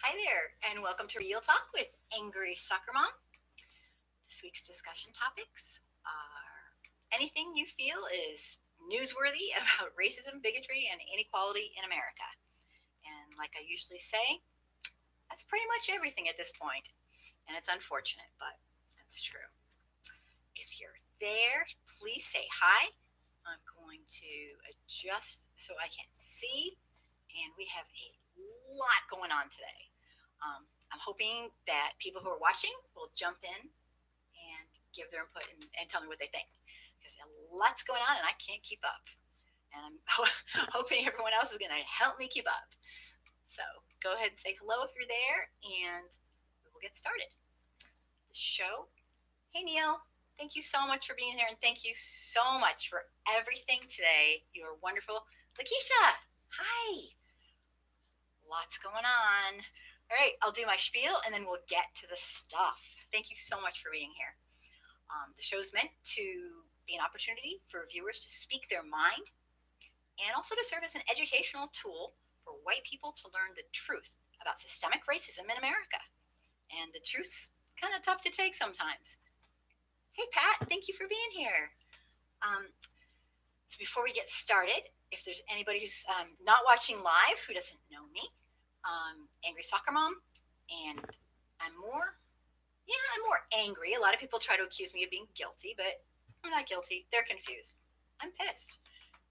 Hi there, and welcome to Real Talk with Angry Soccer Mom. This week's discussion topics are anything you feel is newsworthy about racism, bigotry, and inequality in America. And like I usually say, that's pretty much everything at this point. And it's unfortunate, but that's true. If you're there, please say hi. I'm going to adjust so I can see, and we have a lot going on today. I'm hoping that people who are watching will jump in and give their input and tell me what they think because a lot's going on and I can't keep up. And I'm hoping everyone else is going to help me keep up. So go ahead and say hello if you're there, and we will get started. The show. Hey, Neil. Thank you so much for being here, and thank you so much for everything today. You are wonderful. Lakeisha, hi. Lots going on. All right, I'll do my spiel and then we'll get to the stuff. Thank you so much for being here. The show's meant to be an opportunity for viewers to speak their mind and also to serve as an educational tool for white people to learn the truth about systemic racism in America. And the truth's kind of tough to take sometimes. Hey, Pat, thank you for being here. Um, so, before we get started, if there's anybody who's not watching live who doesn't know me, Angry Soccer Mom, and I'm more, I'm more angry. A lot of people try to accuse me of being guilty, but I'm not guilty. They're confused. I'm pissed.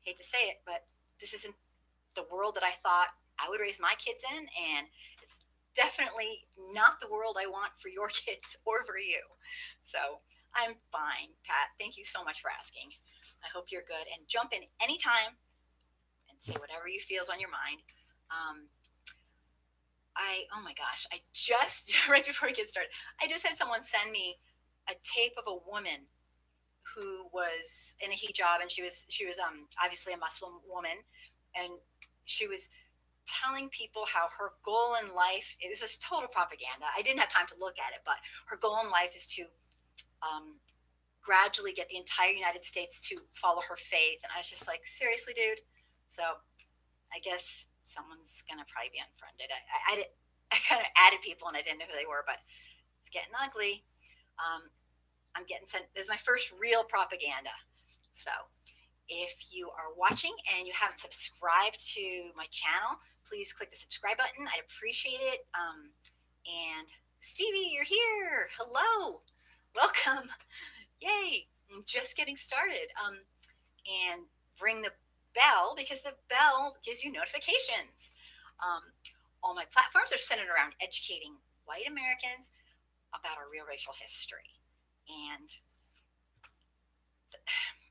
Hate to say it, but this isn't the world that I thought I would raise my kids in, and it's definitely not the world I want for your kids or for you. So I'm fine, Pat. Thank you so much for asking. I hope you're good, and jump in anytime and say whatever you feels on your mind. Um, oh my gosh, I just, right before we get started, I just had someone send me a tape of a woman who was in a hijab, and she was obviously a Muslim woman, and she was telling people how her goal in life, it was just total propaganda. I didn't have time to look at it, but her goal in life is to um, gradually get the entire United States to follow her faith. And I was just like, seriously, dude. So I guess someone's gonna probably be unfriended. I kind of added people and I didn't know who they were, but it's getting ugly. Um, I'm getting sent. This is my first real propaganda. So if you are watching and you haven't subscribed to my channel, please click the subscribe button. I'd appreciate it. And Stevie, you're here. Hello. Welcome. Yay. I'm just getting started. And ring the bell because the bell gives you notifications. Um, all my platforms are centered around educating white Americans about our real racial history. And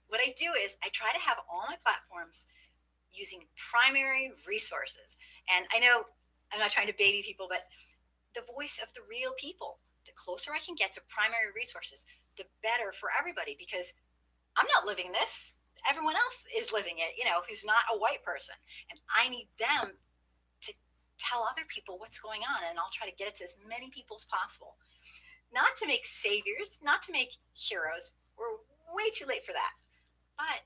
what I do is I try to have all my platforms using primary resources. And I know I'm not trying to baby people, but the voice of the real people. The closer I can get to primary resources, the better for everybody because I'm not living this. Everyone else is living it, who's not a white person. And I need them to tell other people what's going on. And I'll try to get it to as many people as possible. Not to make saviors, not to make heroes. We're way too late for that. But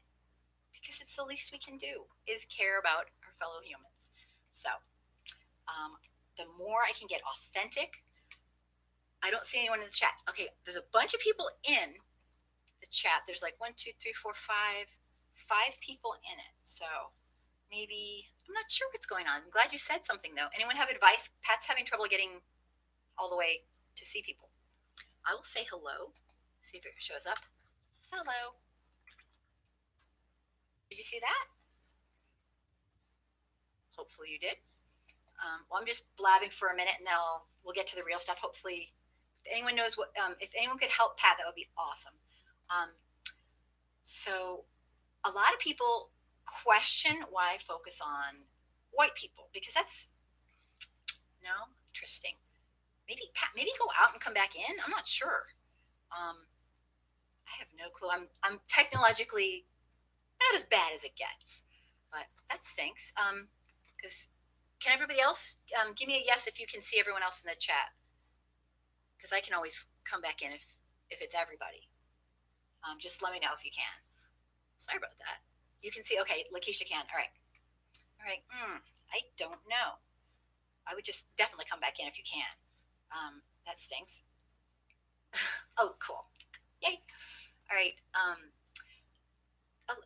because it's the least we can do is care about our fellow humans. So um, the more I can get authentic, I don't see anyone in the chat. Okay, there's a bunch of people in the chat. There's like 5 people in it. So maybe I'm not sure what's going on. I'm glad you said something though. Anyone have advice? Pat's having trouble getting all the way to see people. I will say hello. See if it shows up. Hello. Did you see that? Hopefully you did. Well, I'm just blabbing for a minute, and then we'll get to the real stuff. Hopefully, if anyone knows what, if anyone could help Pat, that would be awesome. So, a lot of people question why I focus on white people because that's interesting. Maybe go out and come back in. I'm not sure. I have no clue. I'm technologically not as bad as it gets, but that stinks. Because can everybody else give me a yes if you can see everyone else in the chat? Because I can always come back in if it's everybody. Just let me know if you can. Sorry about that. You can see. Okay, Lakeisha can. All right. I don't know. I would just definitely come back in if you can. That stinks. Oh, cool. Yay. All right.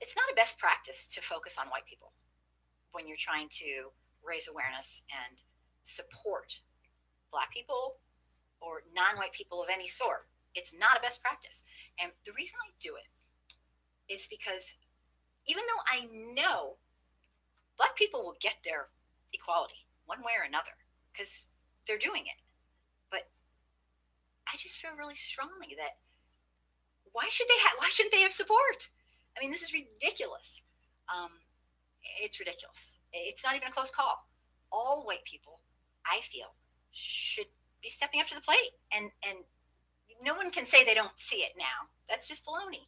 It's not a best practice to focus on white people when you're trying to raise awareness and support Black people or non-white people of any sort. It's not a best practice. And the reason I do it is because even though I know Black people will get their equality one way or another because they're doing it, but I just feel really strongly that why shouldn't they have support? I mean, this is ridiculous. Um, it's ridiculous. It's not even a close call. All white people, I feel, should be stepping up to the plate, and no one can say they don't see it now. That's just baloney.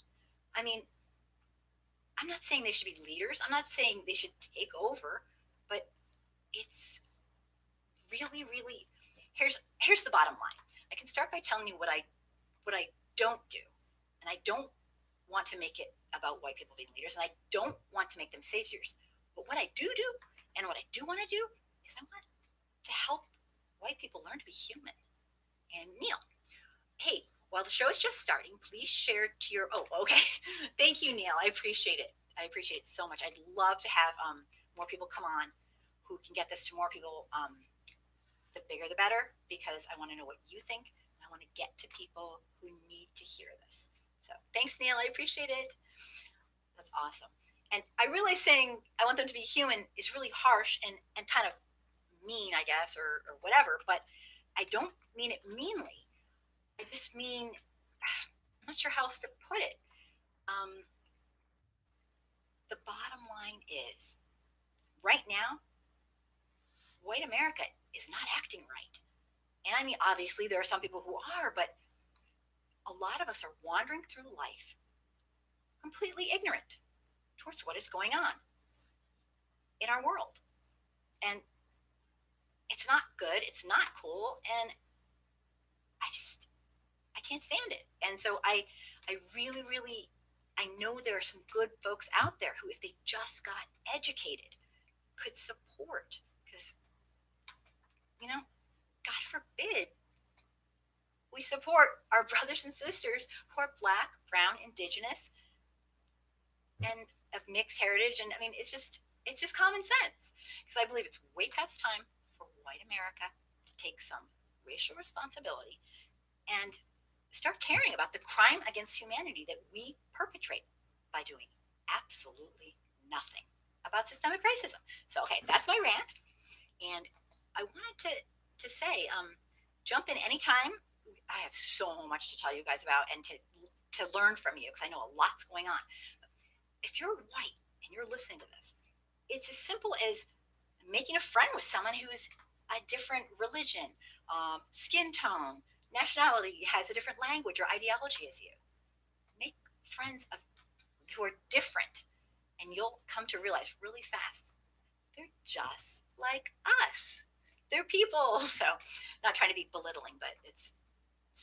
I mean, I'm not saying they should be leaders. I'm not saying they should take over, but it's really, really here's the bottom line. I can start by telling you what I don't do, and I don't want to make it about white people being leaders, and I don't want to make them saviors. But what I do, and what I do want to do, is I want to help white people learn to be human. And Neil, hey, while the show is just starting, please share to your. Oh, okay. Thank you, Neil. I appreciate it. I appreciate it so much. I'd love to have more people come on who can get this to more people. The bigger, the better, because I want to know what you think. And I want to get to people who need to hear this. So thanks, Neil. I appreciate it. That's awesome. And I realize saying I want them to be human is really harsh and kind of mean, I guess, or whatever, but I don't mean it meanly. I just mean, I'm not sure how else to put it. Um, the bottom line is right now, white America is not acting right. And I mean, obviously, there are some people who are, but a lot of us are wandering through life completely ignorant towards what is going on in our world. And it's not good. It's not cool. And I can't stand it. And so I really, really, I know there are some good folks out there who, if they just got educated, could support. Because, God forbid, we support our brothers and sisters who are Black, brown, indigenous, and of mixed heritage. And I mean, it's just common sense. Because I believe it's way past time for white America to take some racial responsibility and start caring about the crime against humanity that we perpetrate by doing absolutely nothing about systemic racism. So, okay, that's my rant. And I wanted to say, jump in anytime. I have so much to tell you guys about and to learn from you because I know a lot's going on. If you're white and you're listening to this, it's as simple as making a friend with someone who is a different religion, skin tone, nationality, has a different language or ideology as you. Make friends who are different, and you'll come to realize really fast they're just like us. They're people. So, not trying to be belittling, but it's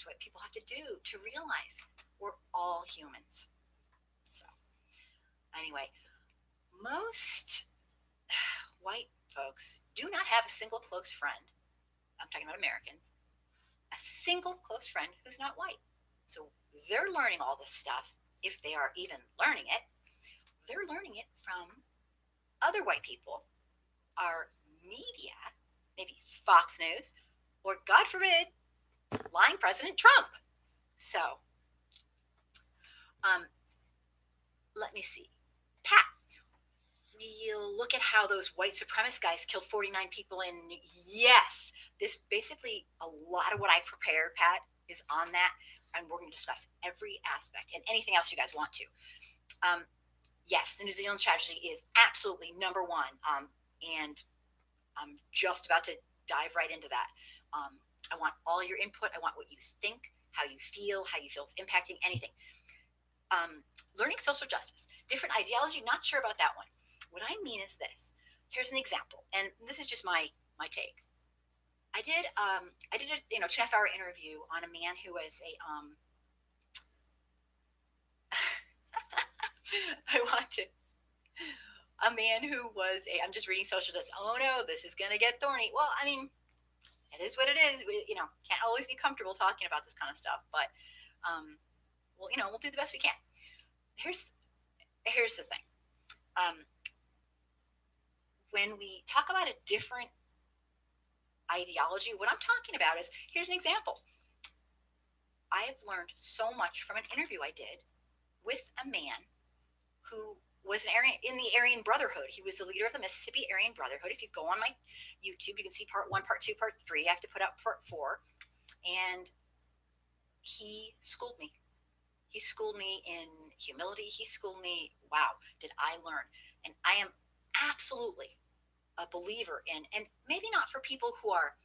what people have to do to realize we're all humans. So, anyway, most white folks do not have a single close friend. I'm talking about Americans. A single close friend who's not white. So they're learning all this stuff, if they are even learning it. They're learning it from other white people, our media, maybe Fox News, or God forbid, lying President Trump. So, let me see. Pat, we'll look at how those white supremacist guys killed 49 people in. Yes, this basically, a lot of what I've prepared, Pat, is on that. And we're going to discuss every aspect and anything else you guys want to. Yes, the New Zealand tragedy is absolutely number one. And I'm just about to dive right into that. I want all your input. I want what you think, how you feel it's impacting anything. Learning social justice, different ideology, not sure about that one. What I mean is this. Here's an example, and this is just my take. I did a 2.5 hour interview on a man who was a man who was I'm just reading social justice. Oh no, this is gonna get thorny. Well, I mean, it is what it is. We, can't always be comfortable talking about this kind of stuff, but well, we'll do the best we can. Here's here's the thing. Um, when we talk about a different ideology, what I'm talking about is, here's an example. I have learned so much from an interview I did with a man who was an Aryan in the Aryan Brotherhood. He was the leader of the Mississippi Aryan Brotherhood. If you go on my YouTube, you can see part one, part two, part three. I have to put up part four. And he schooled me. He schooled me in humility. He schooled me. Wow, did I learn? And I am absolutely a believer in, and maybe not for people who are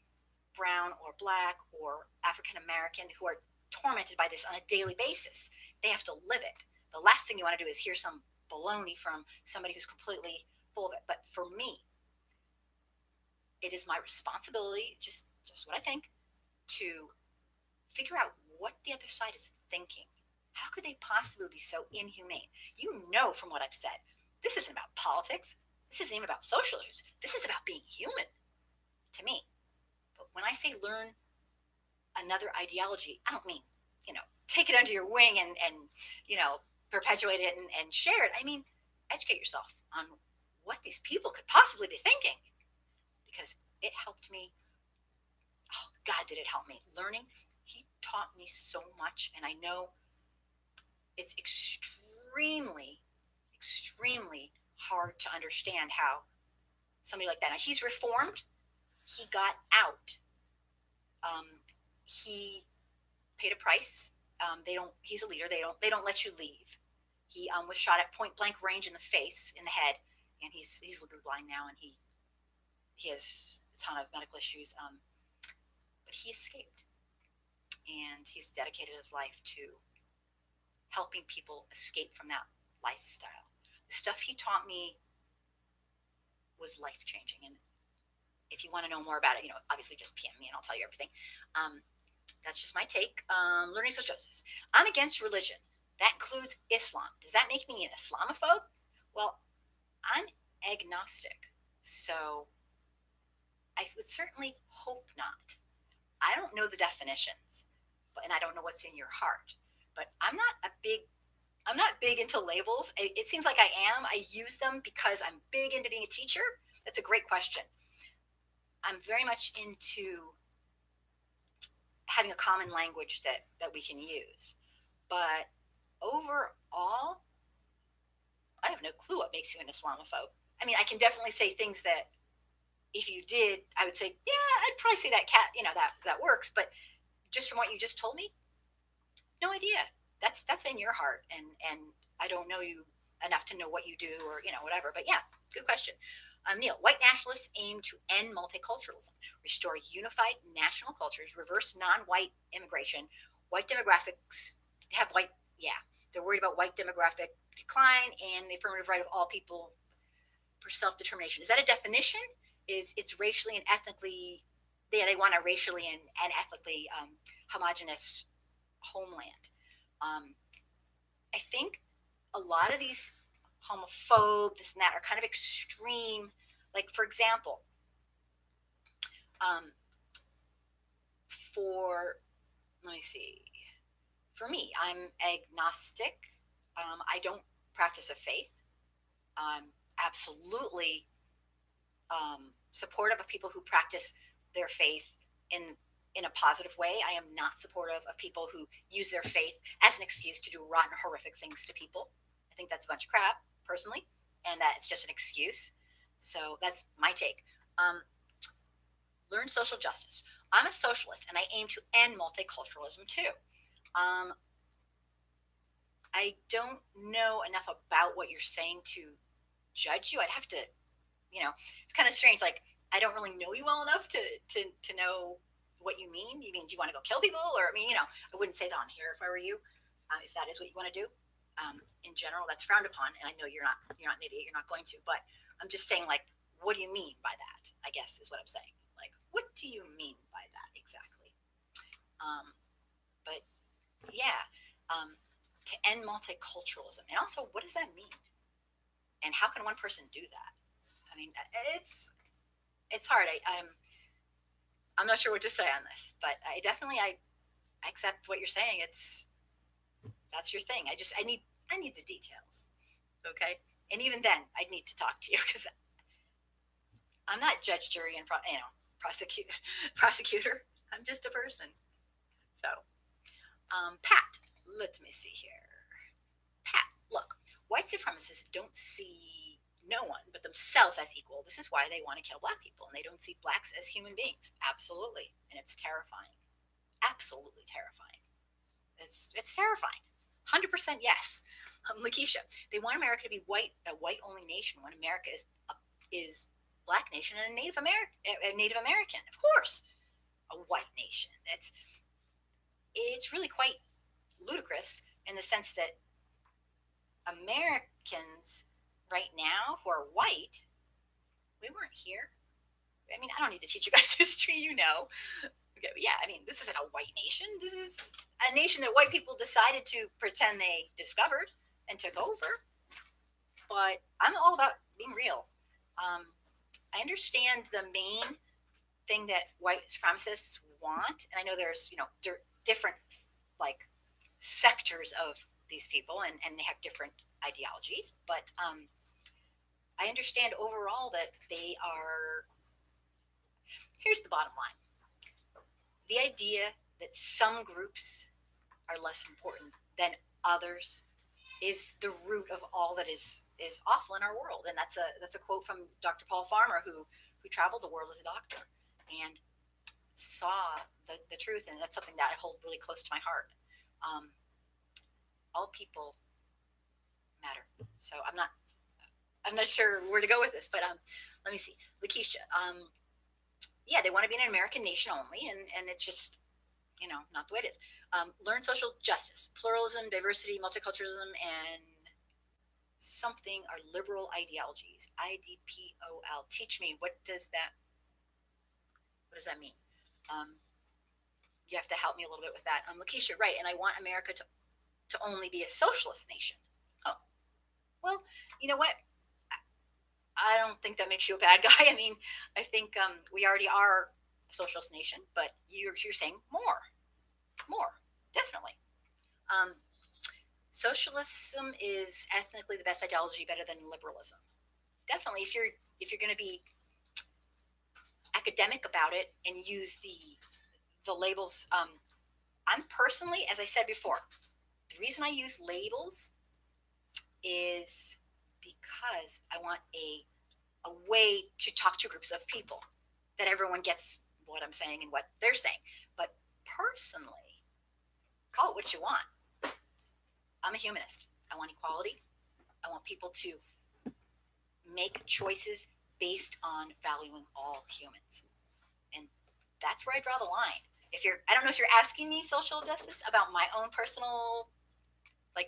brown or black or African American who are tormented by this on a daily basis. They have to live it. The last thing you want to do is hear some baloney from somebody who's completely full of it. But for me, it is my responsibility, just what I think, to figure out what the other side is thinking. How could they possibly be so inhumane? You know from what I've said, this isn't about politics. This isn't even about social issues. This is about being human to me. But when I say learn another ideology, I don't mean, take it under your wing and perpetuate it and share it. I mean, educate yourself on what these people could possibly be thinking, because it helped me. Oh, God, did it help me. Learning, he taught me so much, and I know it's extremely, extremely hard to understand how somebody like that. Now, he's reformed. He got out. He paid a price. They don't. He's a leader. They don't let you leave. He was shot at point blank range in the face, in the head, and he's legally blind now, and he has a ton of medical issues. But he escaped, and he's dedicated his life to helping people escape from that lifestyle. The stuff he taught me was life changing, and if you want to know more about it, obviously just PM me and I'll tell you everything. That's just my take. Learning social justice. I'm against religion. That includes Islam. Does that make me an Islamophobe? Well, I'm agnostic, so I would certainly hope not. I don't know the definitions, and I don't know what's in your heart. But I'm not big into labels. It seems like I am. I use them because I'm big into being a teacher. That's a great question. I'm very much into having a common language that we can use. But overall, I have no clue what makes you an Islamophobe. I mean, I can definitely say things that if you did, I would say, yeah, I'd probably say that that works. But just from what you just told me, no idea. That's in your heart, and I don't know you enough to know what you do or whatever. But yeah, good question. Neil, white nationalists aim to end multiculturalism, restore unified national cultures, reverse non-white immigration. White demographics have white, yeah, they're worried about white demographic decline and the affirmative right of all people for self-determination. Is that a definition? It's racially and ethnically, yeah, they want a racially and ethnically homogenous homeland. I think a lot of these homophobe, this and that, are kind of extreme. Like, for example, let me see. For me, I'm agnostic. I don't practice a faith. I'm absolutely supportive of people who practice their faith in a positive way. I am not supportive of people who use their faith as an excuse to do rotten, horrific things to people. I think that's a bunch of crap, personally, and that it's just an excuse. So that's my take. Learn social justice. I'm a socialist, and I aim to end multiculturalism too. I don't know enough about what you're saying to judge you. I'd have to, it's kind of strange. Like, I don't really know you well enough to know what you mean. You mean, do you want to go kill people? Or, I wouldn't say that on here if I were you, if that is what you want to do. In general, that's frowned upon, and I know you're not an idiot. You're not going to, but I'm just saying, like, what do you mean by that? I guess is what I'm saying. Like, what do you mean by that exactly? But yeah, to end multiculturalism, and also, what does that mean? And how can one person do that? I mean, it's hard. I'm not sure what to say on this, but I accept what you're saying. That's your thing. I need the details. Okay. And even then, I'd need to talk to you because I'm not judge, jury, and prosecute prosecutor. I'm just a person. So, Pat, let me see here. Pat, look, white supremacists don't see no one but themselves as equal. This is why they want to kill black people, and they don't see blacks as human beings. Absolutely, and it's terrifying. Absolutely terrifying. It's terrifying. 100% yes. Lakeisha, they want America to be white, a white only nation when America is black nation and a Native American. Of course, a white nation. It's really quite ludicrous in the sense that Americans right now who are white, we weren't here. I mean, I don't need to teach you guys history, you know. Okay, but yeah, I mean, this isn't a white nation. This is a nation that white people decided to pretend they discovered and took over. But I'm all about being real. I understand the main thing that white supremacists want, and I know there's different like sectors of these people, and they have different ideologies. But I understand overall that they are. Here's the bottom line: the idea that some groups are less important than others is the root of all that is awful in our world. And that's a quote from Dr. Paul Farmer, who traveled the world as a doctor and saw the truth. And that's something that I hold really close to my heart. All people matter. So I'm not sure where to go with this, but let me see. Lakeisha, yeah, they want to be an American nation only, and it's just not the way it is. Learn social justice, pluralism, diversity, multiculturalism, and something are liberal ideologies. IDPOL. Teach me, what does that mean? You have to help me a little bit with that. Lakeisha, right? And I want America to only be a socialist nation. Oh, well, you know what? I don't think that makes you a bad guy. I mean, I think we already are a socialist nation, but you're saying more, definitely. Socialism is ethnically the best ideology, better than liberalism. Definitely, if you're going to be academic about it and use the labels. I'm personally, as I said before, the reason I use labels is because I want a way to talk to groups of people that everyone gets what I'm saying and what they're saying. But personally, call it what you want. I'm a humanist. I want equality. I want people to make choices based on valuing all humans. And that's where I draw the line. I don't know if you're asking me social justice about my own personal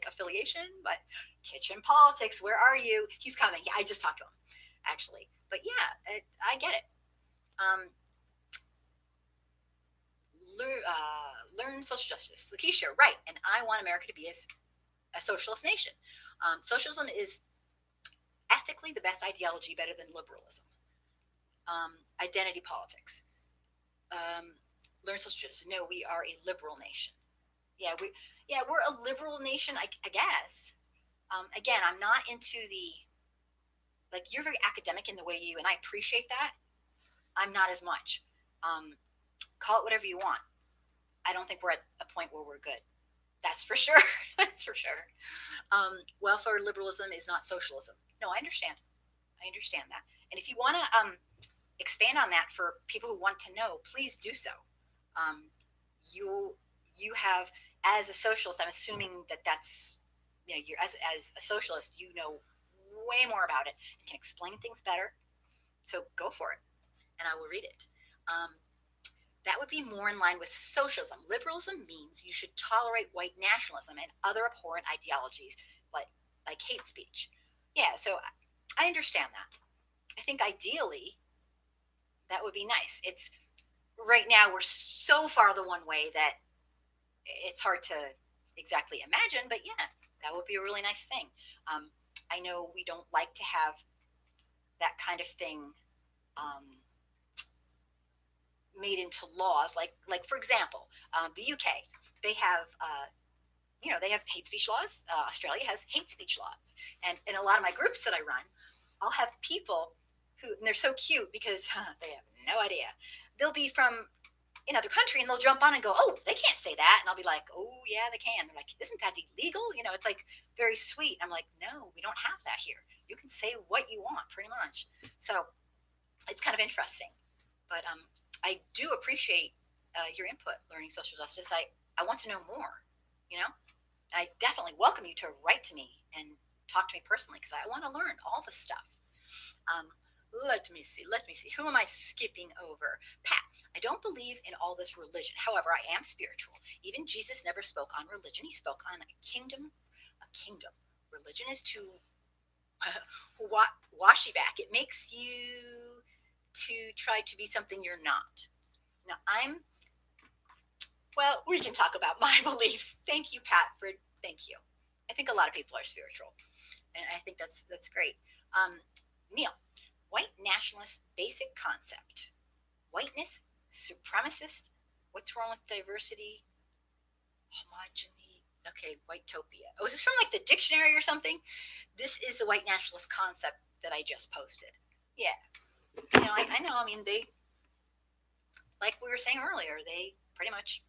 affiliation, but kitchen politics, where are you? He's coming. Yeah, I just talked to him actually. But yeah, I get it. Learn social justice. Lakeisha, right. And I want America to be a socialist nation. Socialism is ethically the best ideology, better than liberalism. Identity politics. Learn social justice. No, we are a liberal nation. We're a liberal nation, I guess. Again, I'm not into you're very academic in the way and I appreciate that. I'm not as much. Call it whatever you want. I don't think we're at a point where we're good. That's for sure. That's for sure. Welfare liberalism is not socialism. No, I understand. I understand that. And if you want to expand on that for people who want to know, please do so. You have, as a socialist, I'm assuming that's you're as a socialist, you know way more about it and can explain things better. So go for it, and I will read it. That would be more in line with socialism. Liberalism means you should tolerate white nationalism and other abhorrent ideologies, like hate speech. Yeah, so I understand that. I think ideally that would be nice. It's right now we're so far the one way that it's hard to exactly imagine, but yeah, that would be a really nice thing. I know we don't like to have that kind of thing made into laws. Like for example, the UK, they have they have hate speech laws. Australia has hate speech laws, and in a lot of my groups that I run, I'll have people who, and they're so cute because they have no idea. They'll be from another country and they'll jump on and go, "Oh, they can't say that," and I'll be like, "Oh yeah, they can." They're like, "Isn't that illegal?" It's like very sweet. I'm like, "No, we don't have that here. You can say what you want, pretty much." So it's kind of interesting, but I do appreciate your input, learning social justice. I want to know more. You know, and I definitely welcome you to write to me and talk to me personally because I want to learn all the stuff. Um, let me see. Let me see. Who am I skipping over? Pat. I don't believe in all this religion. However, I am spiritual. Even Jesus never spoke on religion. He spoke on a kingdom. A kingdom. Religion is to wash you back. It makes you to try to be something you're not. Now, well, we can talk about my beliefs. Thank you, Pat, for thank you. I think a lot of people are spiritual, and I think that's great. Neil, white nationalist basic concept. Whiteness, supremacist. What's wrong with diversity? Homogeny. Okay, whitetopia. Oh, is this from like the dictionary or something? This is the white nationalist concept that I just posted. Yeah, I know. I mean, they, like we were saying earlier, they pretty much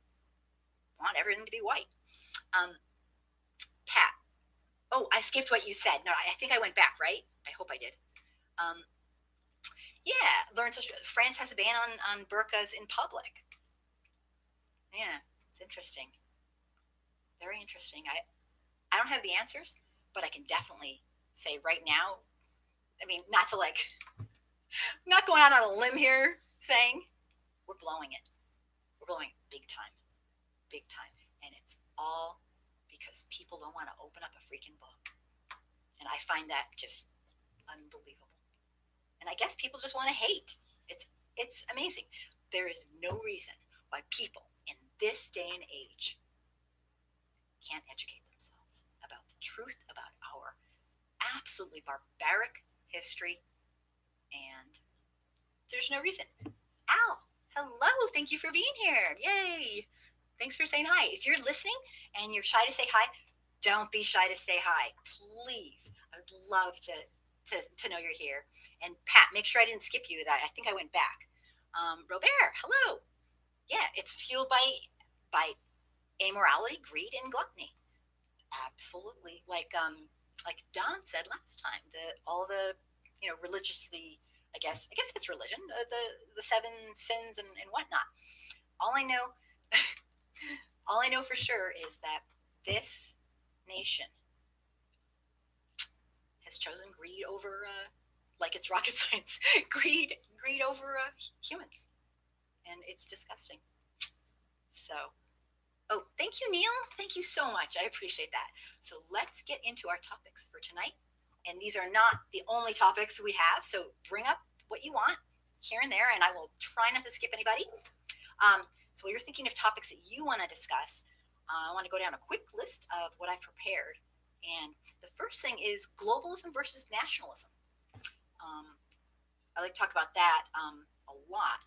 want everything to be white. Um, Pat. Oh, I skipped what you said. No, I think I went back, right? I hope I did. Um, yeah, learn social. France has a ban on burqas in public. Yeah, it's interesting. Very interesting. I don't have the answers, but I can definitely say right now. I mean, not to like, not going out on a limb here, saying we're blowing it. We're blowing it big time, and it's all because people don't want to open up a freaking book, and I find that just unbelievable. And I guess people just want to hate. It's amazing. There is no reason why people in this day and age can't educate themselves about the truth about our absolutely barbaric history, and there's no reason. Al, hello. Thank you for being here. Yay. Thanks for saying hi. If you're listening and you're shy to say hi, don't be shy to say hi. Please. I would love to know you're here. And Pat, make sure I didn't skip you. That I think I went back. Robert, hello. Yeah, it's fueled by amorality, greed, and gluttony. Absolutely. Like Don said last time, all the religiously, I guess it's religion, the seven sins and whatnot. All I know, all I know for sure is that this nation has chosen greed over, like it's rocket science, greed over humans, and it's disgusting. So, oh, thank you, Neil. Thank you so much. I appreciate that. So let's get into our topics for tonight. And these are not the only topics we have. So bring up what you want here and there, and I will try not to skip anybody. So while you're thinking of topics that you want to discuss, I want to go down a quick list of what I've prepared. And the first thing is globalism versus nationalism. I like to talk about that a lot.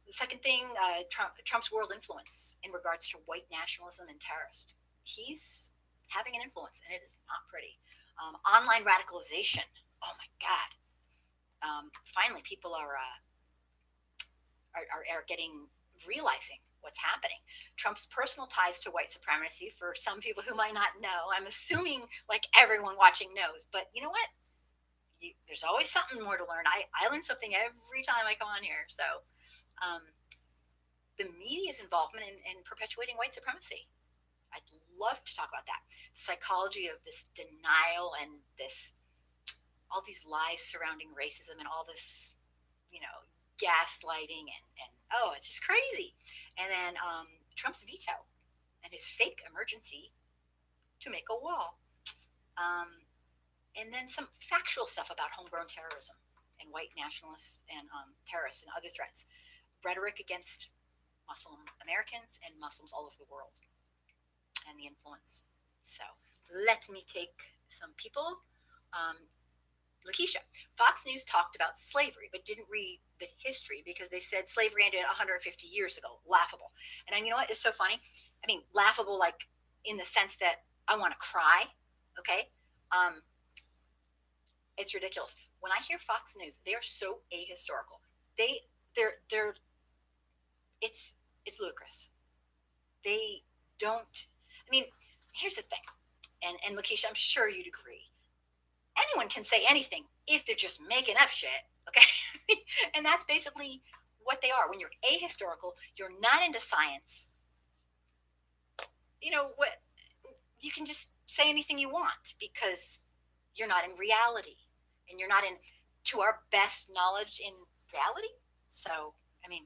The second thing, Trump's world influence in regards to white nationalism and terrorist. He's having an influence, and it is not pretty. Online radicalization. Oh my God! Finally, people are realizing what's happening. Trump's personal ties to white supremacy. For some people who might not know, I'm assuming like everyone watching knows, but you know what? There's always something more to learn. I learn something every time I come on here. So the media's involvement in perpetuating white supremacy. I'd love to talk about that. The psychology of this denial and all these lies surrounding racism and all this, gaslighting and oh, it's just crazy. And then Trump's veto and his fake emergency to make a wall. And then some factual stuff about homegrown terrorism and white nationalists and terrorists and other threats. Rhetoric against Muslim Americans and Muslims all over the world and the influence. So let me take some people. Lakeisha, Fox News talked about slavery, but didn't read the history because they said slavery ended 150 years ago. Laughable. And you know what? It's so funny. I mean, laughable, like in the sense that I want to cry. Okay. Um, it's ridiculous. When I hear Fox News, they are so ahistorical. They're it's ludicrous. They don't. I mean, here's the thing, and Lakeisha, I'm sure you'd agree. Anyone can say anything if they're just making up shit. Okay, and that's basically what they are. When you're ahistorical, you're not into science. You know what? You can just say anything you want because you're not in reality, and you're not in to our best knowledge in reality. So, I mean,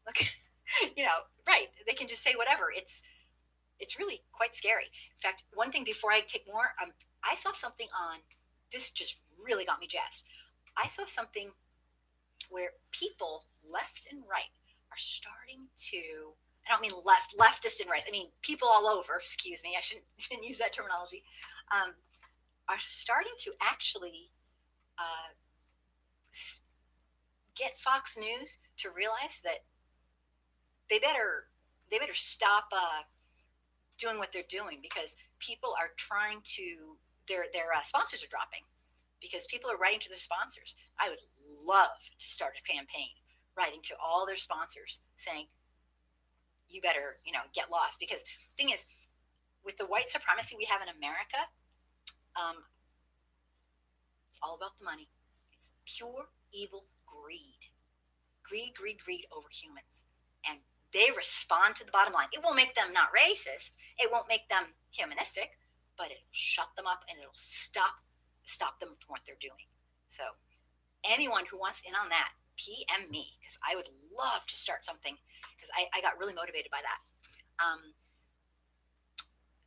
look, right? They can just say whatever. It's really quite scary. In fact, one thing before I take more, I saw something on. This just really got me jazzed. I saw something where people left and right are starting to. I don't mean leftist and right. I mean people all over. Excuse me, I shouldn't use that terminology. Um, are starting to actually uh, get Fox News to realize that they better stop doing what they're doing because people are trying to their sponsors are dropping because people are writing to their sponsors. I would love to start a campaign writing to all their sponsors saying you better get lost because the thing is with the white supremacy we have in America, um, it's all about the money. It's pure evil greed, greed over humans, and they respond to the bottom line. It won't make them not racist. It won't make them humanistic, but it'll shut them up and it'll stop them from what they're doing. So anyone who wants in on that, PM me because I would love to start something because I got really motivated by that.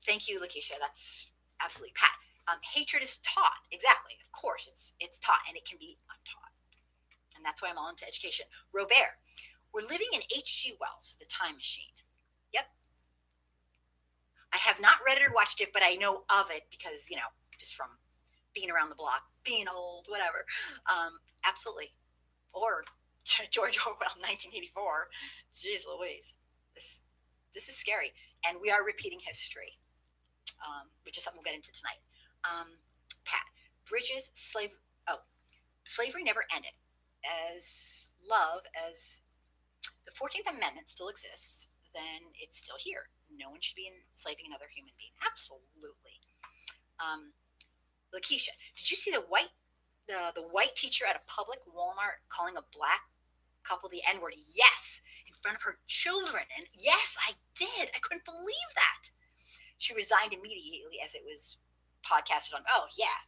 Thank you, Lakeisha. That's absolutely Pat. Hatred is taught. Exactly. Of course, it's taught and it can be untaught. And that's why I'm all into education. Robert, we're living in H.G. Wells, The Time Machine. Yep. I have not read it or watched it, but I know of it because, just from being around the block, being old, whatever. Absolutely. Or George Orwell, 1984. Jeez Louise. This is scary. And we are repeating history, which is something we'll get into tonight. Pat, Bridges, slavery never ended. As the 14th Amendment still exists, then it's still here. No one should be enslaving another human being. Absolutely. Lakeisha, did you see the white teacher at a public Walmart calling a black couple the N-word? Yes, in front of her children. And yes, I did. I couldn't believe that. She resigned immediately as it was podcasted on. Oh, yeah.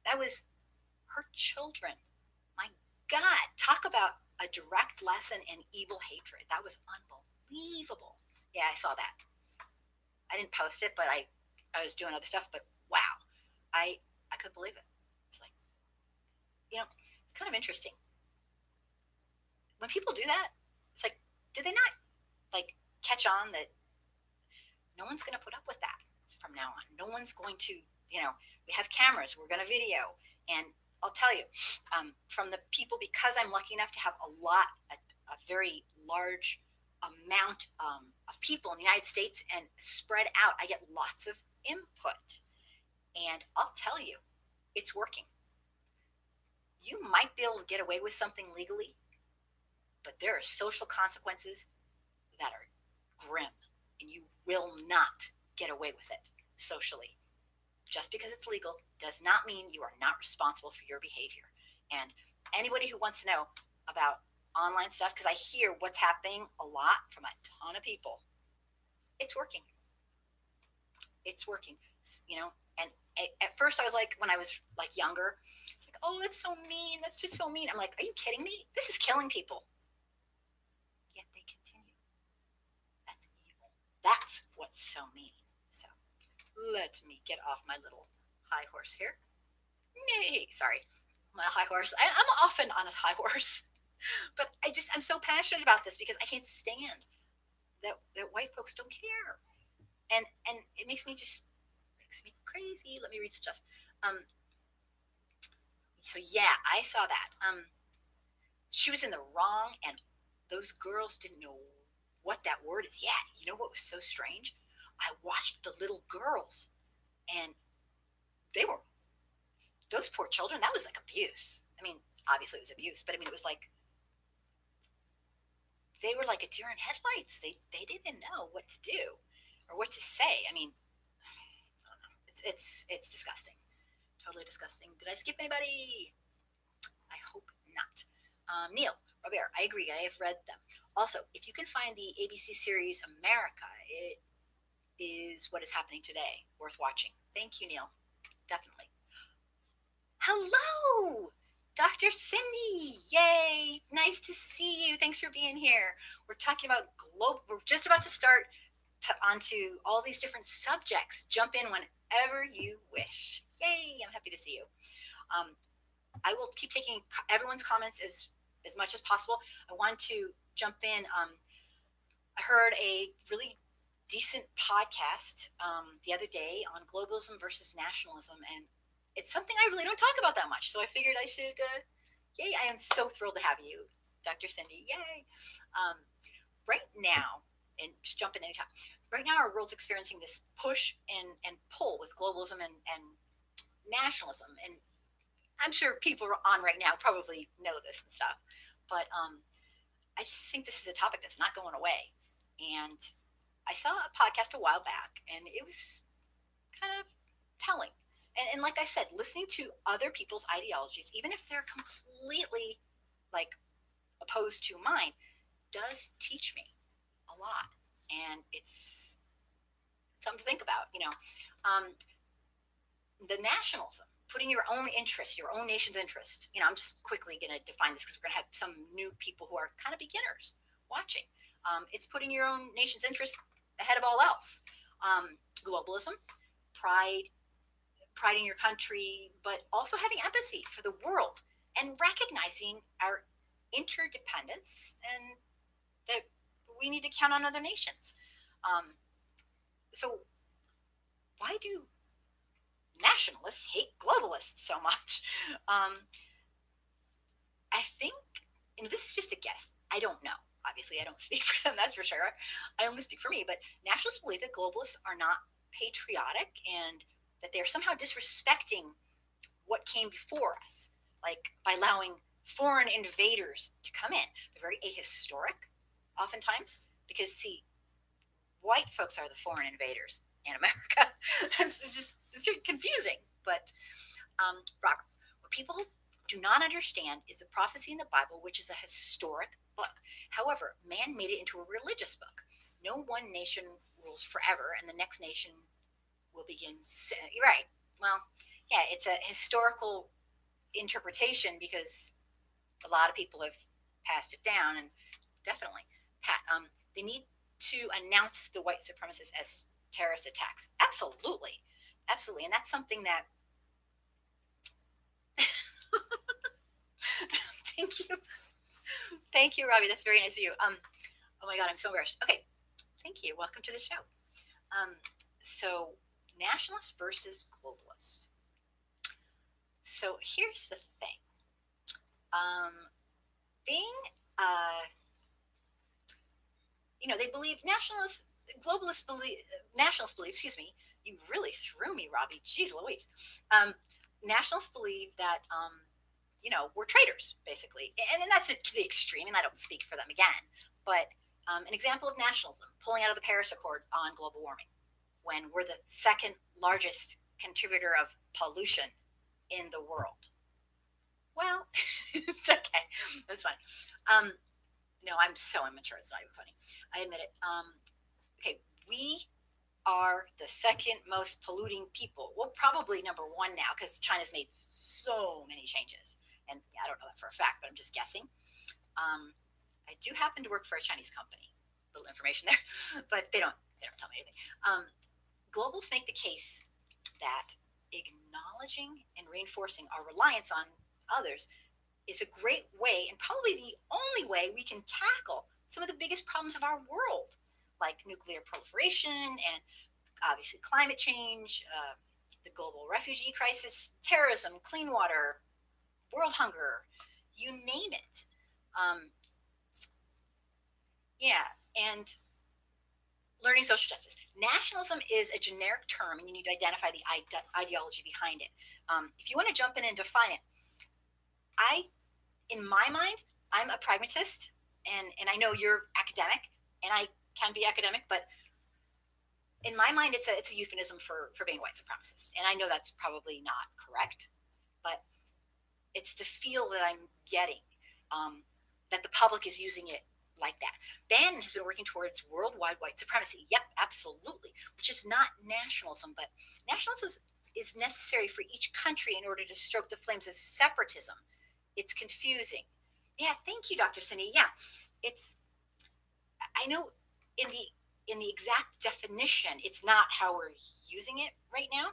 That was her children. My God, talk about a direct lesson in evil hatred. That was unbelievable. Yeah, I saw that. I didn't post it, but I was doing other stuff. But wow, I couldn't believe it. It's like, it's kind of interesting. When people do that, it's like, did they not catch on that no one's going to put up with that from now on? No one's going to, we have cameras, we're going to video. And I'll tell you, from the people, because I'm lucky enough to have a very large amount of people in the United States and spread out, I get lots of input. And I'll tell you, it's working. You might be able to get away with something legally, but there are social consequences that are grim, and you will not get away with it socially. Just because it's legal does not mean you are not responsible for your behavior. And anybody who wants to know about online stuff, because I hear what's happening a lot from a ton of people, it's working. It's working, and at first I was like, when I was younger, it's like, oh, that's so mean. That's just so mean. I'm like, are you kidding me? This is killing people. Yet they continue. That's evil. That's what's so mean. So let me get off my little high horse here. Nay, sorry. I'm on a high horse. I'm often on a high horse. But I'm so passionate about this because I can't stand that white folks don't care. And it makes me crazy. Let me read some stuff. So yeah, I saw that. She was in the wrong, and those girls didn't know what that word is. Yeah, you know what was so strange? I watched the little girls, and they were those poor children. That was like abuse. I mean, obviously it was abuse, but I mean, it was like they were like a deer in headlights. They didn't know what to do or what to say. I mean, I don't know. It's disgusting. Totally disgusting. Did I skip anybody? I hope not. Neil, Robert, I agree. I have read them. Also, if you can find the ABC series America, it is what is happening today. Worth watching. Thank you, Neil. Definitely. Hello, Dr. Cindy. Yay. Nice to see you. Thanks for being here. We're talking about we're just about to start onto all these different subjects. Jump in whenever you wish. Yay. I'm happy to see you. Um, I will keep taking everyone's comments as much as possible. I want to jump in. I heard a really decent podcast the other day on globalism versus nationalism, and it's something I really don't talk about that much. So I figured I should. Yay! I am so thrilled to have you, Dr. Cindy. Yay! Right now, and just jump in anytime. Right now, our world's experiencing this push and pull with globalism and nationalism, and I'm sure people on right now probably know this and stuff, but I just think this is a topic that's not going away. And I saw a podcast a while back, and it was kind of telling. And like I said, listening to other people's ideologies, even if they're completely like opposed to mine, does teach me a lot. And it's something to think about, the nationalism, putting your own interest, your own nation's interest. I'm just quickly going to define this because we're going to have some new people who are kind of beginners watching. It's putting your own nation's interest ahead of all else. Globalism, pride in your country, but also having empathy for the world and recognizing our interdependence and that we need to count on other nations. So why do nationalists hate globalists so much? I think, and this is just a guess, I don't know. Obviously, I don't speak for them, that's for sure. I only speak for me, but nationalists believe that globalists are not patriotic and that they're somehow disrespecting what came before us, like by allowing foreign invaders to come in. They're very ahistoric, oftentimes, because, see, white folks are the foreign invaders in America. It's just confusing. But Robert, what people do not understand is the prophecy in the Bible, which is a historic book. However, man made it into a religious book. No one nation rules forever, and the next nation will begin. You're right. Well, yeah, it's a historical interpretation because a lot of people have passed it down, and definitely, Pat, they need to announce the white supremacists as terrorist attacks. Absolutely, absolutely, and that's something that. Thank you, thank you, Robbie. That's very nice of you. Oh my God, I'm so embarrassed. Okay, thank you. Welcome to the show. So, nationalists versus globalists. So here's the thing. Being, they believe nationalists believe, excuse me, you really threw me, Robbie. Jeez Louise. Nationalists believe that, we're traitors, basically. And that's to the extreme, and I don't speak for them again. But an example of nationalism, pulling out of the Paris Accord on global warming, when we're the second largest contributor of pollution in the world. Well, it's okay. That's fine. No, I'm so immature. It's not even funny. I admit it. Okay, we are the second most polluting people. Well, probably number one now because China's made so many changes. And yeah, I don't know that for a fact, but I'm just guessing. I do happen to work for a Chinese company. A little information there, but they don't tell me anything. Globals make the case that acknowledging and reinforcing our reliance on others is a great way, and probably the only way we can tackle some of the biggest problems of our world, like nuclear proliferation and obviously climate change, the global refugee crisis, terrorism, clean water, world hunger, you name it. Um, yeah, and learning social justice. Nationalism is a generic term, and you need to identify the ideology behind it. If you want to jump in and define it, I, in my mind, I'm a pragmatist, and I know you're academic, and I can be academic, but in my mind, it's a euphemism for being a white supremacist, and I know that's probably not correct, but it's the feel that I'm getting, um, that the public is using it like that. Bannon has been working towards worldwide white supremacy. Yep, absolutely, which is not nationalism, but nationalism is necessary for each country in order to stoke the flames of separatism. It's confusing. Yeah, thank you, Dr. Cindy. Yeah, it's, I know in the exact definition, it's not how we're using it right now.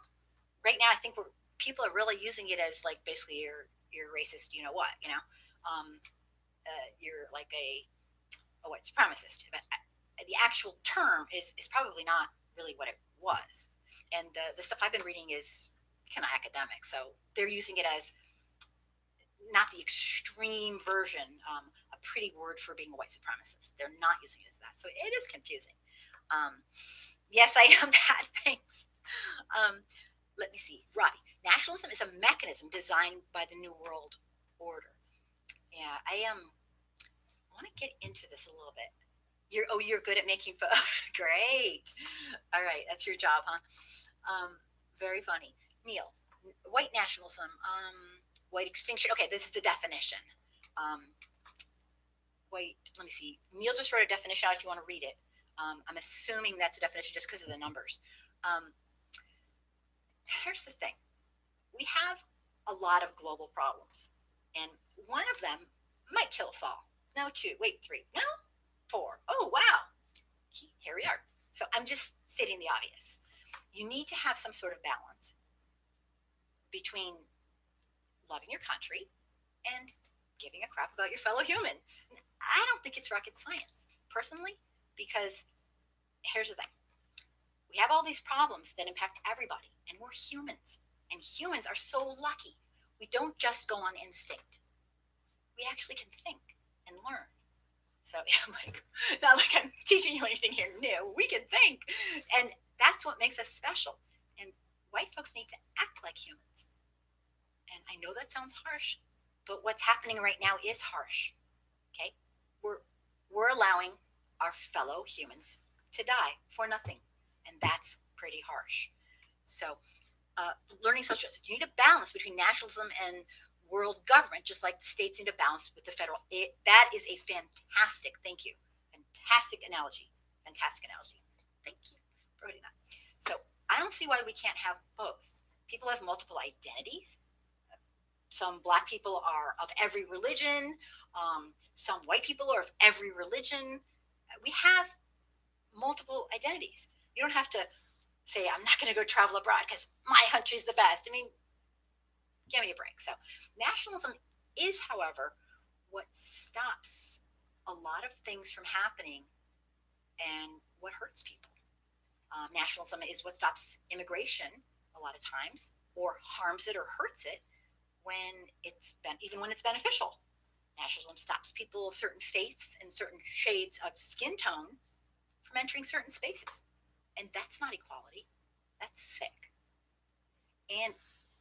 Right now, I think people are really using it as like basically you're racist. You know what? You're like a white supremacist. But the actual term is probably not really what it was. And the stuff I've been reading is kind of academic, so they're using it as not the extreme version, a pretty word for being a white supremacist. They're not using it as that, so it is confusing. Yes, I am that. Thanks. Um, Let me see. Right. Nationalism is a mechanism designed by the New World Order. Yeah, I am. I want to get into this a little bit. You're good at making fun. Great. All right, that's your job, huh? Very funny. Neil, white nationalism, white extinction. Okay, this is the definition. Um, White. Let me see. Neil just wrote a definition out if you want to read it. I'm assuming that's a definition just because of the numbers. Um, Here's the thing: we have a lot of global problems, and one of them might kill us all. No, two. Wait, three. No, four. Oh, wow. Here we are. So I'm just stating the obvious. You need to have some sort of balance between loving your country and giving a crap about your fellow human. I don't think it's rocket science, personally, because here's the thing: we have all these problems that impact everybody, and we're humans. And humans are so lucky. We don't just go on instinct. We actually can think and learn. So I'm like, not like I'm teaching you anything here new. We can think. And that's what makes us special. And white folks need to act like humans. And I know that sounds harsh, but what's happening right now is harsh. Okay? We're allowing our fellow humans to die for nothing. And that's pretty harsh. So learning social justice. You need a balance between nationalism and world government, just like the states need a balance with the federal. That is a fantastic, thank you, fantastic analogy. Fantastic analogy. Thank you for putting that. So I don't see why we can't have both. People have multiple identities. Some black people are of every religion. Some white people are of every religion. We have multiple identities. You don't have to say, I'm not going to go travel abroad because my country's the best. I mean, give me a break. So, nationalism is, however, what stops a lot of things from happening and what hurts people. Nationalism is what stops immigration a lot of times, or harms it or hurts it when even when it's beneficial. Nationalism stops people of certain faiths and certain shades of skin tone from entering certain spaces. And that's not equality. That's sick. And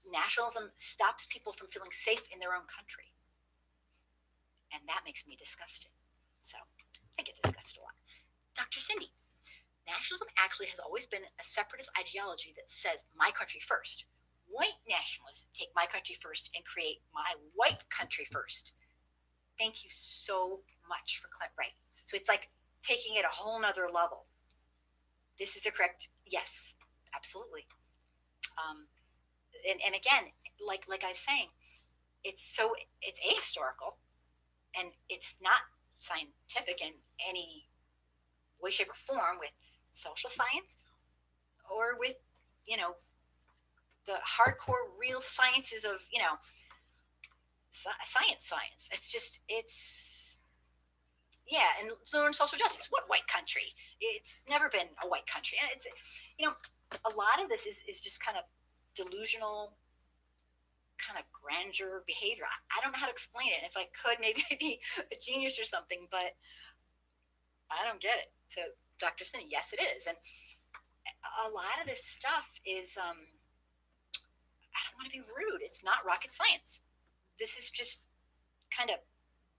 nationalism stops people from feeling safe in their own country. And that makes me disgusted. So I get disgusted a lot. Dr. Cindy, nationalism actually has always been a separatist ideology that says my country first. White nationalists take my country first and create my white country first. Thank you so much for right. So it's like taking it a whole nother level. This is the correct, yes, absolutely. And again, like I was saying, it's ahistorical, and it's not scientific in any way, shape, or form with social science or with the hardcore real sciences of science. It's yeah, and learn social justice. What white country? It's never been a white country, and it's a lot of this is just kind of delusional kind of grandeur behavior. I don't know how to explain it. If I could, maybe I'd be a genius or something, but I don't get it. So, Dr. Cindy, yes, it is. And a lot of this stuff is, I don't want to be rude. It's not rocket science. This is just kind of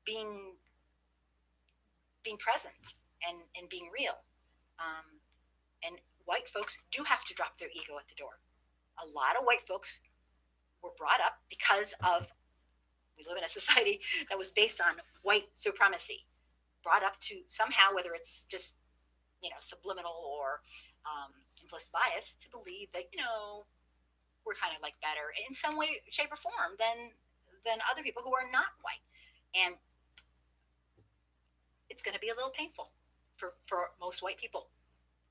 being present and being real. Um, and white folks do have to drop their ego at the door. A lot of white folks were brought up because of, we live in a society that was based on white supremacy, brought up to somehow, whether it's just, subliminal or implicit bias, to believe that, we're kind of like better in some way, shape, or form than other people who are not white. And it's going to be a little painful for most white people.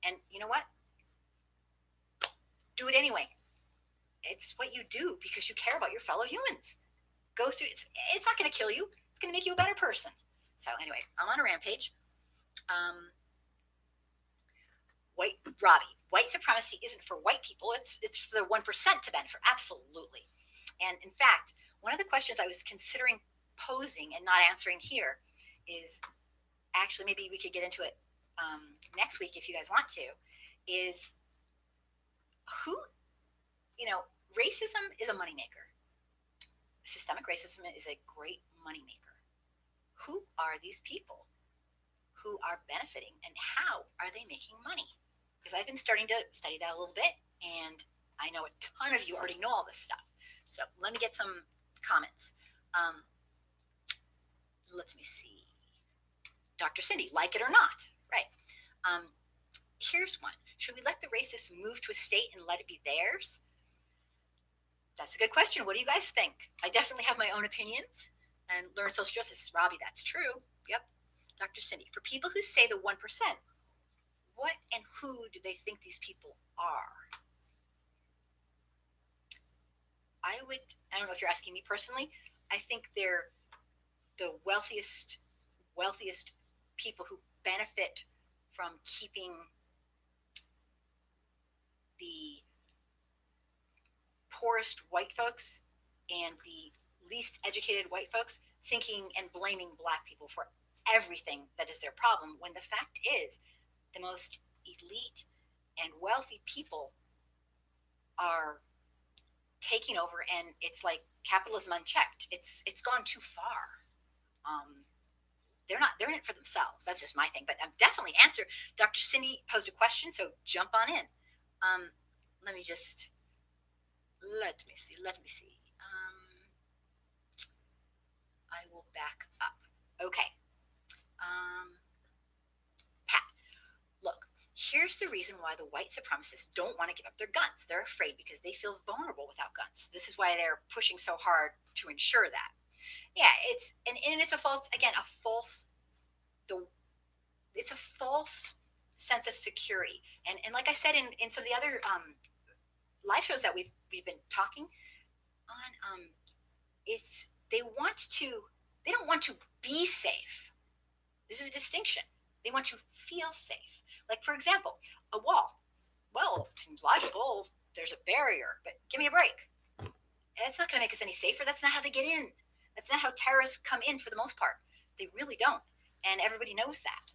And you know what? Do it anyway. It's what you do because you care about your fellow humans. Go through it's not going to kill you. It's going to make you a better person. So anyway, I'm on a rampage. White supremacy isn't for white people. It's for the 1% to benefit. Absolutely. And in fact, one of the questions I was considering posing and not answering here is, actually, maybe we could get into it next week if you guys want to, is who, racism is a moneymaker. Systemic racism is a great moneymaker. Who are these people who are benefiting, and how are they making money? Because I've been starting to study that a little bit, and I know a ton of you already know all this stuff. So let me get some comments. Let me see. Dr. Cindy, like it or not, right? Here's one. Should we let the racists move to a state and let it be theirs? That's a good question. What do you guys think? I definitely have my own opinions. And learn social justice. Robbie, that's true. Yep. Dr. Cindy, for people who say the 1%, what and who do they think these people are? I don't know if you're asking me personally. I think they're the wealthiest people who benefit from keeping the poorest white folks and the least educated white folks thinking and blaming Black people for everything that is their problem, when the fact is the most elite and wealthy people are taking over, and it's like capitalism unchecked. It's gone too far. They're in it for themselves. That's just my thing. But I'm definitely answer. Dr. Cindy posed a question, so jump on in. Let me see. I will back up. Okay. Pat, look, here's the reason why the white supremacists don't want to give up their guns. They're afraid because they feel vulnerable without guns. This is why they're pushing so hard to ensure that. Yeah, it's a false sense of security. And like I said in some of the other live shows that we've been talking on, they don't want to be safe. This is a distinction. They want to feel safe. Like, for example, a wall. Well, it seems logical. There's a barrier, but give me a break. It's not going to make us any safer. That's not how they get in. That's not how terrorists come in for the most part. They really don't. And everybody knows that.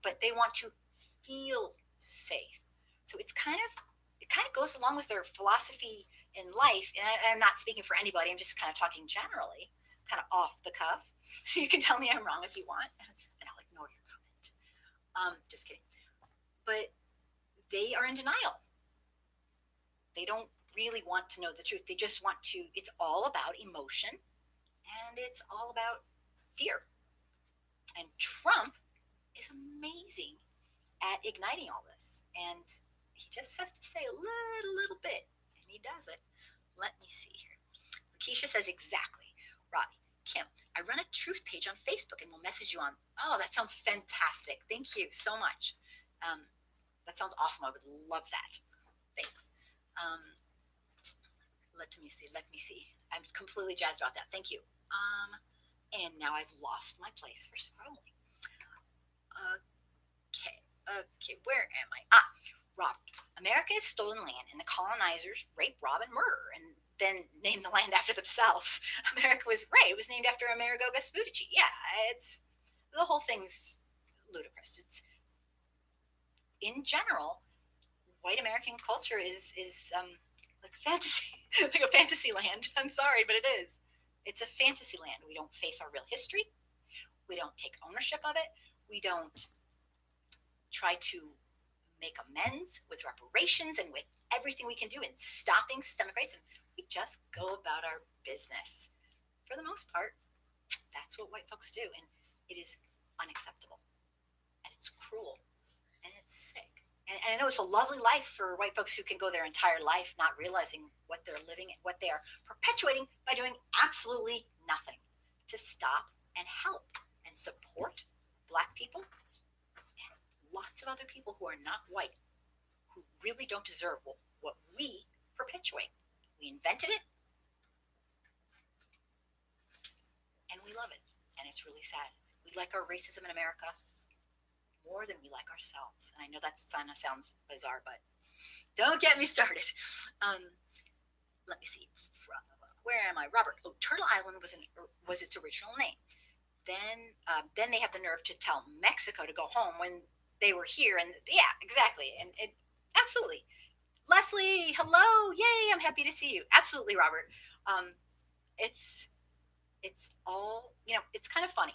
But they want to feel safe. So it kind of goes along with their philosophy in life. And I'm not speaking for anybody. I'm just kind of talking generally, kind of off the cuff. So you can tell me I'm wrong if you want, and I'll ignore your comment. Just kidding. But they are in denial. They don't really want to know the truth. They just want to, it's all about emotion, and it's all about fear. And Trump is amazing at igniting all this. And he just has to say a little bit, and he does it. Let me see here. Lakeisha says, exactly. Robbie, Kim, I run a truth page on Facebook and will message you on. Oh, that sounds fantastic. Thank you so much. That sounds awesome. I would love that. Thanks. Let me see. I'm completely jazzed about that. Thank you. And now I've lost my place for scrolling. Okay. Where am I? America is stolen land, and the colonizers rape, rob, and murder, and then name the land after themselves. America was right; it was named after Amerigo Vespucci. Yeah, it's the whole thing's ludicrous. It's in general, white American culture is like a fantasy, like a fantasy land. I'm sorry, but it is. It's a fantasy land. We don't face our real history. We don't take ownership of it. We don't try to make amends with reparations and with everything we can do in stopping systemic racism. We just go about our business. For the most part, that's what white folks do. And it is unacceptable. And it's cruel. And it's sick. And I know it's a lovely life for white folks who can go their entire life not realizing what they're living and what they are perpetuating by doing absolutely nothing to stop and help and support Black people and lots of other people who are not white, who really don't deserve what we perpetuate. We invented it, and we love it, and it's really sad. We like our racism in America more than we like ourselves. And I know that kind of sounds bizarre, but don't get me started. Let me see. Where am I? Robert. Oh, Turtle Island was its original name. Then they have the nerve to tell Mexico to go home when they were here. And yeah, exactly. And it absolutely. Leslie, hello, yay! I'm happy to see you. Absolutely, Robert. It's all it's kind of funny.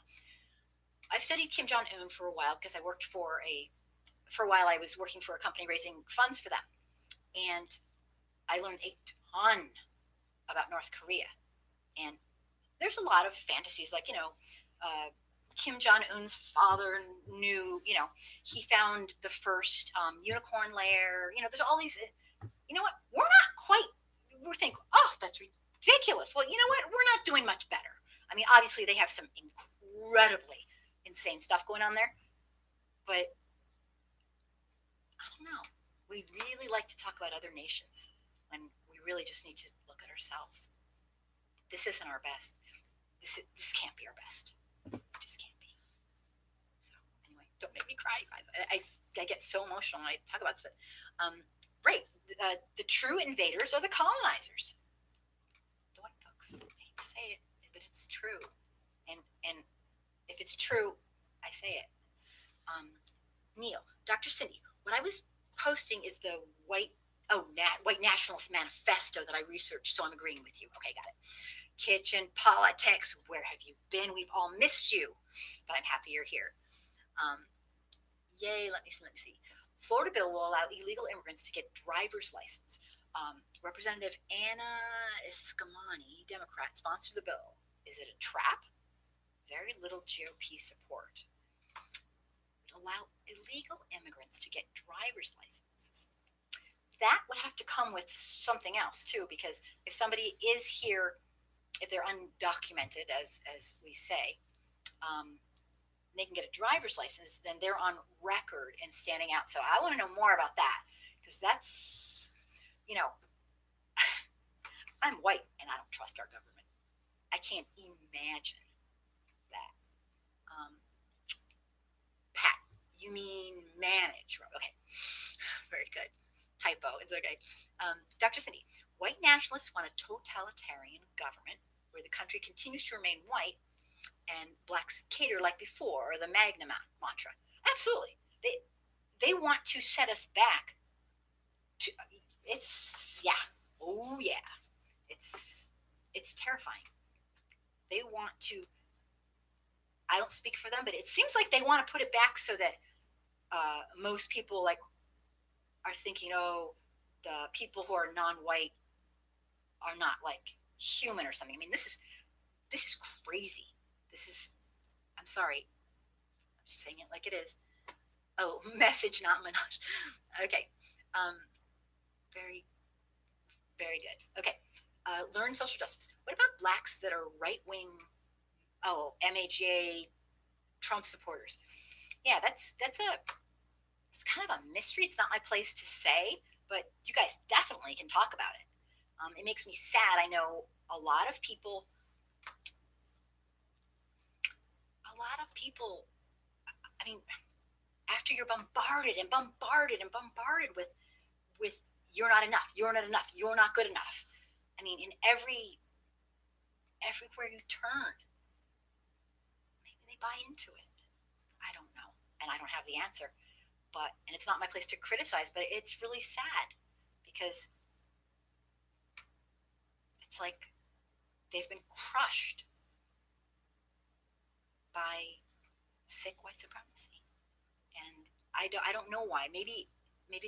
I've studied Kim Jong Un for a while because I worked for a while. I was working for a company raising funds for them, and I learned a ton about North Korea. And there's a lot of fantasies, like Kim Jong Un's father knew, he found the first unicorn lair. There's all these. You know what? We're not quite. We're thinking, oh, that's ridiculous. Well, you know what? We're not doing much better. I mean, obviously they have some incredibly insane stuff going on there, but I don't know. We really like to talk about other nations when we really just need to look at ourselves. This isn't our best. This can't be our best. It just can't be. So anyway, don't make me cry, guys. I get so emotional when I talk about this. But right, the true invaders are the colonizers, the white folks. I hate to say it, but it's true. And if it's true, I say it. Neil, Dr. Cindy, what I was posting is the white nationalist manifesto that I researched, so I'm agreeing with you. Okay, got it. Kitchen politics, where have you been? We've all missed you, but I'm happy you're here. Yay, let me see. Florida bill will allow illegal immigrants to get driver's license. Representative Anna Escamani, Democrat, sponsored the bill. Is it a trap? Very little GOP support. Would allow illegal immigrants to get driver's licenses. That would have to come with something else too, because if somebody is here, if they're undocumented, as we say, they can get a driver's license, then they're on record and standing out. So I want to know more about that, because that's, I'm white and I don't trust our government. I can't imagine that. Pat, you mean manage? Okay, very good. Typo, it's okay. Dr. Cindy, white nationalists want a totalitarian government where the country continues to remain white and blacks cater like before, or the Magna mantra. Absolutely. They want to set us back to, oh yeah. It's terrifying. They want to, I don't speak for them, but it seems like they want to put it back so that most people are thinking, oh, the people who are non-white are not human or something. I mean, this is crazy. I'm sorry. I'm just saying it like it is. Oh, message, not menage. Okay. Very, very good. Okay. Learn social justice. What about blacks that are right-wing, MAGA, Trump supporters? Yeah, it's kind of a mystery. It's not my place to say, but you guys definitely can talk about it. It makes me sad. I know a lot of people, I mean, after you're bombarded and bombarded and bombarded with you're not enough, you're not enough, you're not good enough. I mean, in everywhere you turn, maybe they buy into it. I don't know, and I don't have the answer. But and it's not my place to criticize, but it's really sad because it's like they've been crushed by sick white supremacy, and I don't know why. Maybe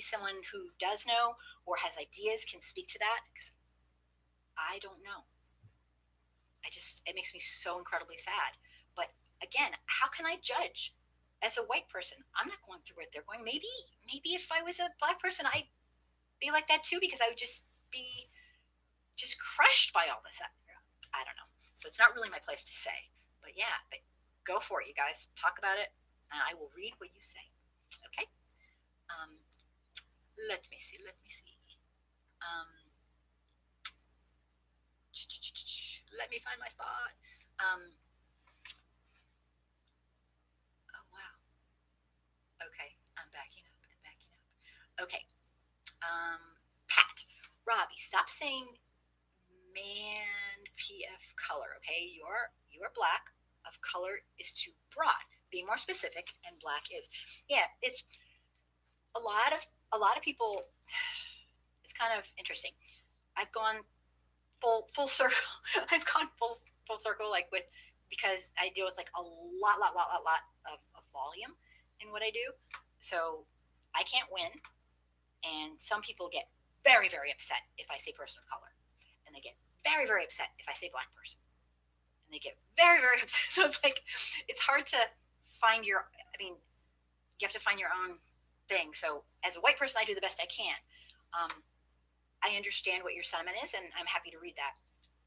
someone who does know or has ideas can speak to that because I don't know. It makes me so incredibly sad. But again, how can I judge as a white person? I'm not going through what they're going. Maybe if I was a black person, I'd be like that too because I would just be just crushed by all this. I don't know. So it's not really my place to say. But yeah, but go for it, you guys. Talk about it, and I will read what you say. Okay. Um, let me see. Let me see. Um, let me find my spot. Um, oh wow. Okay, I'm backing up. I'm backing up. Okay. Pat, Robbie, stop saying man PF color. Okay, you're black. Of color is too broad. Be more specific, and black is. Yeah, it's a lot of people. It's kind of interesting. I've gone full circle. I've gone full circle like with because I deal with like a lot of volume in what I do. So I can't win, and some people get very upset if I say person of color, and they get very upset if I say black person, and they get very upset. So it's like it's hard to find your. I mean, you have to find your own thing. So as a white person, I do the best I can. Um, I understand what your sentiment is, and I'm happy to read that.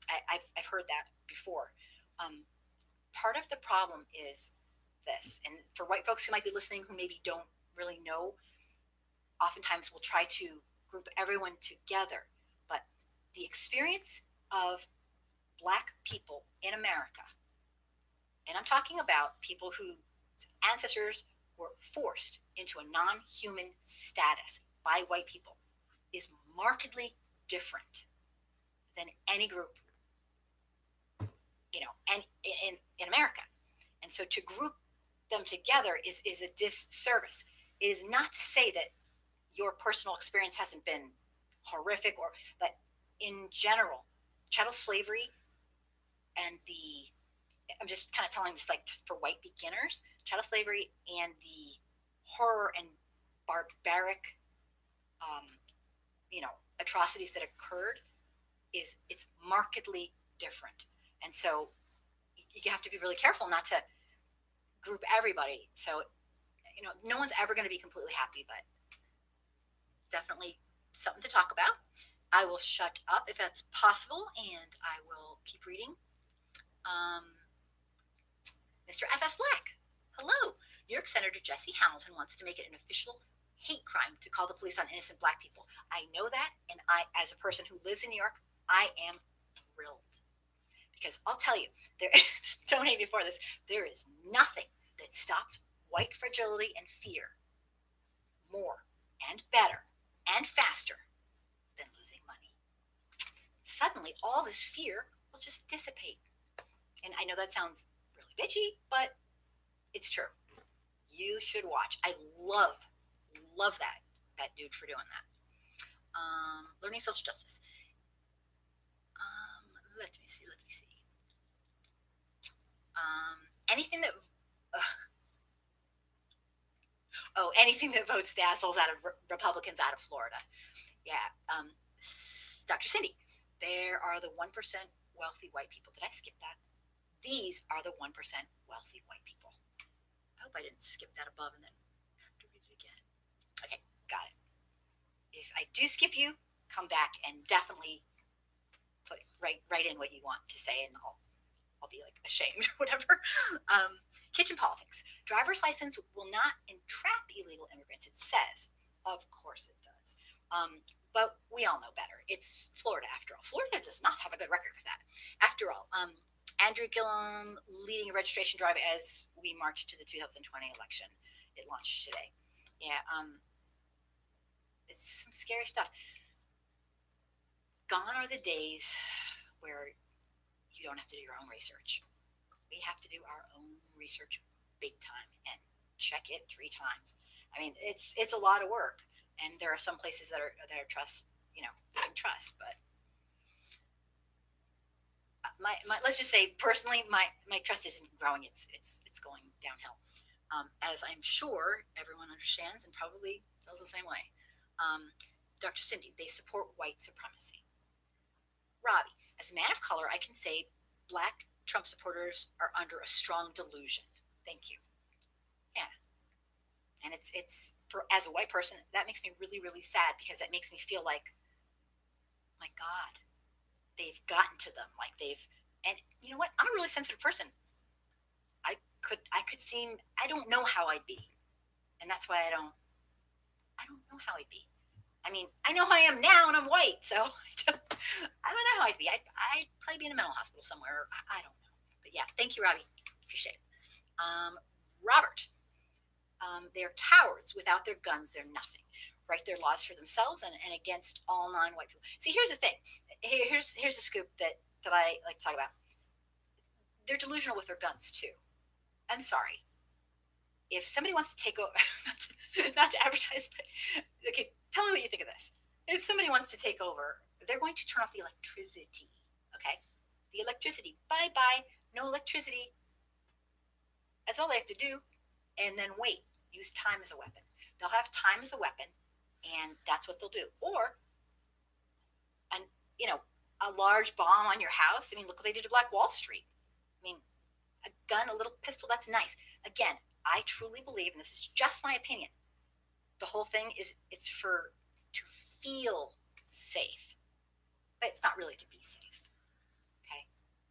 I've heard that before. Um, Part of the problem is this, and for white folks who might be listening who maybe don't really know, oftentimes we'll try to group everyone together. But the experience of black people in America, and I'm talking about people whose ancestors were forced into a non human status by white people, is markedly different than any group, and in America. And so to group them together is a disservice. It is not to say that your personal experience hasn't been horrific but in general, chattel slavery and I'm just kind of telling this like for white beginners, chattel slavery and the horror and barbaric, um, atrocities that occurred it's markedly different. And so you have to be really careful not to group everybody. So, no one's ever going to be completely happy, but definitely something to talk about. I will shut up if that's possible, and I will keep reading. Um, Mr. F.S. Black, hello. New York Senator Jesse Hamilton wants to make it an official hate crime to call the police on innocent black people. I know that, and as a person who lives in New York, I am thrilled. Because I'll tell you, there don't hate me for this, there is nothing that stops white fragility and fear more and better and faster than losing money. Suddenly, all this fear will just dissipate. And I know that sounds really bitchy, but it's true. You should watch. I love that dude for doing that. Learning social justice. Let me see. Anything that anything that votes the assholes out of Republicans out of Florida. Yeah, Dr. Cindy, there are the 1% wealthy white people. Did I skip that? These are the 1% wealthy white people. I hope I didn't skip that above and then have to read it again. Okay, got it. If I do skip you, come back and definitely write in what you want to say, and I'll be like ashamed or whatever. Kitchen politics. Driver's license will not entrap illegal immigrants, it says. Of course it does. But we all know better. It's Florida after all. Florida does not have a good record for that. After all, Andrew Gillum leading a registration drive as we march to the 2020 election it launched today. Yeah, it's some scary stuff. Gone are the days where you don't have to do your own research. We have to do our own research big time and check it 3 times. I mean, it's a lot of work, and there are some places that are trust, you can trust, but my let's just say personally, my trust isn't growing. It's going downhill, as I'm sure everyone understands and probably feels the same way. Um, Dr. Cindy, they support white supremacy. Robbie, as a man of color, I can say black Trump supporters are under a strong delusion. Thank you. Yeah, and it's for as a white person, that makes me really really sad because that makes me feel like, my God, they've gotten to them. Like they've, and you know what? I'm a really sensitive person. I could seem, I don't know how I'd be, and that's why I don't know how I'd be. I mean, I know how I am now, and I'm white, so I don't know how I'd be. I'd probably be in a mental hospital somewhere. I don't know, but yeah, thank you, Robbie. Appreciate it. Robert, they're cowards. Without their guns, they're nothing. Write their laws for themselves and against all non-white people. See, here's the thing. Here's a scoop that I like to talk about. They're delusional with their guns too. I'm sorry. If somebody wants to take over, not to advertise, but okay, tell me what you think of this. If somebody wants to take over, they're going to turn off the electricity. Okay, the electricity. Bye bye. No electricity. That's all they have to do, and then wait. Use time as a weapon. They'll have time as a weapon, and that's what they'll do. Or, an you know, a large bomb on your house. I mean, look what they did to Black Wall Street. I mean, a gun, a little pistol. That's nice. Again, I truly believe, and this is just my opinion, the whole thing is it's for to feel safe, but it's not really to be safe. Okay,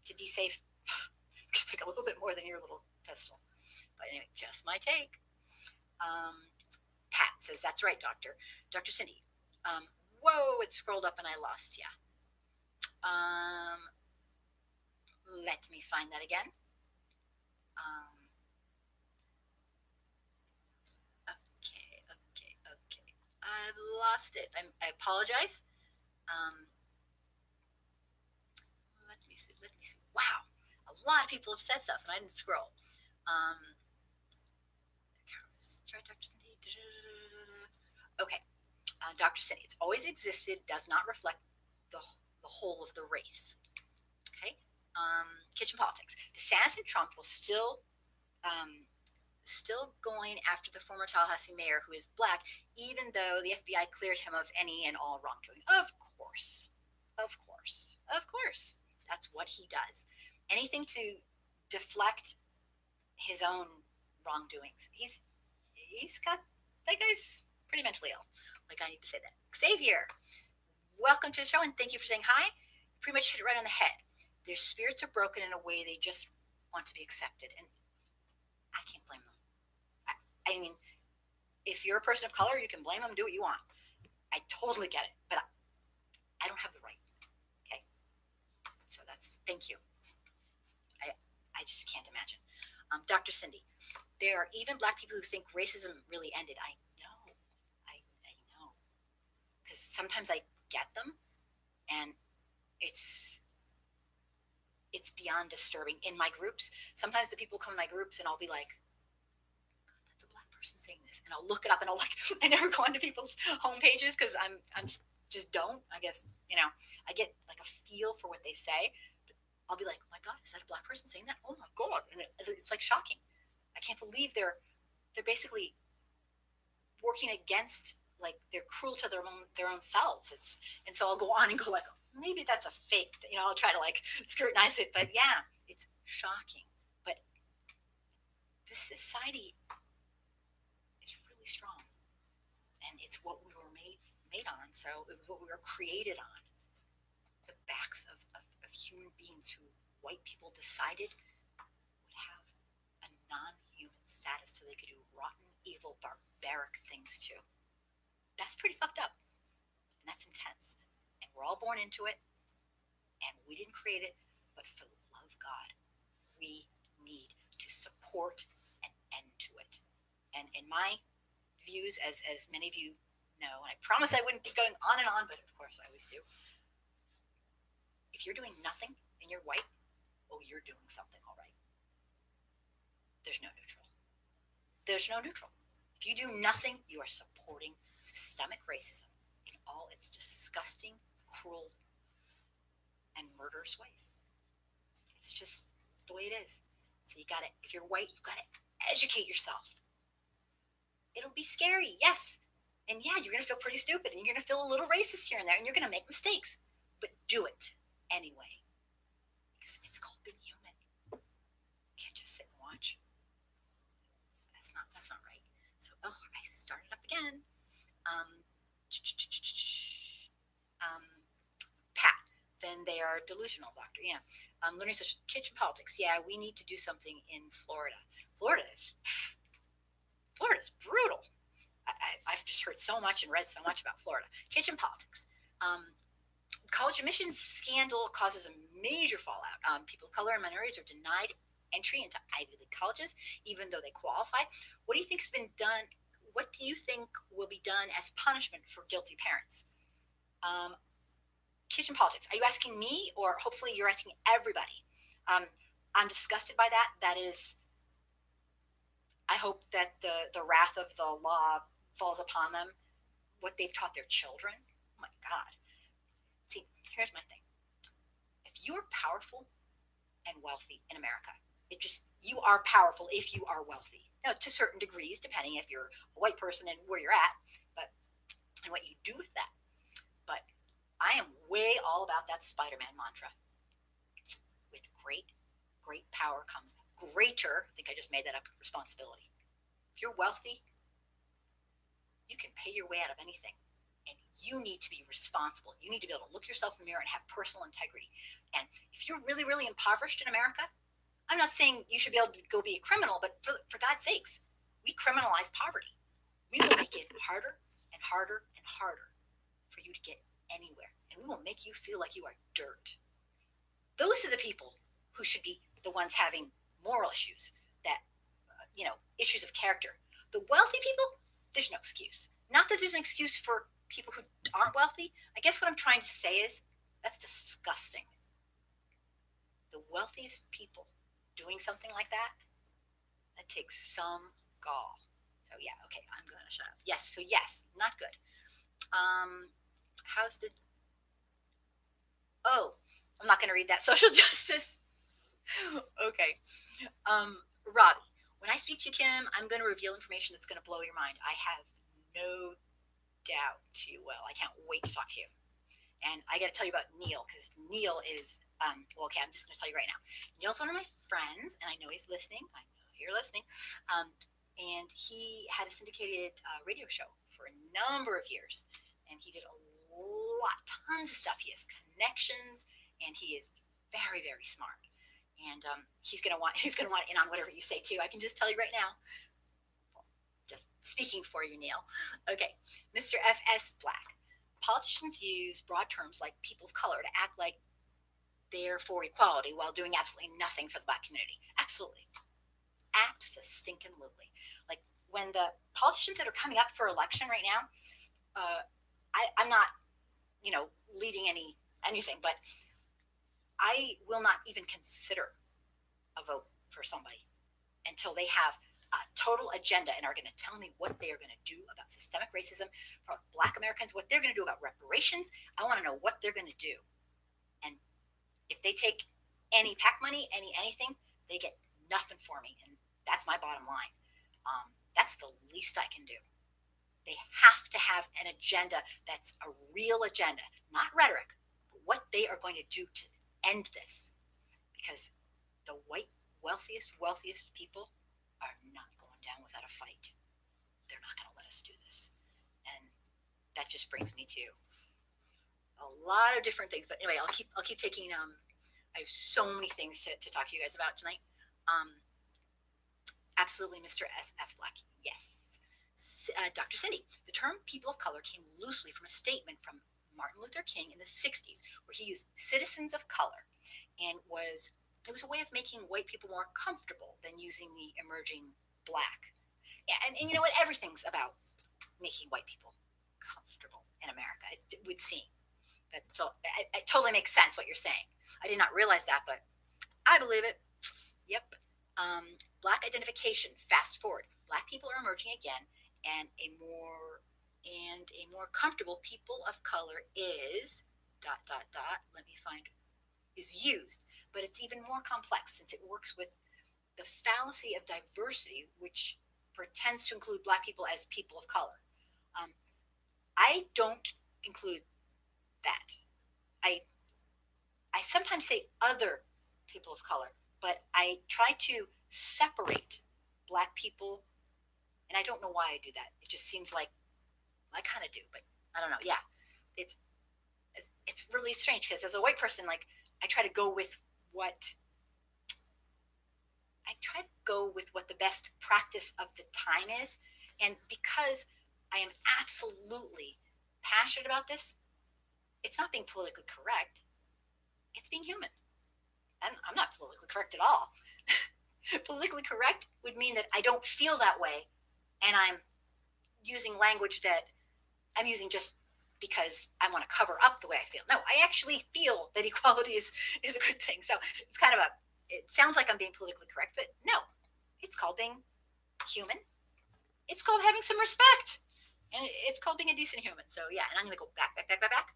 to be safe, it's like a little bit more than your little pistol. But anyway, just my take. Um, Pat says that's right, Doctor Cindy. Whoa, it scrolled up and I lost. Yeah. Um, Let me find that again. Um, okay. I've lost it. I apologize. Um, Let me see. Let me see. Wow, a lot of people have said stuff, and I didn't scroll. Um, right, Dr. Cindy. Okay, Dr. Cindy. It's always existed. Does not reflect the the whole of the race. Okay. Kitchen politics. DeSantis and Trump will still going after the former Tallahassee mayor who is black, even though the FBI cleared him of any and all wrongdoing. Of course. Of course. Of course. That's what he does. Anything to deflect his own wrongdoings. He's got, that guy's pretty mentally ill. Like, I need to say that. Xavier, welcome to the show and thank you for saying hi. Pretty much hit it right on the head. Their spirits are broken in a way they just want to be accepted, and I can't blame them. I mean, if you're a person of color, you can blame them, do what you want. I totally get it, but I don't have the right. Okay, so that's, thank you. I just can't imagine. Dr. Cindy, there are even black people who think racism really ended. I know, I know, because sometimes I get them, and it's beyond disturbing. In my groups, sometimes the people come in my groups, and I'll be like, that's a black person saying this, and I'll look it up, and I'll like, I never go onto people's home pages because I'm just don't. I guess I get like a feel for what they say. I'll be like, oh my God, is that a black person saying that? Oh my God, and it's like shocking. I can't believe they're basically working against, like, they're cruel to their own selves. And so I'll go on and go like, maybe that's a fake. I'll try to like scrutinize it, but yeah, it's shocking. But this society is really strong, and it's what we were made on. So it was what we were created on. The backs of human beings who white people decided would have a non-human status, so they could do rotten, evil, barbaric things too. That's pretty fucked up, and that's intense. And we're all born into it, and we didn't create it, but for the love of God, we need to support an end to it. And in my views, as many of you know, and I promise I wouldn't be going on, but of course I always do. If you're doing nothing and you're white, oh, you're doing something all right. There's no neutral. There's no neutral. If you do nothing, you are supporting systemic racism in all its disgusting, cruel, and murderous ways. It's just the way it is. So you gotta, if you're white, you gotta educate yourself. It'll be scary, yes. And yeah, you're gonna feel pretty stupid and you're gonna feel a little racist here and there and you're gonna make mistakes. But do it anyway. Because it's called being human. You can't just sit and watch. That's not right. So I started up again. Um, um, Pat, then they are delusional, doctor. Yeah. Learning such kitchen politics. Yeah, we need to do something in Florida. Florida is Florida's brutal. I've just heard so much and read so much about Florida. Kitchen politics. College admissions scandal causes a major fallout. People of color and minorities are denied entry into Ivy League colleges, even though they qualify. What do you think has been done? What do you think will be done as punishment for guilty parents? Um, Kitchen politics. Are you asking me, or hopefully you're asking everybody? Um, I'm disgusted by that. That is, I hope that the wrath of the law falls upon them. What they've taught their children. Oh my God. See, here's my thing. If you're powerful and wealthy in America, you are powerful if you are wealthy. Now, to certain degrees, depending if you're a white person and where you're at, but and what you do with that. But I am way all about that Spider-Man mantra. With great power comes greater, I think I just made that up, responsibility. If you're wealthy, you can pay your way out of anything. And you need to be responsible. You need to be able to look yourself in the mirror and have personal integrity. And if you're really, really impoverished in America, I'm not saying you should be able to go be a criminal, but for God's sakes, we criminalize poverty. We will make it harder and harder and harder for you to get anywhere. And we will make you feel like you are dirt. Those are the people who should be the ones having moral issues, that, issues of character. The wealthy people, there's no excuse. Not that there's an excuse for people who aren't wealthy. I guess what I'm trying to say is that's disgusting. The wealthiest people doing something like that takes some gall. So yeah, okay, I'm going to shut up. Yes, not good. How's the? Oh, I'm not going to read that. Social justice. Okay. Robbie, when I speak to you, Kim, I'm going to reveal information that's going to blow your mind. I have no doubt you will. I can't wait to talk to you. And I got to tell you about Neil, because Neil is, okay, I'm just going to tell you right now. Neil's one of my friends, and I know he's listening. I know you're listening. And he had a syndicated radio show for a number of years. And he did tons of stuff. He has connections, and he is very, very smart. And he's gonna want in on whatever you say too. I can just tell you right now. Just speaking for you, Neil. Okay, Mr. F.S. Black. Politicians use broad terms like people of color to act like they're for equality while doing absolutely nothing for the Black community. Absolutely. Abso-stinkin-lutely. Like, when the politicians that are coming up for election right now, I'm not, leading anything, but I will not even consider a vote for somebody until they have a total agenda and are going to tell me what they are going to do about systemic racism for Black Americans, what they're going to do about reparations. I want to know what they're going to do. And if they take any PAC money, anything, they get nothing for me. And that's my bottom line. That's the least I can do. They have to have an agenda that's a real agenda, not rhetoric, but what they are going to do to end this. Because the wealthiest people are not going down without a fight. They're not going to let us do this. And that just brings me to a lot of different things. But anyway, I'll keep taking. I have so many things to talk to you guys about tonight. Absolutely, Mr. S.F. Black. Yes. Dr. Cindy, the term people of color came loosely from a statement from Martin Luther King in the 60s, where he used citizens of color, and it was a way of making white people more comfortable than using the emerging Black. Yeah, and you know what? Everything's about making white people comfortable in America. It would seem that, so it totally makes sense what you're saying. I did not realize that, but I believe it. Yep. Black identification. Fast forward. Black people are emerging again, and a more comfortable people of color is dot dot dot. Let me find is used, but it's even more complex since it works with the fallacy of diversity, which pretends to include Black people as people of color. Um, I don't include that. I I sometimes say other people of color, but I try to separate Black people, and I don't know why I do that. It just seems like I kind of do, but I don't know. Yeah, it's it's really strange because as a white person, like I try to go with what I try to go with what the best practice of the time is, and because I am absolutely passionate about this, it's not being politically correct. It's being human. And I'm not politically correct at all. Politically correct would mean that I don't feel that way and I'm using language that I'm using just because I want to cover up the way I feel. No, I actually feel that equality is a good thing. So it's kind of a, it sounds like I'm being politically correct, but no, it's called being human. It's called having some respect. And it's called being a decent human. So yeah, and I'm going to go back, back, back, back, back.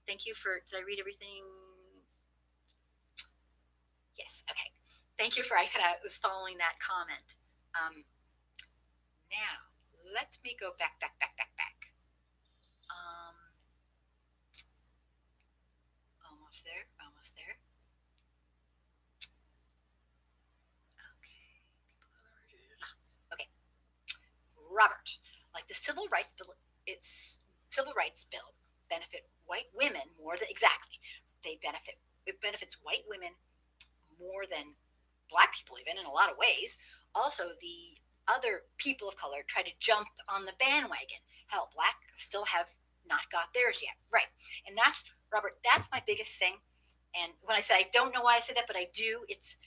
Thank you for, did I read everything? Yes, okay. Thank you for, I kind of was following that comment. Now, let me go back, back, back, back, back. Um, almost there, almost there. Okay. Okay. Robert, like the civil rights bill, it's civil rights bill benefit white women more than exactly. They benefit it benefits white women more than Black people even in a lot of ways. Also, the other people of color try to jump on the bandwagon. Hell, Black still have not got theirs yet. Right. And that's, Robert, that's my biggest thing. And when I said I don't know why I said that, but I do, it's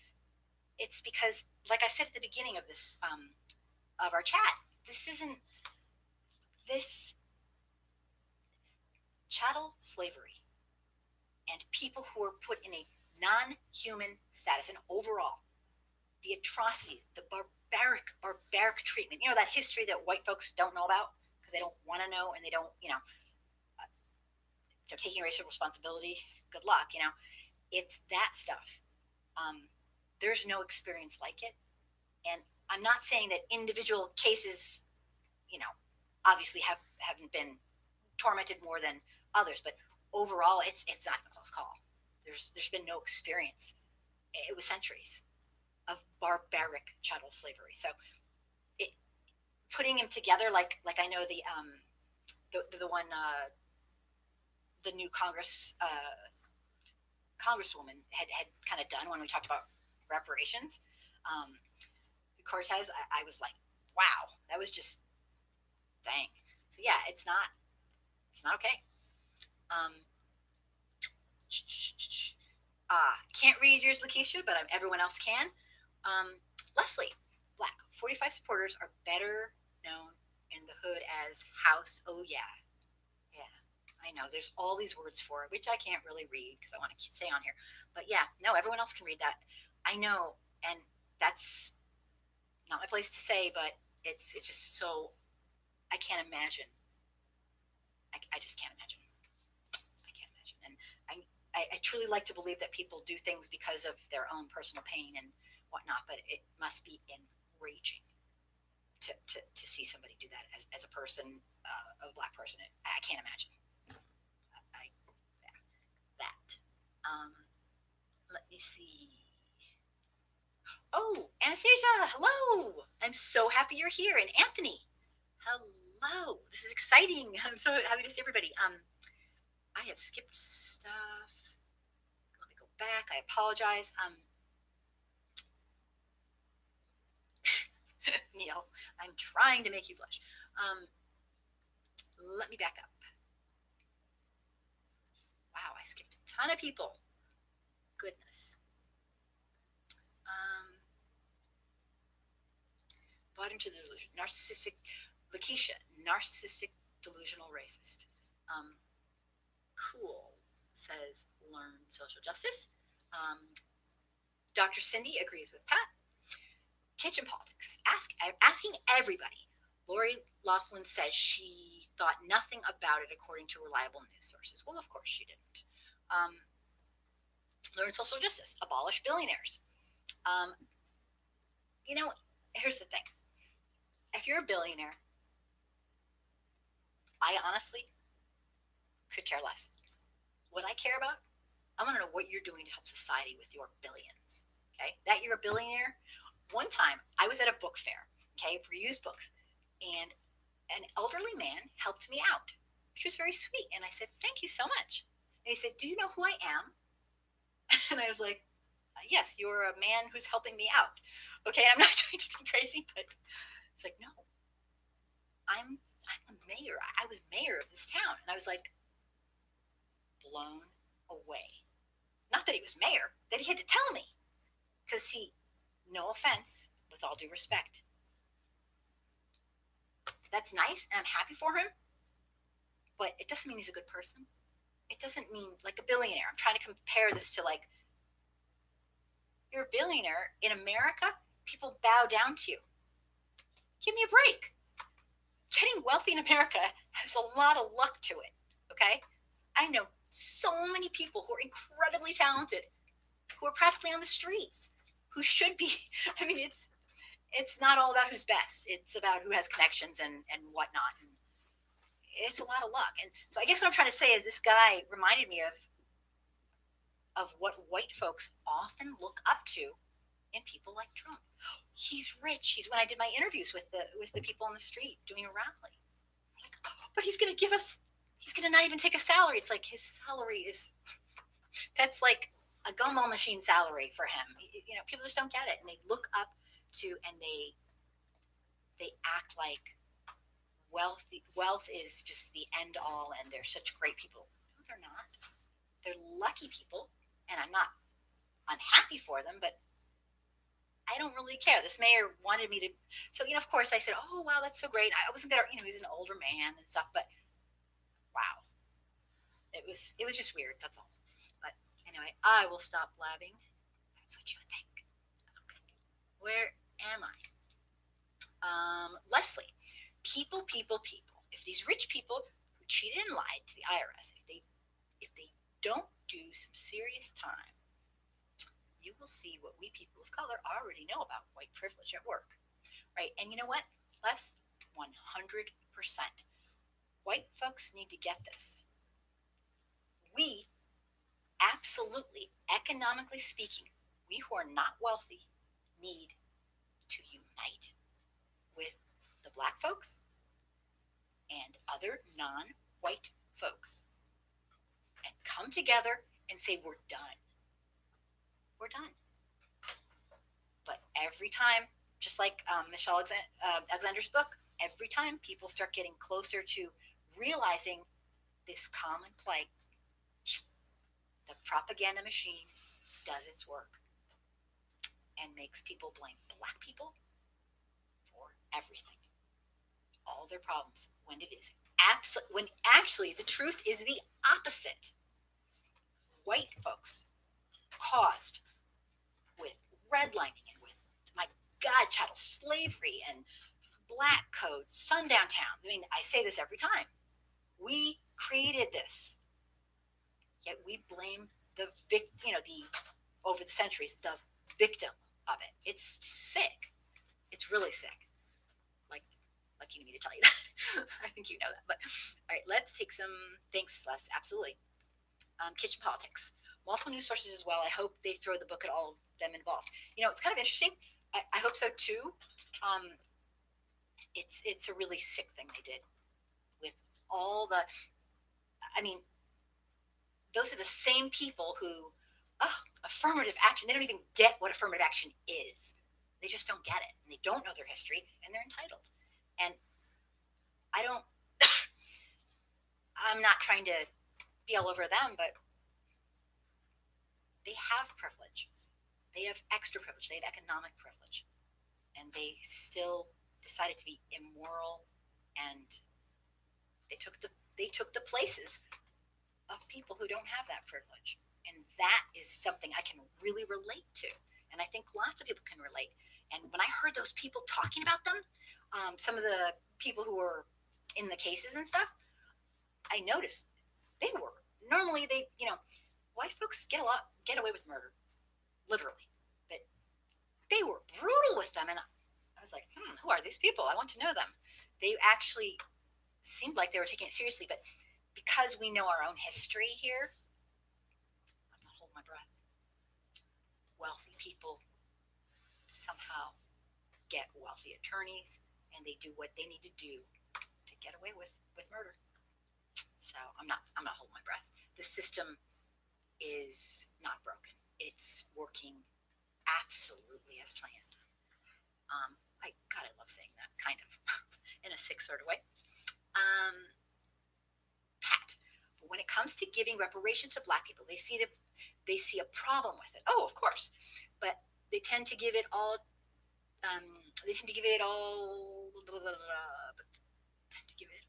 because, like I said at the beginning of this of our chat, this isn't this chattel slavery and people who are put in a non-human status and overall the atrocities, the barbaric treatment, that history that white folks don't know about because they don't want to know and they don't, they're taking racial responsibility. Good luck, it's that stuff. Um, there's no experience like it. And I'm not saying that individual cases, you know, obviously haven't been tormented more than others, but overall, it's not a close call. There's been no experience. It was centuries of barbaric chattel slavery. So it, putting them together, like I know the one the new Congresswoman had kind of done when we talked about reparations. Um, Cortez, I was like, wow, that was just dang. So yeah, it's not okay. Um, can't read yours, Lakeisha, but everyone else can. Leslie, Black, 45 supporters are better known in the hood as House. Oh, yeah. Yeah. I know. There's all these words for it, which I can't really read because I want to stay on here. But yeah, no, everyone else can read that. I know. And that's not my place to say, but it's just so, I can't imagine. I just can't imagine. I can't imagine. And I truly like to believe that people do things because of their own personal pain and whatnot, but it must be enraging to see somebody do that as a person, a Black person. I can't imagine. Yeah, that. Um, let me see. Oh, Anastasia, hello. I'm so happy you're here. And Anthony, hello. This is exciting. I'm so happy to see everybody. I have skipped stuff. Let me go back. I apologize. Neil, I'm trying to make you blush. Let me back up. Wow, I skipped a ton of people. Goodness. bought into the delusion. Narcissistic, Lakeisha, narcissistic, delusional racist. Um, cool, says learn social justice. Um, Dr. Cindy agrees with Pat. Kitchen politics. Asking everybody. Lori Laughlin says she thought nothing about it according to reliable news sources. Well, of course she didn't. Learn social justice. Abolish billionaires. Um, you know, here's the thing. If you're a billionaire, I honestly could care less. What I care about, I want to know what you're doing to help society with your billions. Okay, that you're a billionaire. One time, I was at a book fair. Okay, for used books, and an elderly man helped me out, which was very sweet. And I said, "Thank you so much." And he said, "Do you know who I am?" And I was like, "Yes, you're a man who's helping me out." Okay, I'm not trying to be crazy, but it's like, no, I'm the mayor. I was mayor of this town, and I was like, blown away. Not that he was mayor, that he had to tell me, because he, no offense, with all due respect, that's nice, and I'm happy for him, but it doesn't mean he's a good person. It doesn't mean like a billionaire. I'm trying to compare this to like, you're a billionaire in America, people bow down to you. Give me a break. Getting wealthy in America has a lot of luck to it. Okay, I know so many people who are incredibly talented, who are practically on the streets, who should be. I mean, it's not all about who's best. It's about who has connections and whatnot. And it's a lot of luck. And so I guess what I'm trying to say is this guy reminded me of what white folks often look up to in people like Trump. He's rich. He's when I did my interviews with the people on the street doing a rally. Like, but he's going to give us. He's going to not even take a salary. It's like his salary is. That's like a gumball machine salary for him. You know, people just don't get it, and they look up to and they act like wealth is just the end all, and they're such great people. No, they're not. They're lucky people, and I'm not unhappy for them, but I don't really care. This mayor wanted me to, so of course I said, "Oh wow, that's so great." I wasn't gonna, he's an older man and stuff, but wow, it was just weird. That's all. But anyway, I will stop blabbing. That's what you think. Okay, where am I? Leslie, people. If these rich people who cheated and lied to the IRS, if they don't do some serious time, you will see what we people of color already know about white privilege at work, right? And you know what, Les? 100%. White folks need to get this. We absolutely, economically speaking, we who are not wealthy need to unite with the black folks and other non-white folks and come together and say, we're done. We're done. But every time, just like Michelle Alexander's book, every time people start getting closer to realizing this common plight, the propaganda machine does its work and makes people blame black people for everything, all their problems, when it is when actually the truth is the opposite. White folks caused with redlining and with, my God, chattel slavery and black codes, sundown towns. I mean, I say this every time. We created this, yet we blame the over the centuries, the victim of it. It's sick. It's really sick. Like you need me to tell you that. I think you know that. But all right, let's take some. Thanks, Les. Absolutely. Kitchen politics. Multiple news sources as well. I hope they throw the book at all of them involved. It's kind of interesting. I hope so too. It's a really sick thing they did with all the. I mean, those are the same people who, affirmative action. They don't even get what affirmative action is. They just don't get it, and they don't know their history, and they're entitled. And I don't. I'm not trying to be all over them, but they have privilege. They have extra privilege. They have economic privilege, and they still decided to be immoral, and they took the places of people who don't have that privilege. And that is something I can really relate to. And I think lots of people can relate. And when I heard those people talking about them, some of the people who were in the cases and stuff, I noticed they were normally white folks get away with murder, literally, but they were brutal with them. And I was like, who are these people? I want to know them. They actually seemed like they were taking it seriously, but because we know our own history here, I'm not holding my breath. Wealthy people somehow get wealthy attorneys, and they do what they need to do to get away with murder. So I'm not holding my breath. The system is not broken. It's working absolutely as planned. I love saying that, kind of, in a sick sort of way. Pat, but when it comes to giving reparations to Black people, they see a problem with it. Oh, of course, but they tend to give it all. They tend to give it all. Blah, blah, blah, but tend to give it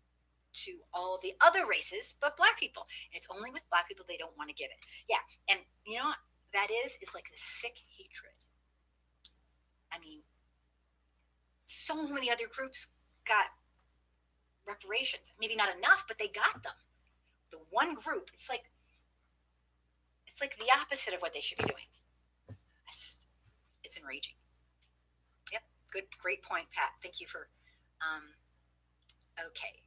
to all the other races, but Black people. It's only with Black people they don't want to give it. Yeah, and you know what that is? It's like the sick hatred. I mean, so many other groups got reparations. Maybe not enough, but they got them. The one group, it's like the opposite of what they should be doing. It's enraging. Yep, great point, Pat. Thank you for. Okay,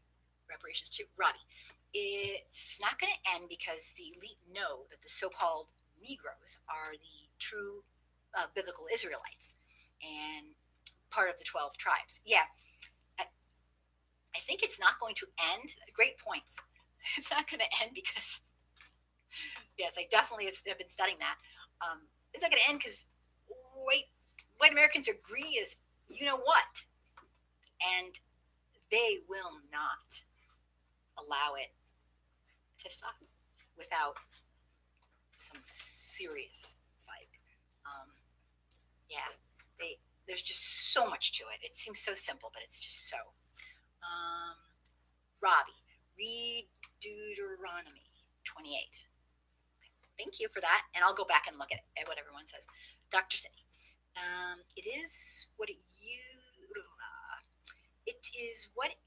reparations to Robbie. It's not going to end because the elite know that the so-called Negroes are the true biblical Israelites and part of the 12 tribes. Yeah, I think it's not going to end. Great points. It's not going to end because, yes, I definitely have been studying that. It's not going to end because white Americans are greedy as you know what, and they will not allow it to stop without some serious fight. Yeah, there's just so much to it. It seems so simple, but it's just so. Robbie, read Deuteronomy 28. Okay, thank you for that, and I'll go back and look at what everyone says. Dr. Cindy, it is what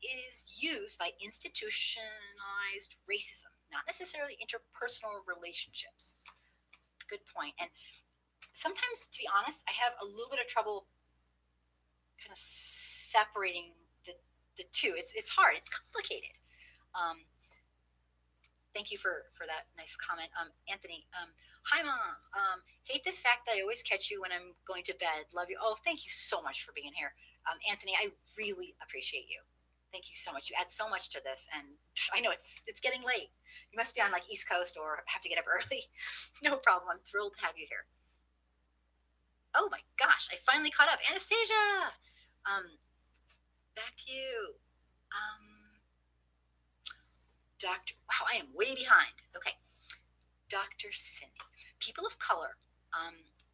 is used by institutionalized racism, not necessarily interpersonal relationships. Good point. And sometimes, to be honest, I have a little bit of trouble kind of separating the two. It's hard. It's complicated. Thank you for that nice comment. Anthony, hi, Mom. Hate the fact that I always catch you when I'm going to bed. Love you. Oh, thank you so much for being here. Anthony, I really appreciate you. Thank you so much. You add so much to this, and I know it's getting late. You must be on like East Coast or have to get up early. No problem. I'm thrilled to have you here. Oh my gosh, I finally caught up. Anastasia, back to you. Doctor, wow, I am way behind. Okay, Dr. Cindy. People of color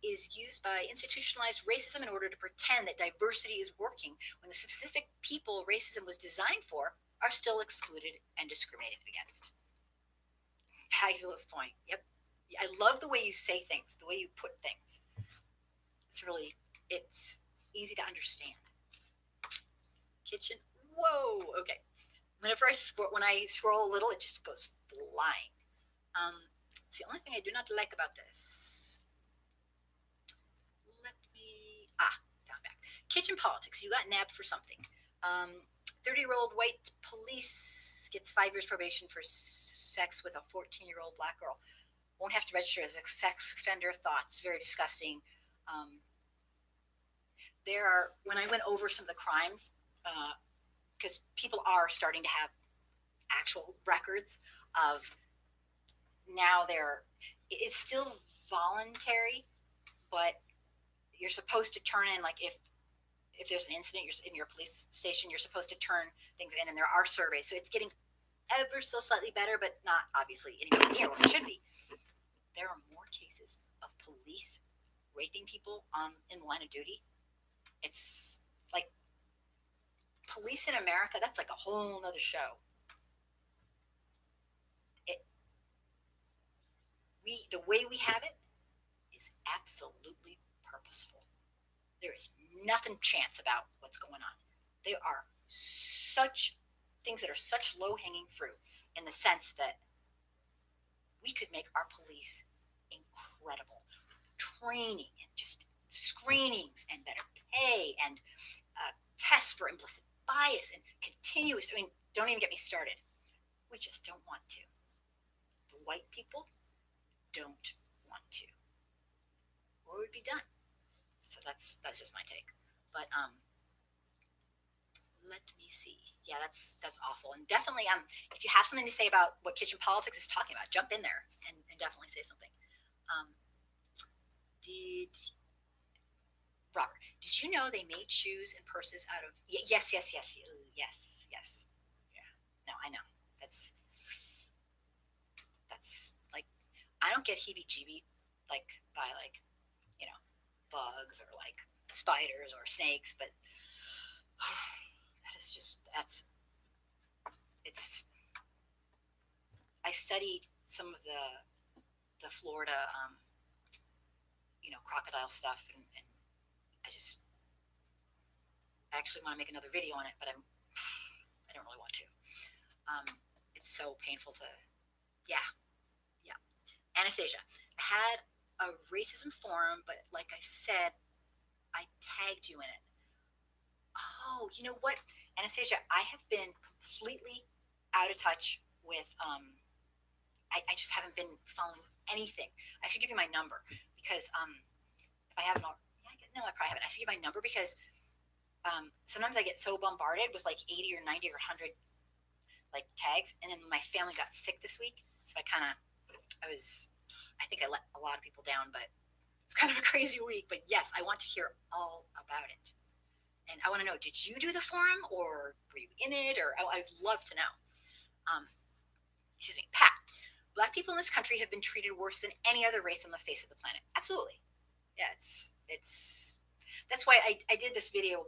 is used by institutionalized racism in order to pretend that diversity is working when the specific people racism was designed for are still excluded and discriminated against. Fabulous point. Yep. I love the way you say things, the way you put things. It's easy to understand. Kitchen. Whoa. Okay. Whenever when I scroll a little, it just goes flying. It's the only thing I do not like about this. Found back. Kitchen politics. You got nabbed for something. 30-year-old white police gets 5 years probation for sex with a 14-year-old Black girl. Won't have to register as a sex offender. Thoughts. Very disgusting. When I went over some of the crimes, because people are starting to have actual records of now it's still voluntary, but you're supposed to turn in, like if there's an incident in your police station, you're supposed to turn things in, and there are surveys. So it's getting ever so slightly better, but not obviously anywhere near what it should be. There are more cases of police raping people in the line of duty. It's like police in America, that's like a whole nother show. It, the way we have it is absolutely purposeful. There is nothing chance about what's going on. There are such things that are such low hanging fruit in the sense that we could make our police incredible. Training and just screenings and better pay and tests for implicit bias and continuous. I mean, don't even get me started. We just don't want to. The white people don't want to, or it would be done. So that's just my take. But let me see. Yeah, that's awful. And definitely, if you have something to say about what kitchen politics is talking about, jump in there and definitely say something. Um, did Robert? Did you know they made shoes and purses out of? Yes, yes, yes, yes, yes. Yeah. No, I know. That's that's like I don't get heebie-jeebie like by like you know bugs or like spiders or snakes, but that is just that's it's. I studied some of the Florida crocodile stuff, and I just I actually want to make another video on it, but I don't really want to. Um, it's so painful to yeah, yeah. Anastasia, I had a racism forum, but like I said, I tagged you in it. Oh, you know what, Anastasia, I have been completely out of touch with. I just haven't been following anything. I should give you my number because if I haven't, yeah, no, I probably haven't. I should give my number because sometimes I get so bombarded with like 80 or 90 or 100 like tags, and then my family got sick this week, so I think I let a lot of people down, but it's kind of a crazy week. But yes, I want to hear all about it, and I want to know: did you do the forum, or were you in it, or I'd love to know. Um, excuse me, Pat. Black people in this country have been treated worse than any other race on the face of the planet. Absolutely, yeah. It's that's why I did this video.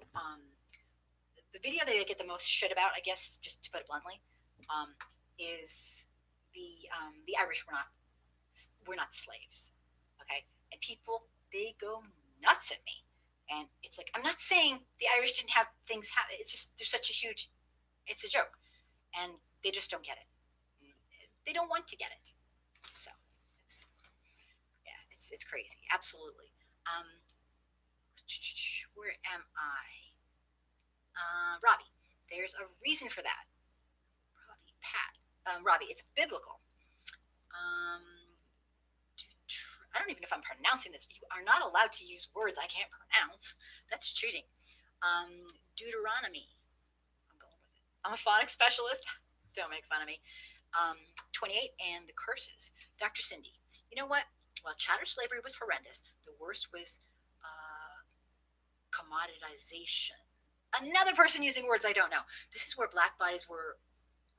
The video that I get the most shit about, I guess, just to put it bluntly, um, is the Irish we're not slaves, okay? And people they go nuts at me, and it's like I'm not saying the Irish didn't have things happen. It's just there's such a huge, it's a joke, and they just don't get it. They don't want to get it, so it's yeah, it's crazy, absolutely. Um, where am I? Robbie, there's a reason for that. Robbie, Pat, Robbie, it's biblical. Um, I don't even know if I'm pronouncing this. You are not allowed to use words I can't pronounce. That's cheating. Deuteronomy. I'm going with it. I'm a phonics specialist. Don't make fun of me. 28 and the curses. Dr. Cindy, you know what? While chattel slavery was horrendous, the worst was commoditization. Another person using words I don't know. This is where black bodies were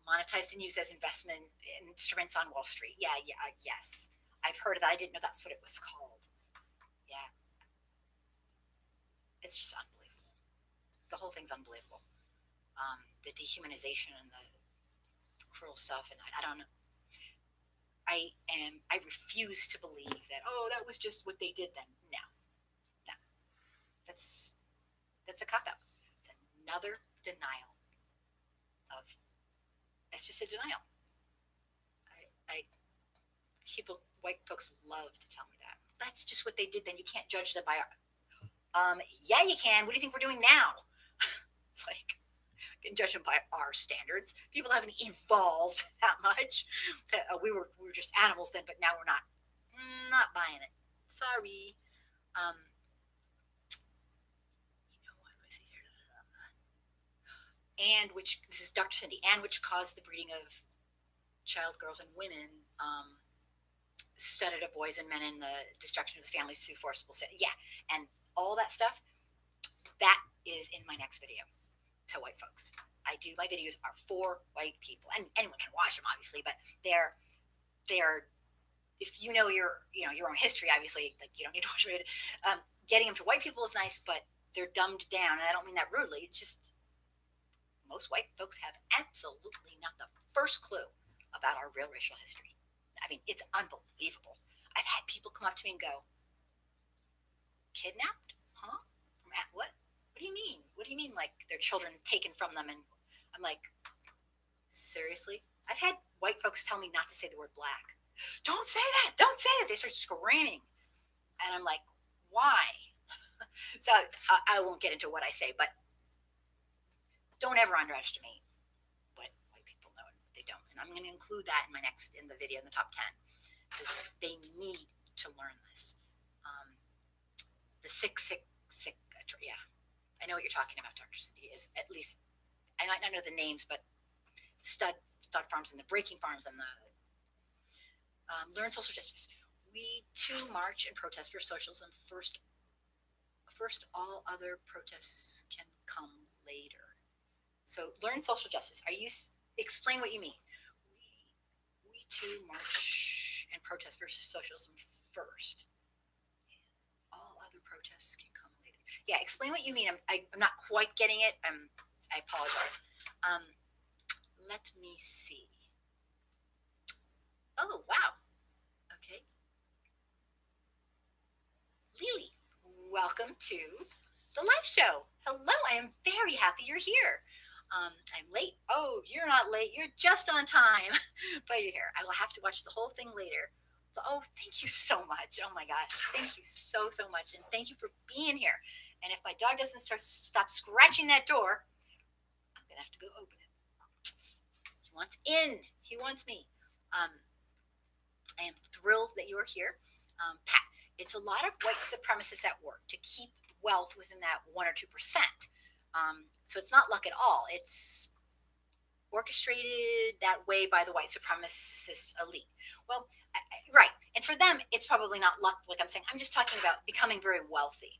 monetized and used as investment instruments on Wall Street. Yeah, yeah, yes. I've heard of that. I didn't know that's what it was called. Yeah, it's just unbelievable. The whole thing's unbelievable. The dehumanization and the cruel stuff, and I don't know. I refuse to believe that. Oh, that was just what they did then. No, no, that's that's a cop out. It's another denial of. It's just a denial. I people, white folks love to tell me that. That's just what they did then. You can't judge them by yeah, you can. What do you think we're doing now? It's like you can judge them by our standards. People haven't evolved that much. We were just animals then, but now we're not. Not buying it. Sorry. Um, you know what? Let me see here. And which this is Dr. Cindy, and which caused the breeding of child girls and women, studied of boys and men, and the destruction of the families through forcible sex. Yeah, and all that stuff. That is in my next video to white folks. I do my videos are for white people, and anyone can watch them, obviously, but they're if you know your own history, obviously, like you don't need to watch it. Getting them to white people is nice, but they're dumbed down, and I don't mean that rudely. It's just most white folks have absolutely not the first clue about our real racial history. I mean, it's unbelievable. I've had people come up to me and go, kidnapped? Huh? What? What do you mean? What do you mean, like their children taken from them? And I'm like, seriously? I've had white folks tell me not to say the word black. Don't say that. Don't say it. They start screaming. And I'm like, why? So I won't get into what I say, but don't ever underestimate what white people know and what they don't. And I'm going to include that in the video in the top 10 because they need to learn this. The yeah. I know what you're talking about, Dr. Cindy, is at least, I might not know the names, but stud farms and the breaking farms and the learn social justice. We too march and protest for socialism first. All other protests can come later. So learn social justice. Explain what you mean? We too march and protest for socialism first. All other protests can come later. Yeah, explain what you mean. I'm not quite getting it. I apologize. Let me see. Oh, wow. Okay. Lily, welcome to the live show. Hello, I am very happy you're here. I'm late. Oh, you're not late. You're just on time. But you're here. I will have to watch the whole thing later. Oh, thank you so much. Oh my gosh. Thank you so much. And thank you for being here. And if my dog doesn't stop scratching that door, I'm going to have to go open it. He wants in. He wants me. I am thrilled that you are here. Pat, it's a lot of white supremacists at work to keep wealth within that 1 or 2%. So it's not luck at all. It's orchestrated that way by the white supremacist elite. Well, right. And for them, it's probably not luck, like I'm saying. I'm just talking about becoming very wealthy.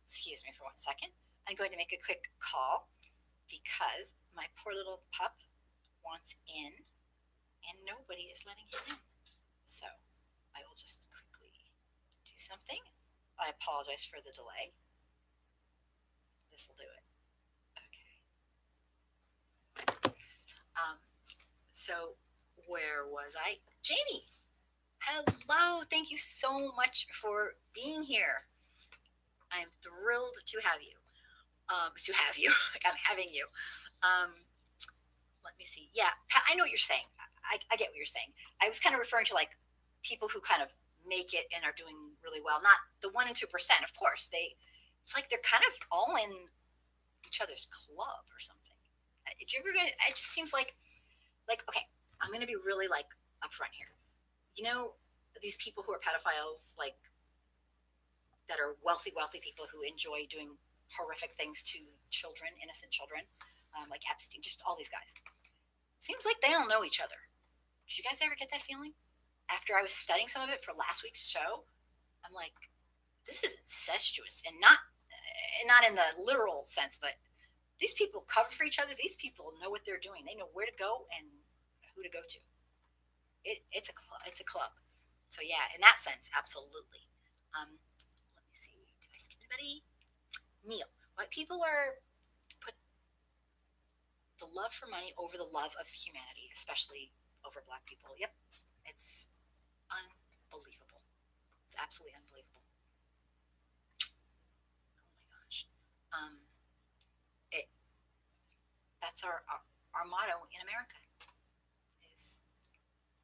Excuse me for 1 second. I'm going to make a quick call because my poor little pup wants in and nobody is letting him in. So I will just quickly do something. I apologize for the delay. This will do it. Okay. So where was I? Jamie. Hello. Thank you so much for being here. I'm thrilled to have you. Like I'm having you. Let me see. Yeah, I know what you're saying. I get what you're saying. I was kind of referring to like people who kind of make it and are doing really well. Not the 1 and 2%. Of course, it's like they're kind of all in each other's club or something. Did you ever guys? It just seems like okay. I'm going to be really like upfront here. You know, these people who are pedophiles, like that are wealthy people who enjoy doing horrific things to children, innocent children, like Epstein, just all these guys. Seems like they don't know each other. Did you guys ever get that feeling? After I was studying some of it for last week's show, I'm like, this is incestuous, and not in the literal sense, but these people cover for each other. These people know what they're doing. They know where to go and who to go to. It's a club. It's a club. So yeah, in that sense, absolutely. Let me see. Did I skip anybody? Neil. White people are put the love for money over the love of humanity, especially over Black people. Yep, it's unbelievable. It's absolutely unbelievable. Oh my gosh. That's our motto in America is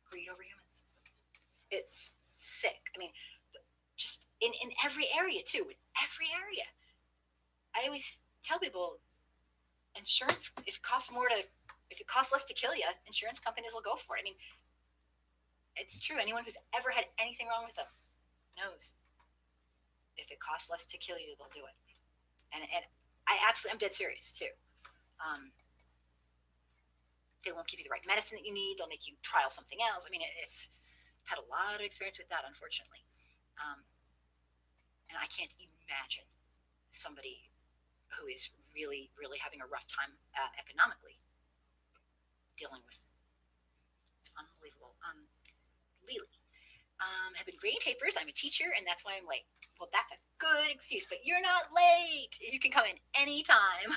greed over humans. It's sick. I mean, just in every area too. In every area. I always tell people, insurance, if it costs less to kill you, insurance companies will go for it. I mean, it's true. Anyone who's ever had anything wrong with them knows if it costs less to kill you, they'll do it. And I'm dead serious too. They won't give you the right medicine that you need. They'll make you trial something else. I mean, I've had a lot of experience with that, unfortunately. And I can't imagine somebody who is really, really having a rough time economically dealing with. It's unbelievable. Lily, have been grading papers. I'm a teacher, and that's why I'm late. Well, that's a good excuse, but you're not late. You can come in anytime.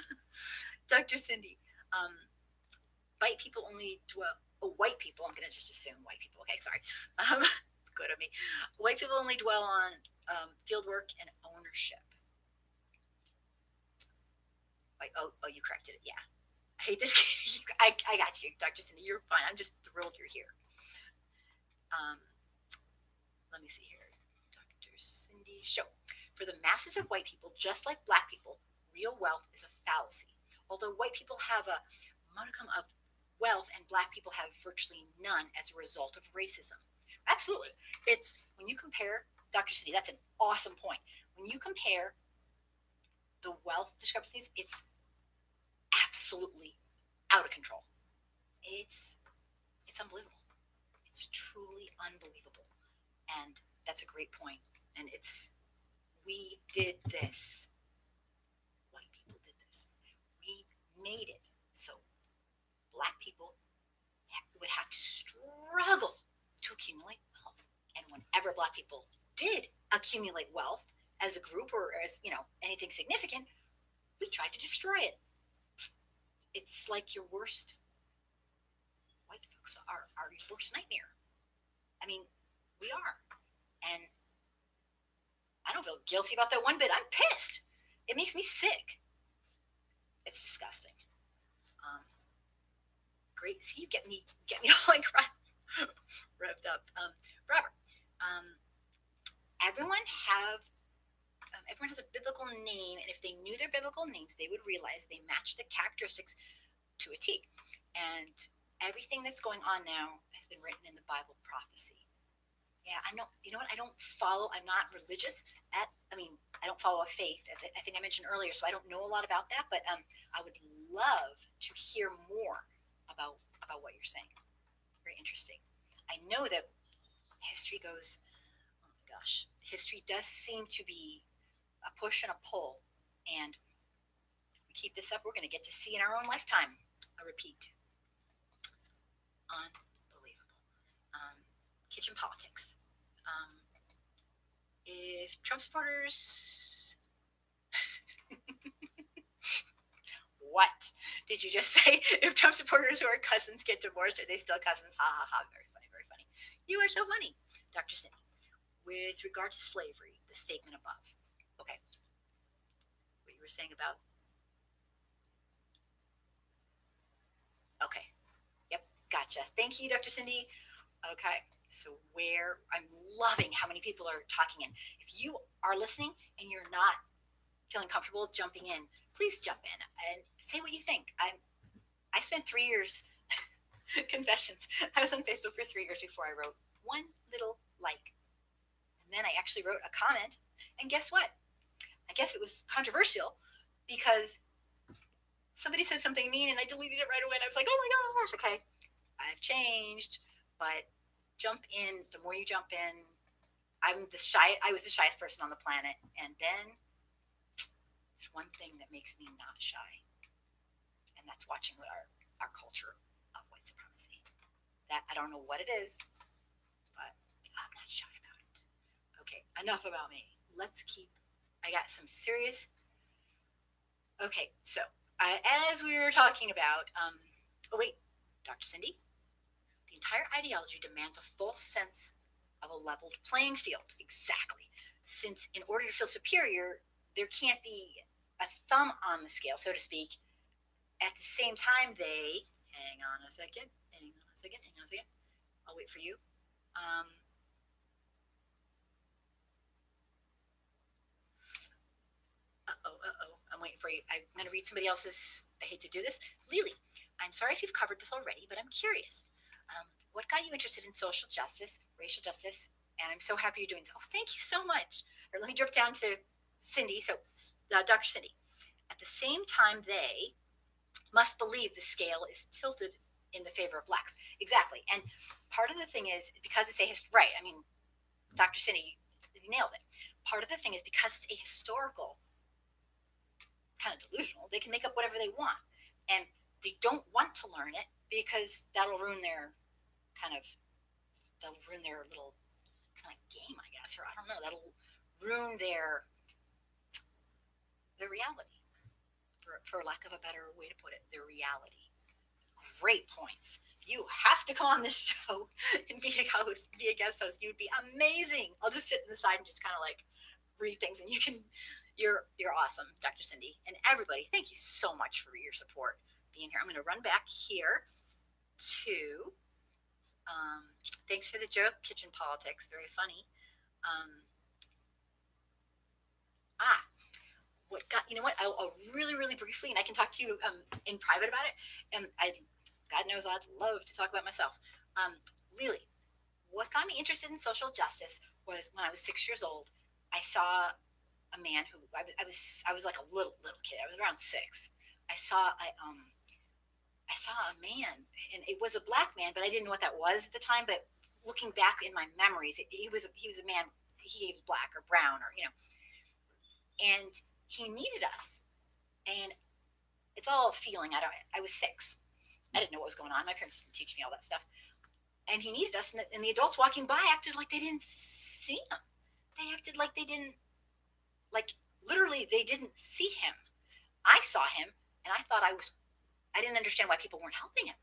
Dr. Cindy, white people only dwell. Oh, white people. I'm going to just assume white people. Okay, sorry. It's good of me. White people only dwell on field work and ownership. Like, oh, you corrected it. Yeah. I hate this. I got you, Dr. Cindy. You're fine. I'm just thrilled you're here. Um, let me see here. Dr. Cindy Show. For the masses of white people, just like black people, real wealth is a fallacy. Although white people have a modicum of wealth and black people have virtually none as a result of racism. Absolutely. It's when you compare, Dr. Cindy, that's an awesome point. When you compare the wealth discrepancies, it's absolutely out of control. It's unbelievable. It's truly unbelievable. And that's a great point. And we did this. White people did this. We made it so black people would have to struggle to accumulate wealth. And whenever black people did accumulate wealth as a group or as, anything significant, we tried to destroy it. It's like your worst, white folks are your worst nightmare. I mean, we are. And I don't feel guilty about that one bit. I'm pissed. It makes me sick. It's disgusting. Great. See, you get me all like revved up. Robert, everyone has a biblical name, and if they knew their biblical names, they would realize they match the characteristics to a T. And everything that's going on now has been written in the Bible prophecy. Yeah, I know. You know what? I'm not religious. I don't follow a faith, as I think I mentioned earlier, so I don't know a lot about that. But I would love to hear more about what you're saying. Very interesting. I know that history goes. Oh my gosh, history does seem to be a push and a pull, and if we keep this up, we're going to get to see in our own lifetime a repeat. It's unbelievable. Kitchen politics. If Trump supporters what did you just say? If Trump supporters who are cousins get divorced, are they still cousins? Ha ha ha. Very funny, very funny. You are so funny. Dr. Cindy, with regard to slavery, the statement above. Okay. What you were saying about. Okay. Yep. Gotcha. Thank you, Dr. Cindy. Okay. So I'm loving how many people are talking in. If you are listening and you're not feeling comfortable jumping in, please jump in and say what you think. I spent 3 years, confessions. I was on Facebook for 3 years before I wrote one little like. And then I actually wrote a comment. And guess what? I guess it was controversial because somebody said something mean and I deleted it right away. And I was like, oh my gosh, okay. I've changed, but jump in. The more you jump in, I was the shyest person on the planet. And then there's one thing that makes me not shy, and that's watching our culture of white supremacy. That I don't know what it is, but I'm not shy about it. Okay, enough about me. I got some serious. Okay, so as we were talking about, oh wait, Dr. Cindy, the entire ideology demands a false sense of a leveled playing field. Exactly. Since in order to feel superior, there can't be a thumb on the scale, so to speak. At the same time, hang on a second. I'll wait for you. I'm waiting for you. I'm going to read somebody else's. I hate to do this. Lily, I'm sorry if you've covered this already, but I'm curious. What got you interested in social justice, racial justice? And I'm so happy you're doing this. Oh, thank you so much. Or let me drop down to Cindy. So, Dr. Cindy, at the same time, they must believe the scale is tilted in the favor of blacks. Exactly. And part of the thing is because it's right. I mean, Dr. Cindy, you nailed it. Part of the thing is because it's a historical kind of delusional, they can make up whatever they want. And they don't want to learn it because that'll ruin their little kind of game, I guess, or I don't know, that'll ruin their reality, for lack of a better way to put it, the reality. Great points. You have to come on this show and be a host, be a guest host. You would be amazing. I'll just sit in the side and just kind of like read things, and you can. You're awesome, Dr. Cindy, and everybody. Thank you so much for your support being here. I'm going to run back here to. Thanks for the joke, kitchen politics. Very funny. Um, ah, what got you know what? I'll really briefly, and I can talk to you in private about it. And God knows I'd love to talk about myself. Lily, what got me interested in social justice was when I was 6 years old. I saw a man who I was like a little kid. I was around six. I saw I saw a man, and it was a black man, but I didn't know what that was at the time. But looking back in my memories, he was a man. He was black or brown or and he needed us. And it's all feeling. I was six. I didn't know what was going on. My parents didn't teach me all that stuff. And he needed us, and the adults walking by acted like they didn't see him. They acted like they didn't, like literally, they didn't see him. I saw him, and I didn't understand why people weren't helping him.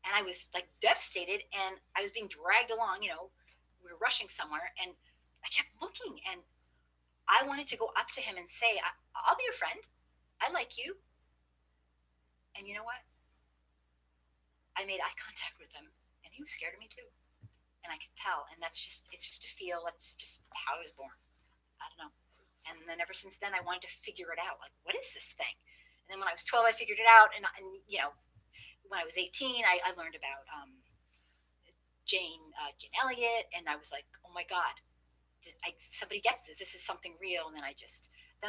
And I was like devastated, and I was being dragged along. We were rushing somewhere, and I kept looking, and I wanted to go up to him and say, I'll be your friend. I like you. And you know what? I made eye contact with him, and he was scared of me too. And I could tell. And it's just a feel. That's just how I was born. I don't know. And then ever since then, I wanted to figure it out. Like, what is this thing? And then when I was 12, I figured it out. And when I was 18, I learned about Jane Elliott, and I was like, oh my God, somebody gets this. This is something real. And then I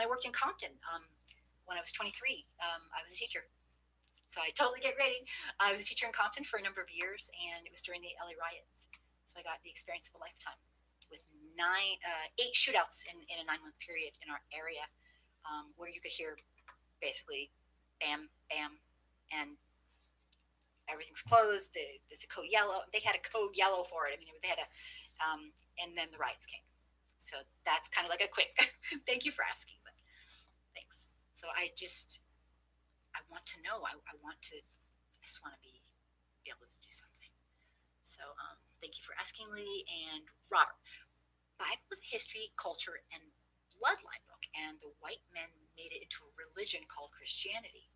worked in Compton. When I was 23, I was a teacher. So I totally get ready. I was a teacher in Compton for a number of years, and it was during the LA riots. So I got the experience of a lifetime with 8 shootouts in a 9-month period in our area, where you could hear basically bam, bam, and everything's closed. There's a code yellow. They had a code yellow for it. I mean, they had and then the riots came. So that's kind of like a quick, thank you for asking, but thanks. So I want to know. I just want to be able to do something. So thank you for asking, Lee and Robert. Bible is a history, culture, and bloodline book, and the white men made it into a religion called Christianity.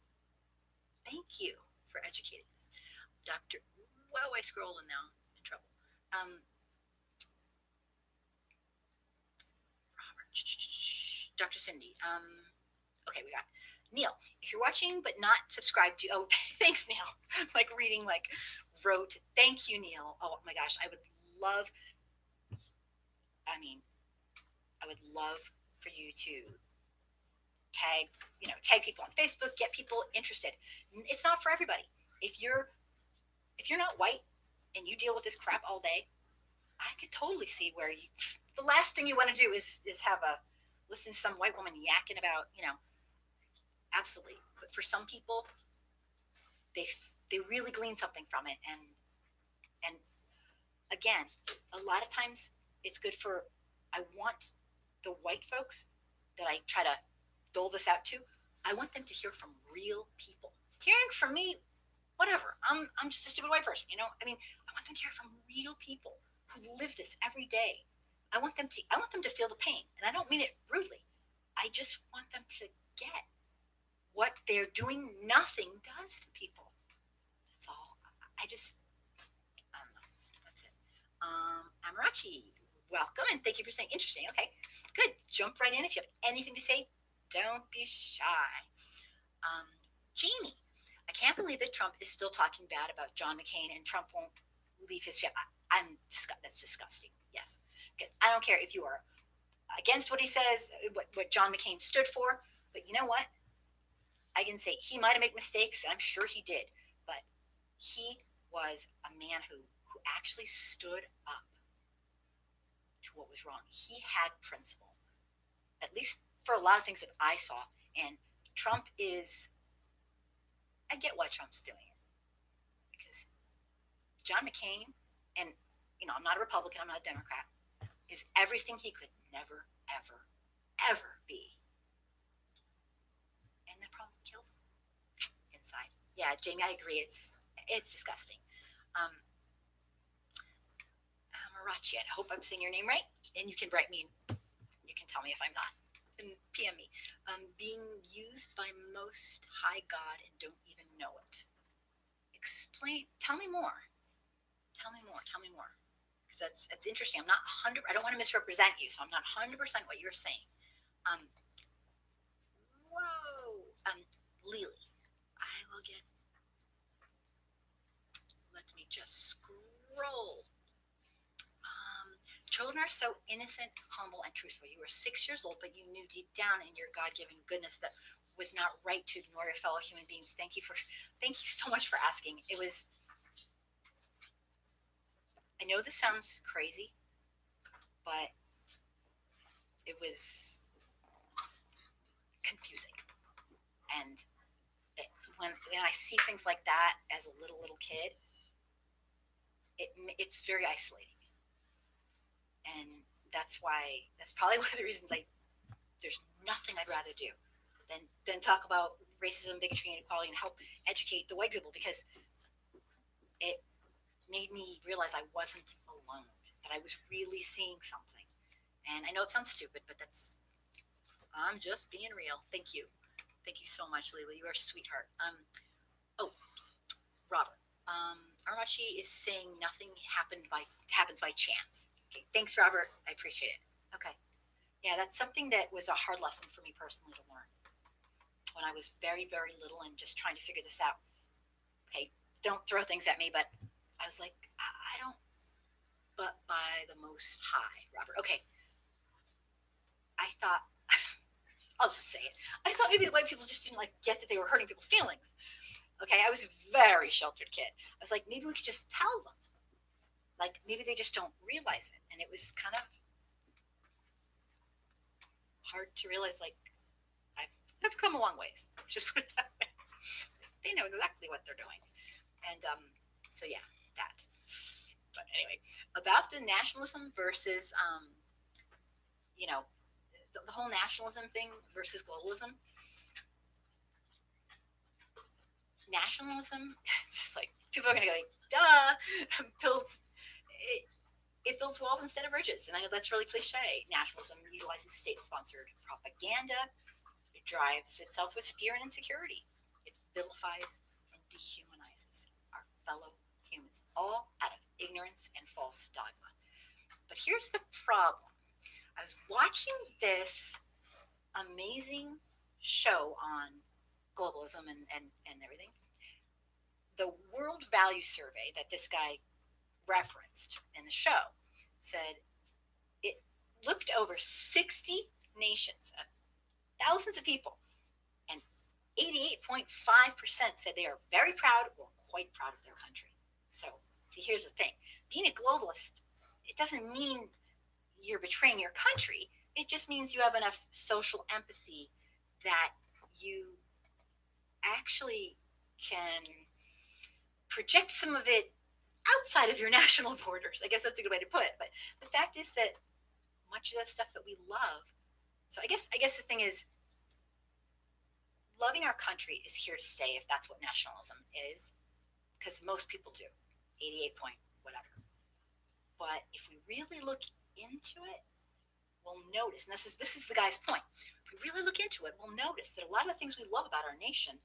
Thank you for educating us, Doctor. Wow, I scrolled and now I'm in trouble. Robert, Dr. Cindy. Okay, we got Neil. If you're watching but not subscribed to, oh, thanks, Neil. Like reading, like wrote. Thank you, Neil. Oh my gosh, I would love. I would love for you to tag people on Facebook, get people interested. It's not for everybody. If you're not white and you deal with this crap all day, I could totally see where the last thing you want to do is have listen to some white woman yakking about, absolutely. But for some people, they really glean something from it. And again, a lot of times it's good for, I want the white folks that I try to dole this out to, I want them to hear from real people. Hearing from me, whatever. I'm just a stupid white person, I want them to hear from real people who live this every day. I want them to feel the pain, and I don't mean it rudely. I just want them to get what they're doing nothing does to people. That's all. I don't know. That's it. Amarachi, welcome, and thank you for saying interesting. Okay, good. Jump right in. If you have anything to say, don't be shy. Jamie, I can't believe that Trump is still talking bad about John McCain, and Trump won't leave his ship. That's disgusting. Yes, because I don't care if you are against what he says, what John McCain stood for, but you know what? I can say he might have made mistakes, and I'm sure he did, but he was a man who actually stood up to what was wrong. He had principle, at least for a lot of things that I saw. And Trump I get why Trump's doing it, because John McCain, and I'm not a Republican, I'm not a Democrat, is everything he could never, ever, ever be. And kills them inside. Yeah, Jamie, I agree. It's disgusting. Um, Marachi, I hope I'm saying your name right, and you can write me. You can tell me if I'm not, and PM me. Being used by most high God and don't even know it. Explain. Tell me more. Tell me more. Tell me more. Because that's interesting. I'm not 100. I don't want to misrepresent you, so I'm not 100% what you're saying. Um, whoa. Lily, I will get. Let me just scroll. Children are so innocent, humble, and truthful. You were 6 years old, but you knew deep down in your God-given goodness that was not right to ignore your fellow human beings. Thank you so much for asking. It was. I know this sounds crazy, but it was confusing. And when I see things like that as a little kid, it's very isolating, and that's probably one of the reasons there's nothing I'd rather do than talk about racism, bigotry, and inequality and help educate the white people, because it made me realize I wasn't alone, that I was really seeing something. And I know it sounds stupid, but I'm just being real. Thank you. Thank you so much, Leila. You are a sweetheart. Oh, Robert. Armachi is saying nothing happens by chance. Okay, thanks, Robert. I appreciate it. Okay, yeah, that's something that was a hard lesson for me personally to learn when I was very, very little and just trying to figure this out. Okay, don't throw things at me, but I was like, I don't. But by the Most High, Robert. Okay, I thought. I'll just say it. I thought maybe the white people just didn't get that they were hurting people's feelings. Okay, I was a very sheltered kid. I was like, maybe we could just tell them. Maybe they just don't realize it. And it was kind of hard to realize, I've come a long ways. Let's just put it that way. They know exactly what they're doing. And so, yeah, that. But anyway, about the nationalism versus, the whole nationalism thing versus globalism. Nationalism, it's people are going to go, duh, builds it builds walls instead of bridges. And I know that's really cliche. Nationalism utilizes state-sponsored propaganda. It drives itself with fear and insecurity. It vilifies and dehumanizes our fellow humans, all out of ignorance and false dogma. But here's the problem. I was watching this amazing show on globalism and everything. The World Value Survey that this guy referenced in the show said it looked over 60 nations, thousands of people, and 88.5% said they are very proud or quite proud of their country. So, see, here's the thing. Being a globalist, it doesn't mean you're betraying your country. It just means you have enough social empathy that you actually can project some of it outside of your national borders. I guess that's a good way to put it. But the fact is that much of the stuff that we love. So I guess the thing is, loving our country is here to stay if that's what nationalism is, because most people do, 88 point whatever. But if we really look into it, we'll notice, and this is the guy's point. If we really look into it, we'll notice that a lot of the things we love about our nation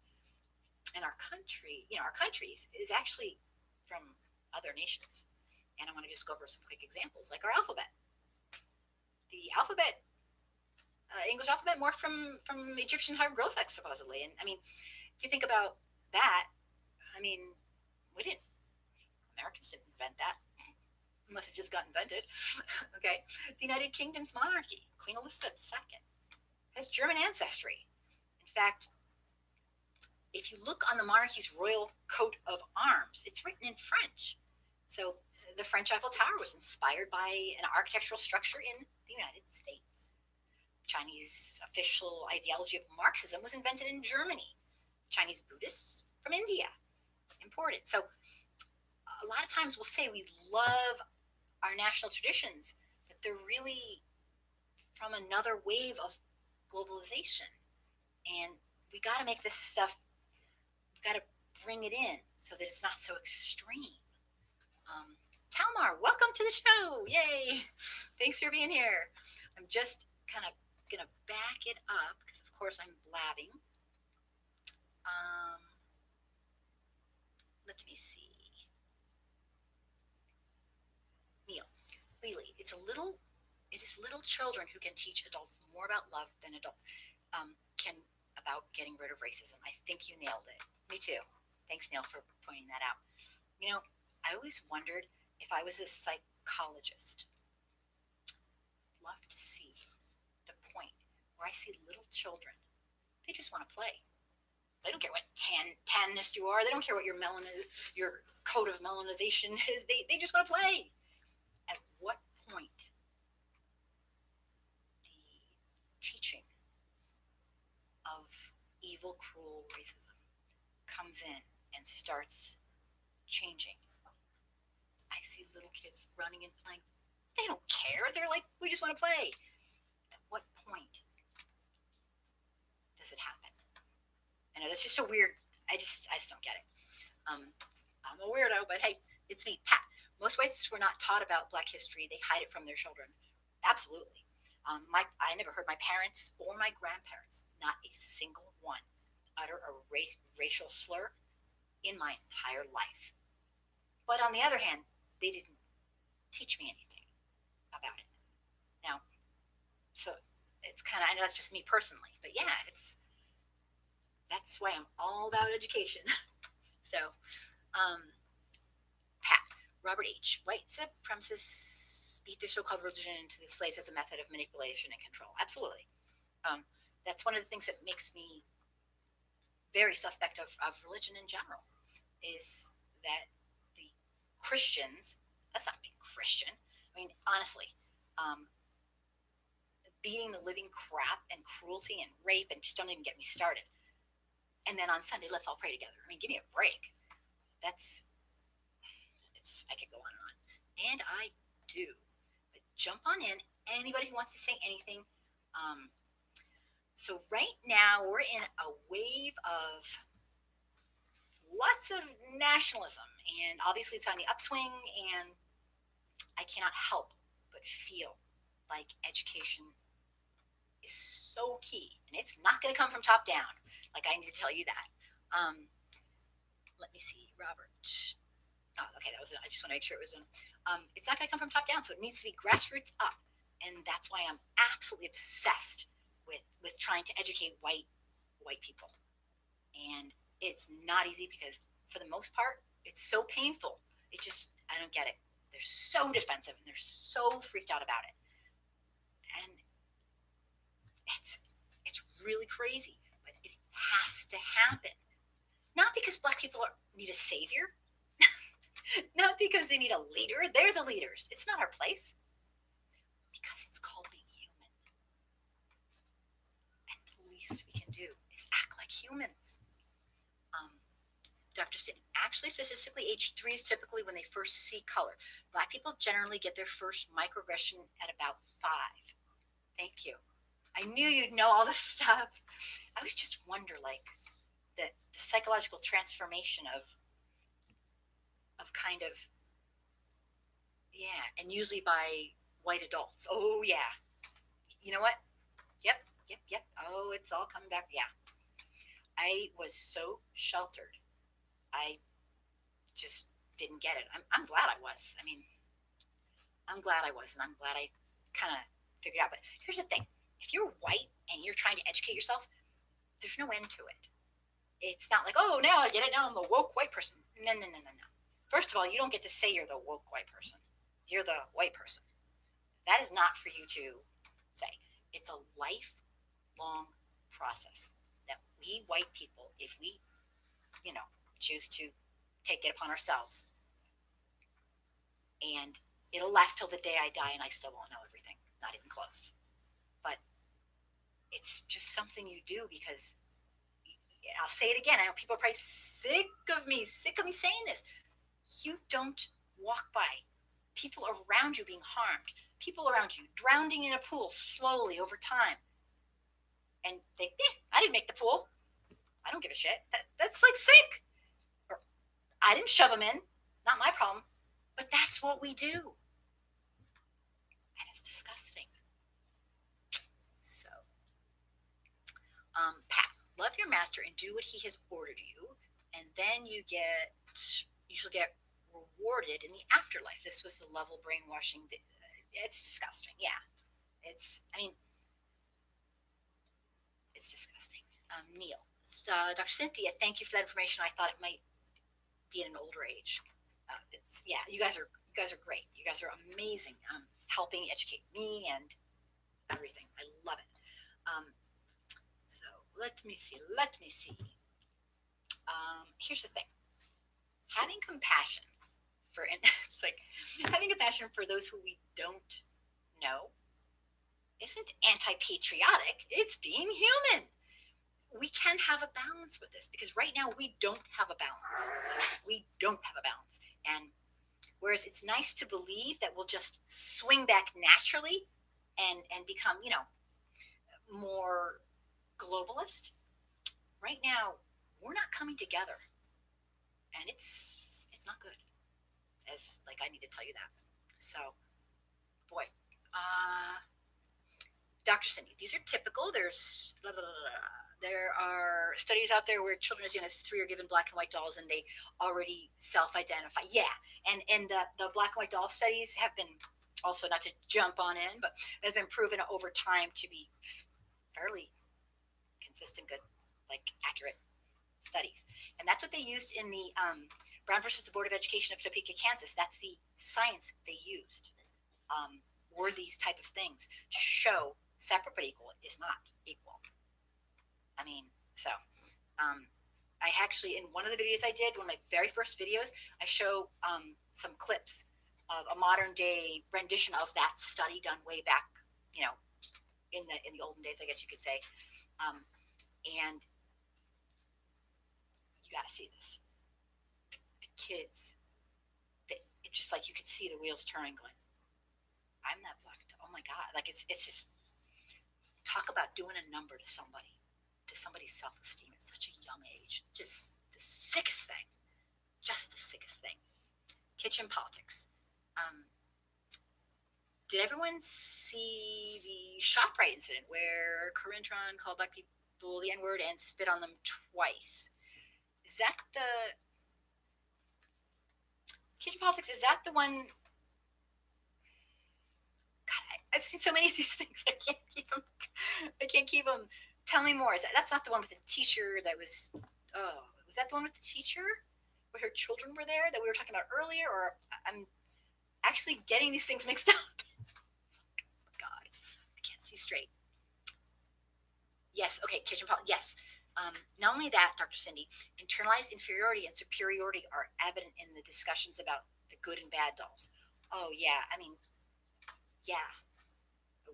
and our country, our countries, is actually from other nations. And I want to just go over some quick examples, like our alphabet. The alphabet, English alphabet, more from Egyptian hieroglyphics, supposedly. And I mean, if you think about that, I mean, Americans didn't invent that, unless it just got invented. Okay. The United Kingdom's monarchy, Queen Elizabeth II, has German ancestry. In fact, if you look on the monarchy's royal coat of arms, it's written in French. So the French Eiffel Tower was inspired by an architectural structure in the United States. Chinese official ideology of Marxism was invented in Germany. Chinese Buddhists from India imported. So a lot of times we'll say we love our national traditions, but they're really from another wave of globalization. And we got to make this stuff, we got to bring it in so that it's not so extreme. Um, Talmar, welcome to the show. Yay. Thanks for being here. I'm just kind of going to back it up because, of course, I'm blabbing. Um, let me see. Neil, Lily, it is little children who can teach adults more about love than adults can about getting rid of racism. I think you nailed it. Me too. Thanks, Neil, for pointing that out. You know, I always wondered if I was a psychologist. Love to see the point where I see little children. They just want to play. They don't care what tannist you are. They don't care what your code of melanization is. They just want to play. At what point the teaching of evil, cruel racism comes in and starts changing? I see little kids running and playing. They don't care. They're like, we just want to play. At what point does it happen? I know that's just a weird. I just don't get it. I'm a weirdo, but hey, it's me, Pat. Most whites were not taught about Black history. They hide it from their children. Absolutely. I never heard my parents or my grandparents, not a single one, utter a racial slur in my entire life. But on the other hand, they didn't teach me anything about it. Now, so it's kind of, I know that's just me personally, but yeah, that's why I'm all about education. So, Pat, Robert H. White supremacists beat their so-called religion into the slaves as a method of manipulation and control. Absolutely. That's one of the things that makes me very suspect of religion in general, is that the Christians, that's not being Christian. I mean, honestly, beating the living crap and cruelty and rape, and just don't even get me started. And then on Sunday, let's all pray together. I mean, give me a break. I could go on and on. And I do. But jump on in. Anybody who wants to say anything. So right now, we're in a wave of lots of nationalism. And obviously, it's on the upswing. And I cannot help but feel like education is so key. And it's not going to come from top down. Like, I need to tell you that. Let me see, Robert. Oh, okay, that was it. I just want to make sure it was in. It's not going to come from top down, so it needs to be grassroots up. And that's why I'm absolutely obsessed with trying to educate white people. And it's not easy because, for the most part, it's so painful. I don't get it. They're so defensive and they're so freaked out about it. And it's really crazy, but it has to happen. Not because Black people need a savior, not because they need a leader. They're the leaders. It's not our place. Because it's called being human. And the least we can do is act like humans. Dr. Sidney, actually, statistically, age 3 is typically when they first see color. Black people generally get their first microaggression at about 5. Thank you. I knew you'd know all this stuff. I was just wonder, like, the psychological transformation of kind of, yeah, and usually by white adults. Oh, yeah. You know what? Yep. Oh, it's all coming back. Yeah. I was so sheltered. I just didn't get it. I'm glad I was. I mean, I'm glad I was, and I'm glad I kind of figured out. But here's the thing. If you're white and you're trying to educate yourself, there's no end to it. It's not like, oh, now I get it. Now I'm the woke white person. No. First of all, you don't get to say you're the woke white person. You're the white person. That is not for you to say. It's a lifelong process that we white people, if we, choose to take it upon ourselves, and it'll last till the day I die and I still won't know everything. Not even close. But it's just something you do because, I'll say it again. I know people are probably sick of me saying this. You don't walk by people around you being harmed, people around you drowning in a pool slowly over time, and think, I didn't make the pool. I don't give a shit. That's like sick. Or, I didn't shove them in. Not my problem. But that's what we do. And it's disgusting. So, Pat, love your master and do what he has ordered you. And then you usually get rewarded in the afterlife. This was the level brainwashing. It's disgusting. Yeah. I mean, it's disgusting. Neil, Dr. Cynthia, thank you for that information. I thought it might be in an older age. Yeah, you guys are great. You guys are amazing. Helping educate me and everything. I love it. So let me see. Here's the thing. Having compassion for it's like having compassion for those who we don't know isn't anti-patriotic. It's being human. We can have a balance with this because right now we don't have a balance. We don't have a balance. And whereas it's nice to believe that we'll just swing back naturally and become, more globalist, right now we're not coming together. And it's not good. As like I need to tell you that. So boy. Dr. Cindy, these are typical. There's blah, blah, blah, blah. There are studies out there where children as young as 3 are given black and white dolls and they already self-identify. Yeah, and the black and white doll studies have been also, not to jump on in, but has been proven over time to be fairly consistent, good, like accurate studies. And that's what they used in the Brown versus the Board of Education of Topeka, Kansas. That's the science they used. Were these type of things to show separate but equal is not equal. I mean, so I actually, in one of the videos I did, one of my very first videos, I show some clips of a modern day rendition of that study done way back, in the olden days, I guess you could say. And you got to see this. The kids, it's just like you could see the wheels turning, going, I'm that black. Oh my God. Like it's just, talk about doing a number to somebody's self-esteem at such a young age. Just the sickest thing. Just the sickest thing. Kitchen politics. Did everyone see the ShopRite incident where Corinne Tron called black people the N-word and spit on them twice? Is that the kitchen politics? Is that the one? God, I've seen so many of these things. I can't keep them. Tell me more. That's not the one with the teacher that was? Oh, was that the one with the teacher where her children were there that we were talking about earlier? Or I'm actually getting these things mixed up. God, I can't see straight. Yes. Okay. Kitchen politics. Yes. Not only that, Dr. Cindy, internalized inferiority and superiority are evident in the discussions about the good and bad dolls. Oh yeah. I mean, yeah.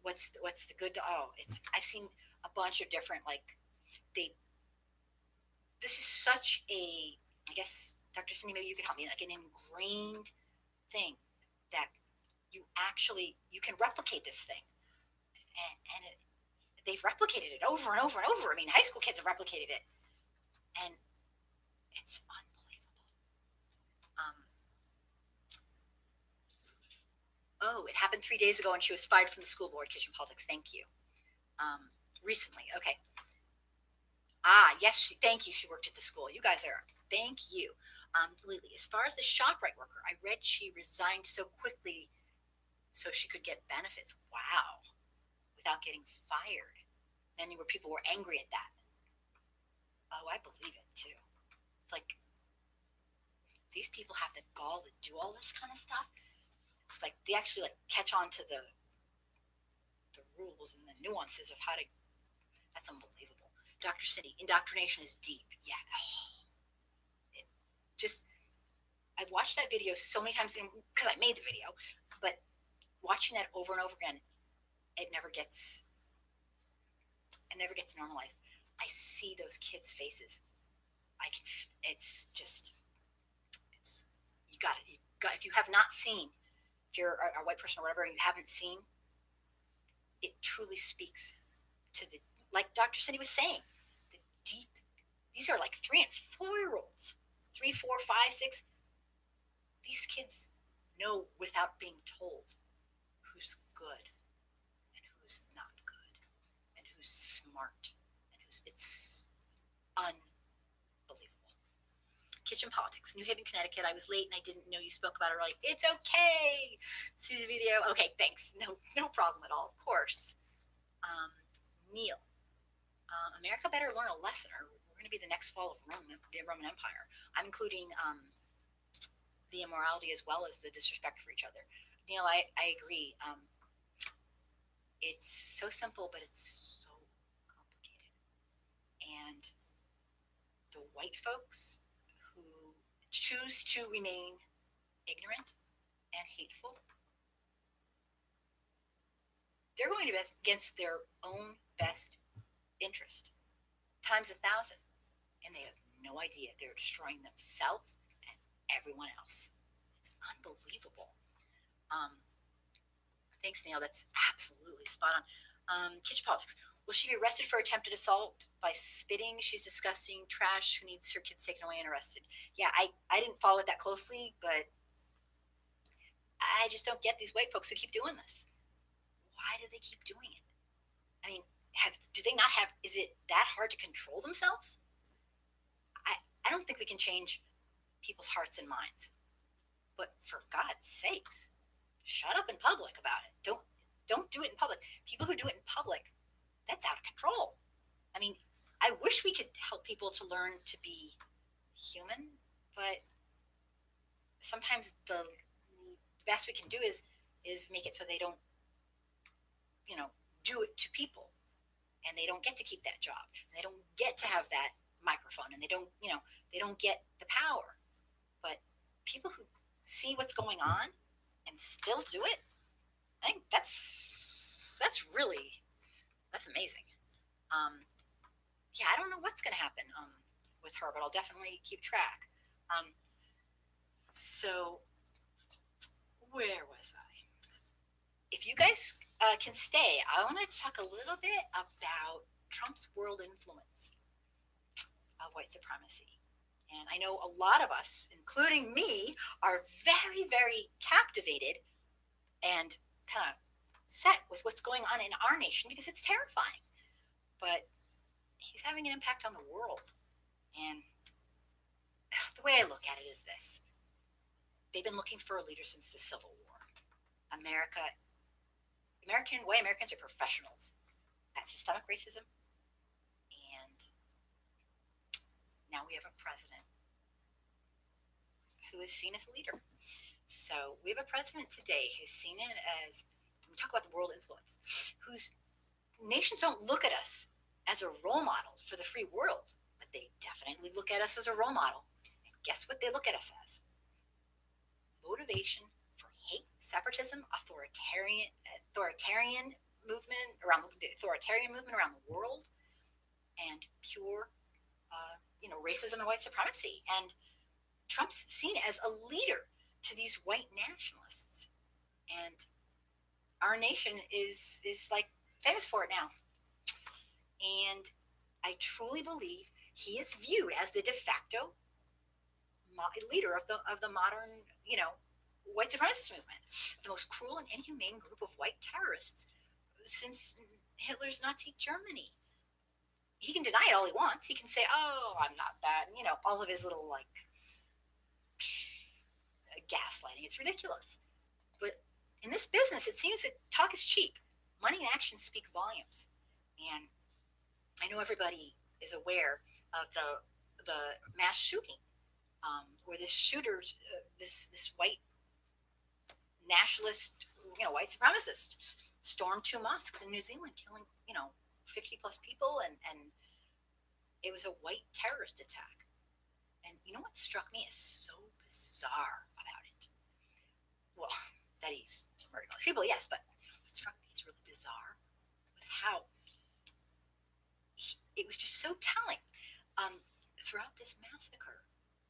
What's the good? I've seen a bunch of different, like, this is such a, I guess, Dr. Cindy, maybe you could help me, like an ingrained thing that you can replicate this thing, and they've replicated it over and over and over. I mean, high school kids have replicated it, and it's unbelievable. Oh, it happened 3 days ago, and she was fired from the school board. Kitchen politics. Thank you. Recently, okay. Yes, thank you. She worked at the school. You guys are. Thank you, Lily. As far as the ShopRite worker, I read she resigned so quickly so she could get benefits. Wow, without getting fired. Many where people were angry at that. Oh, I believe it too. It's like these people have the gall to do all this kind of stuff. It's like they actually like catch on to the rules and the nuances of how to. That's unbelievable. Dr. Cindy, indoctrination is deep. Yeah. I've watched that video so many times because I made the video, but watching that over and over again, it never gets normalized. I see those kids' faces. It's you got it. If you have not seen, if you're a white person or whatever, and you haven't seen, it truly speaks to like Dr. Cindy was saying, the These are like 3 and 4-year-olds, 3, 4, 5, 6. These kids know without being told who's good and who's not good and who's smart and who's, it's unbelievable. Kitchen politics, New Haven, Connecticut. I was late and I didn't know you spoke about it early. It's okay. See the video? Okay, thanks. No problem at all, of course. Neil, America better learn a lesson or we're going to be the next fall of Rome, the Roman Empire. I'm including the immorality as well as the disrespect for each other. Neil, I agree. It's so simple, but it's so complicated. And the white folks who choose to remain ignorant and hateful, they're going to be against their own best interest times 1,000. And they have no idea they're destroying themselves and everyone else. It's unbelievable. Thanks, Neil. That's absolutely spot on. Kitchen politics. Will she be arrested for attempted assault by spitting? She's disgusting, trash, who needs her kids taken away and arrested. Yeah, I didn't follow it that closely, but I just don't get these white folks who keep doing this. Why do they keep doing it? I mean, do they not have, is it that hard to control themselves? I don't think we can change people's hearts and minds. But for God's sakes, shut up in public about it. Don't do it in public. People who do it in public, that's out of control. I mean, I wish we could help people to learn to be human, but sometimes the best we can do is make it so they don't, do it to people, and they don't get to keep that job, and they don't get to have that microphone, and they don't get the power. But people who see what's going on and still do it, I think that's amazing. Yeah, I don't know what's going to happen with her, but I'll definitely keep track. So where was I? If you guys can stay, I want to talk a little bit about Trump's world influence of white supremacy. And I know a lot of us, including me, are very, very captivated and kind of set with what's going on in our nation because it's terrifying. But he's having an impact on the world. And the way I look at it is this. They've been looking for a leader since the Civil War. White Americans are professionals at systemic racism. And now we have a president who is seen as a leader. So we have a president today who's seen it as, when we talk about the world influence, whose nations don't look at us as a role model for the free world, but they definitely look at us as a role model. And guess what they look at us as? Motivation for hate, separatism, authoritarian movement around the world, and pure, racism and white supremacy. And Trump's seen as a leader to these white nationalists, and our nation is like famous for it now. And I truly believe he is viewed as the de facto leader of the modern, white supremacist movement, the most cruel and inhumane group of white terrorists since Hitler's Nazi Germany. He can deny it all he wants. He can say, "Oh, I'm not that," and, all of his little gaslighting. It's ridiculous. But in this business, it seems that talk is cheap. Money and action speak volumes. And I know everybody is aware of the mass shooting, where this shooter, this white nationalist, white supremacist, stormed 2 mosques in New Zealand, killing 50 plus people, and it was a white terrorist attack. And you know what struck me as so bizarre about it? Well, that he's murdering other people, yes, but what struck me as really bizarre was how it was just so telling. Throughout this massacre,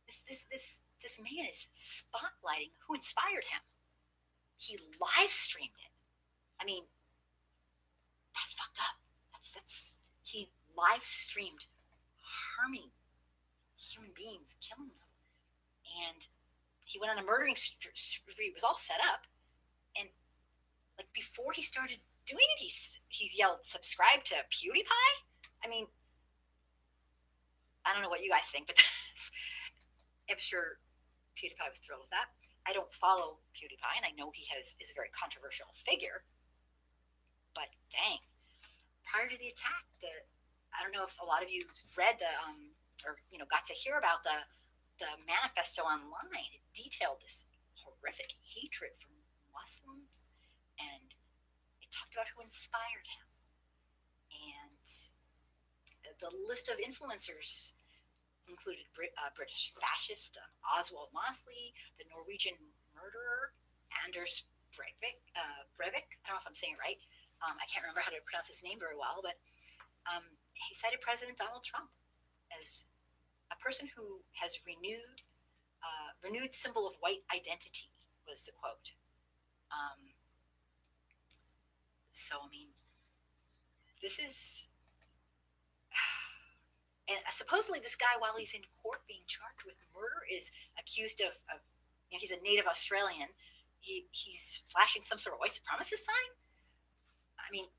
this man is spotlighting who inspired him. He live streamed it. I mean, that's fucked up. He live streamed harming human beings, killing them. And he went on a murdering spree. It was all set up. And like before he started doing it, he yelled, "Subscribe to PewDiePie." I mean, I don't know what you guys think, but I'm sure PewDiePie was thrilled with that. I don't follow PewDiePie, and I know he is a very controversial figure. But dang, prior to the attack, I don't know if a lot of you read or got to hear about the manifesto online. It detailed this horrific hatred for Muslims, and it talked about who inspired him, and the list of influencers included British fascist Oswald Mosley, the Norwegian murderer Anders Breivik. I don't know if I'm saying it right. I can't remember how to pronounce his name very well, but he cited President Donald Trump as a person who has renewed symbol of white identity, was the quote. So, I mean, this is. And supposedly, this guy, while he's in court being charged with murder, is accused of he's a native Australian. He's flashing some sort of white supremacist sign. I mean,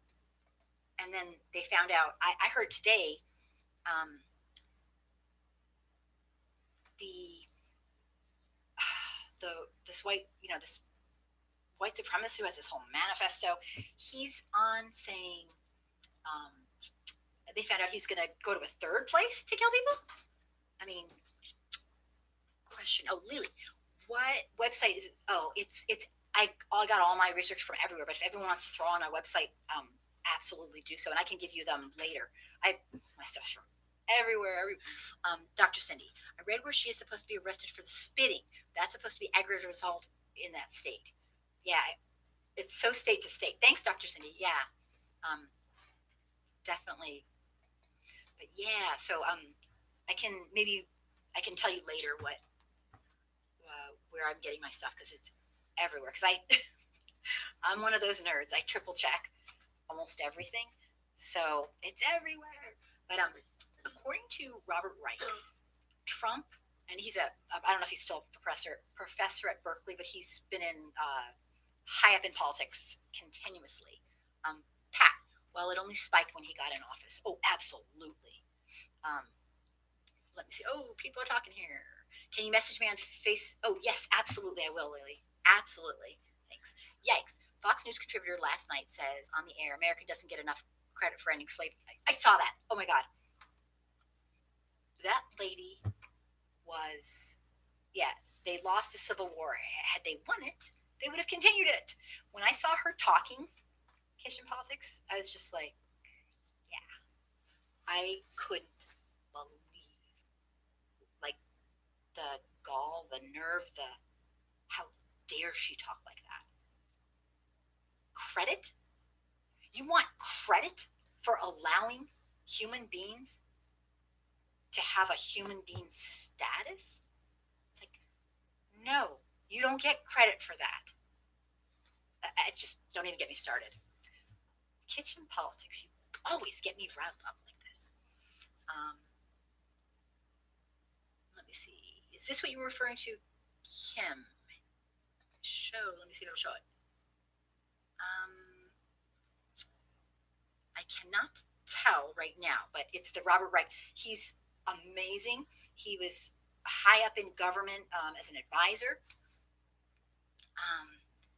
and then they found out. I heard today this white supremacist who has this whole manifesto. He's on saying they found out he's going to go to a third place to kill people. I mean, question. Oh, Lily, what website is it? Oh, it's I got all my research from everywhere, but if everyone wants to throw on a website, absolutely do so, and I can give you them later. My stuff's from everywhere. Dr. Cindy, I read where she is supposed to be arrested for the spitting. That's supposed to be aggravated assault in that state. Yeah, it's so state to state. Thanks, Dr. Cindy. Yeah, definitely. But yeah, so I can tell you later where I'm getting my stuff, because it's everywhere. Because I'm one of those nerds. I triple check almost everything, so it's everywhere. But according to Robert Reich, Trump, and he's I don't know if he's still a professor at Berkeley, but he's been in high up in politics continuously. Pat, well, it only spiked when he got in office. Oh, absolutely. Let me see. Oh, people are talking here. Can you message me on Face? Oh, yes, absolutely. I will, Lily. Absolutely. Thanks. Yikes. Fox News contributor last night says on the air, America doesn't get enough credit for ending slavery. I saw that. Oh my God. That lady was, yeah, they lost the Civil War. Had they won it, they would have continued it. When I saw her talking Kitchen Politics, I was just like, yeah, I couldn't believe, like, the gall, the nerve, how dare she talk like that? Credit? You want credit for allowing human beings to have a human being status? It's like, no, you don't get credit for that. I just don't even get me started. Kitchen Politics, you always get me riled up like this. Let me see. Is this what you were referring to, Kim? Let me see if it'll show it. I cannot tell right now, but it's the Robert Reich. He's amazing. He was high up in government as an advisor.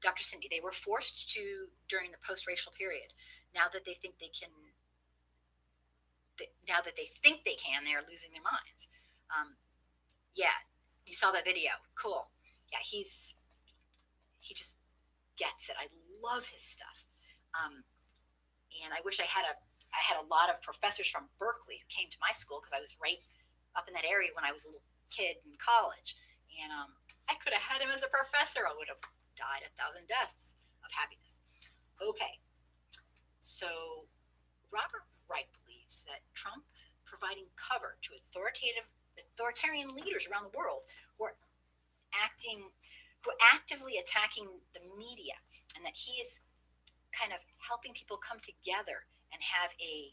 Dr. Cindy, they were forced to during the post-racial period. Now that they think they can, they're losing their minds. Yeah, you saw that video. Cool. Yeah, he just gets it. I love his stuff. And I wish I had a lot of professors from Berkeley who came to my school, because I was right up in that area when I was a little kid in college. And I could have had him as a professor. I would have died 1,000 deaths of happiness. Okay. So Robert Reich believes that Trump providing cover to authoritarian leaders around the world who are actively attacking the media, and that he is kind of helping people come together and have a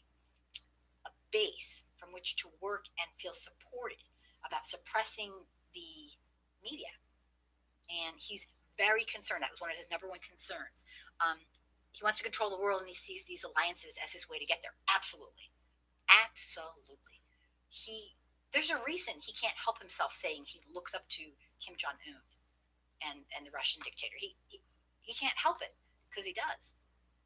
base from which to work and feel supported about suppressing the media, and he's very concerned. That was one of his number one concerns. He wants to control the world, and he sees these alliances as his way to get there. Absolutely, absolutely. He There's a reason he can't help himself saying he looks up to Kim Jong Un and the Russian dictator. He can't help it because he does,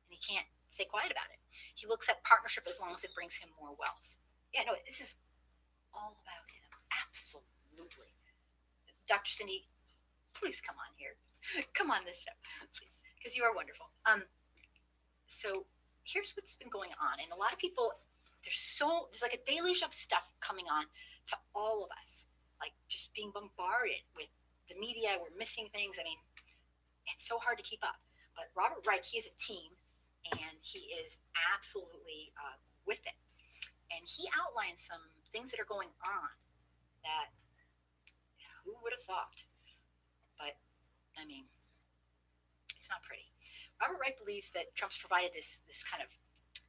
and he can't stay quiet about it. He looks at partnership as long as it brings him more wealth. Yeah, no, this is all about him. Absolutely. Dr. Cindy, please come on here. Come on this show, please, because you are wonderful. So here's what's been going on, and a lot of people, there's like a deluge of stuff coming on to all of us, like just being bombarded with the media. We're missing things. I mean, it's so hard to keep up. But Robert Reich, he has a team, and he is absolutely with it. And he outlined some things that are going on that who would have thought? But I mean, it's not pretty. Robert Reich believes that Trump's provided this kind of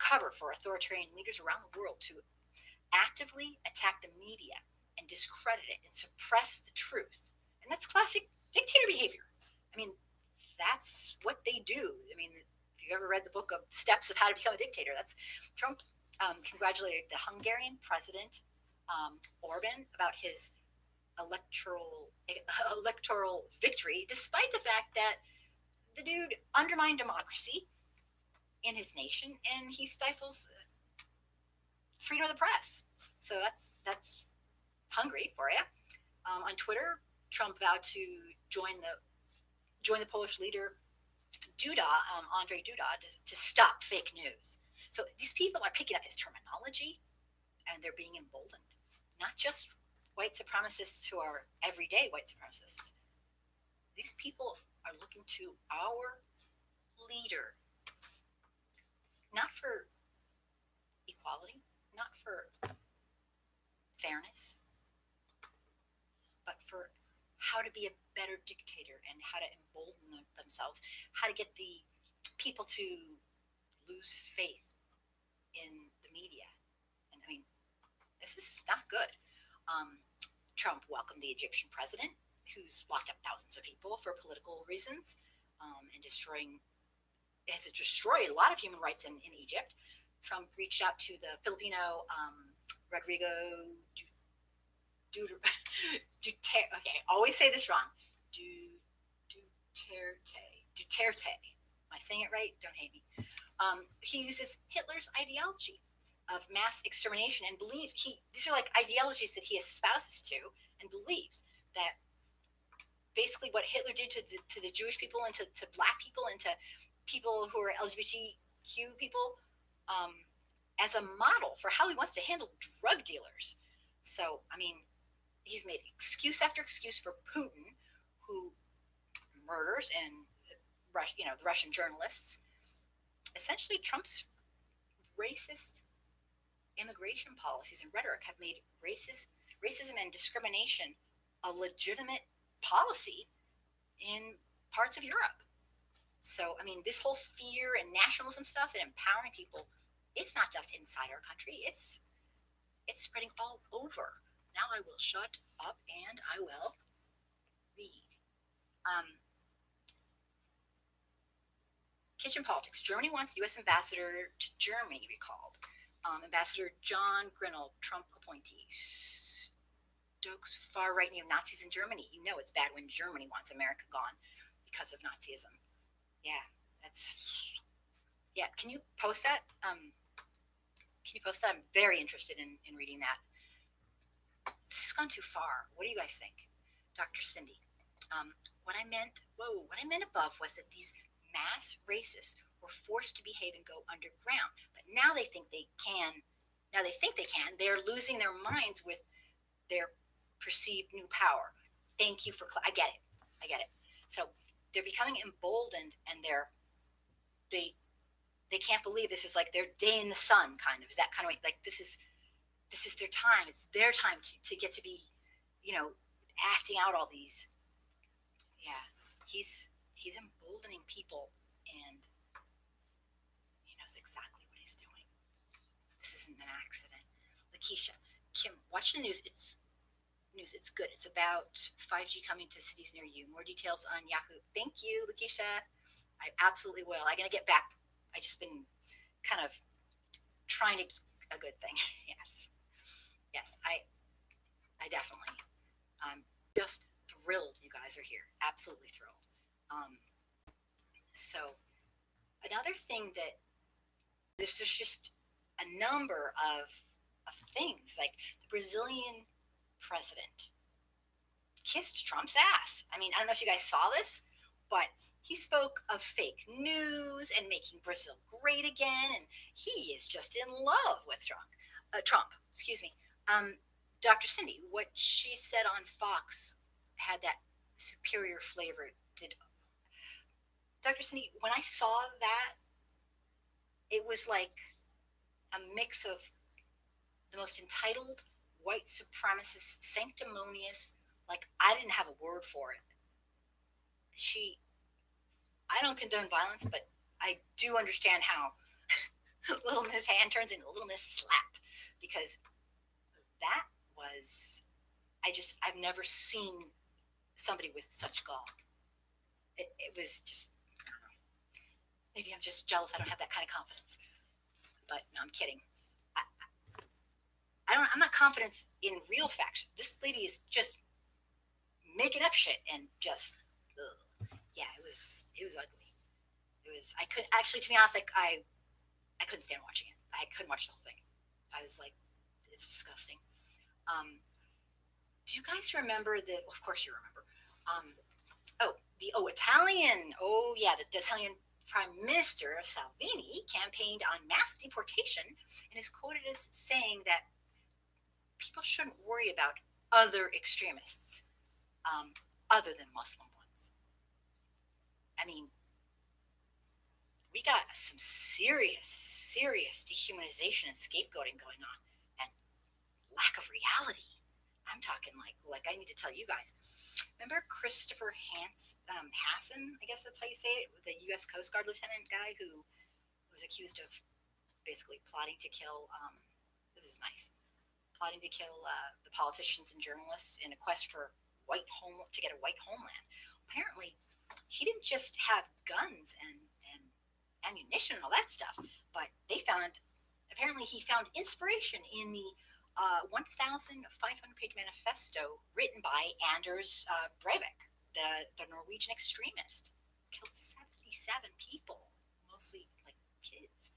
cover for authoritarian leaders around the world to actively attack the media and discredit it and suppress the truth. And that's classic dictator behavior. I mean, that's what they do. I mean, if you've ever read the book of Steps of How to Become a Dictator, that's Trump congratulated the Hungarian president Orban about his electoral victory, despite the fact that the dude undermined democracy in his nation and he stifles freedom of the press. So that's Hungary for you. On Twitter, Trump vowed to join the Polish leader Duda, Andrzej Duda, to stop fake news. So these people are picking up his terminology, and they're being emboldened. Not just white supremacists who are everyday white supremacists. These people are looking to our leader, not for equality, not for fairness, but for how to be a better dictator and how to embolden themselves, how to get the people to lose faith in the media. And I mean, this is not good. Trump welcomed the Egyptian president, who's locked up thousands of people for political reasons, and has destroyed a lot of human rights in Egypt. Trump reached out to the Filipino Rodrigo Duterte. Okay, I always say this wrong. Duterte. Am I saying it right? Don't hate me. He uses Hitler's ideology of mass extermination and believes these are like ideologies that he espouses to and believes that basically what Hitler did to the Jewish people and to black people and to people who are LGBTQ people as a model for how he wants to handle drug dealers. So, I mean, he's made excuse after excuse for Putin, who murders and the Russian journalists. Essentially, Trump's racist immigration policies and rhetoric have made racism and discrimination a legitimate policy in parts of Europe. So, I mean, this whole fear and nationalism stuff and empowering people, it's not just inside our country. It's spreading all over. Now I will shut up and I will read. Kitchen politics. Germany wants U.S. ambassador to Germany recalled. Ambassador John Grinnell, Trump appointee. Stokes far-right neo-Nazis in Germany. You know it's bad when Germany wants America gone because of Nazism. Yeah, can you post that? I'm very interested in reading that. This has gone too far. What do you guys think? Dr. Cindy. What I meant above was that these mass racists were forced to behave and go underground. But now they think they can. They're losing their minds with their perceived new power. Thank you for, I get it. So they're becoming emboldened, and they can't believe this is like their day in the sun, kind of. Is that kind of like this is their time. It's their time to get to be, acting out all these. Yeah, he's emboldening people, and he knows exactly what he's doing. This isn't an accident. Lakeisha, Kim, watch the news. It's news. It's good. It's about 5G coming to cities near you. More details on Yahoo. Thank you, Lakeisha. I absolutely will. I'm gonna get back. I just been kind of trying to a good thing. Yes, yes. I definitely. I'm just thrilled you guys are here. Absolutely thrilled. Um, so another thing that there's just a number of things like the Brazilian president kissed Trump's ass. I mean, I don't know if you guys saw this, but he spoke of fake news and making Brazil great again, and he is just in love with Trump. Excuse me. Um, Dr. Cindy, what she said on Fox had that superior flavor. Did Dr. Cindy? When I saw that, it was like a mix of the most entitled, white supremacist, sanctimonious. Like I didn't have a word for it. She I don't condone violence, but I do understand how Little Miss Hand turns into Little Miss Slap because that was I've never seen somebody with such gall. It was just I don't know. Maybe I'm just jealous. I don't have that kind of confidence. But no, I'm kidding. I, I'm not confident in real facts. This lady is just making up shit and just yeah. It was ugly. It was I could actually to be honest like I couldn't stand watching it. I couldn't watch the whole thing. I was like, it's disgusting. Um, do you guys remember the? Well, of course you remember. Italian. Oh yeah, the Italian Prime Minister Salvini campaigned on mass deportation and is quoted as saying that people shouldn't worry about other extremists other than Muslim ones. I mean, we got some serious dehumanization and scapegoating going on, and lack of reality. I'm talking like I need to tell you guys. Remember Christopher Hassan? I guess that's how you say it, the U.S. Coast Guard lieutenant guy who was accused of basically plotting to kill. This is nice. Plotting to kill the politicians and journalists in a quest for to get a white homeland. Apparently, he didn't just have guns and ammunition and all that stuff, but apparently he found inspiration in the 1,500-page manifesto written by Anders Breivik, the Norwegian extremist. Killed 77 people, mostly like kids.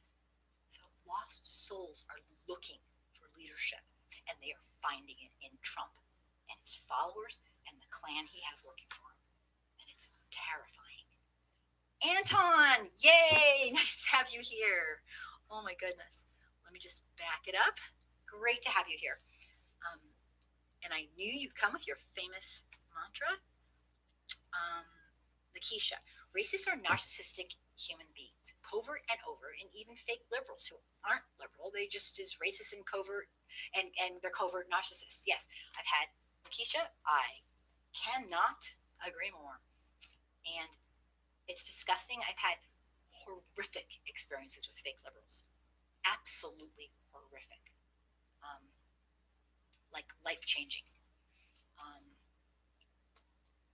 So lost souls are looking for leadership, and they are finding it in Trump and his followers and the clan he has working for him. And it's terrifying. Anton, yay! Nice to have you here. Oh my goodness. Let me just back it up. Great to have you here. And I knew you'd come with your famous mantra. Lakeisha, racists are narcissistic human beings, covert and overt, and even fake liberals who aren't liberal. They just is racist and covert, and they're covert narcissists. Yes, I've had Lakeisha. I cannot agree more. And it's disgusting. I've had horrific experiences with fake liberals. Absolutely horrific. Like life changing.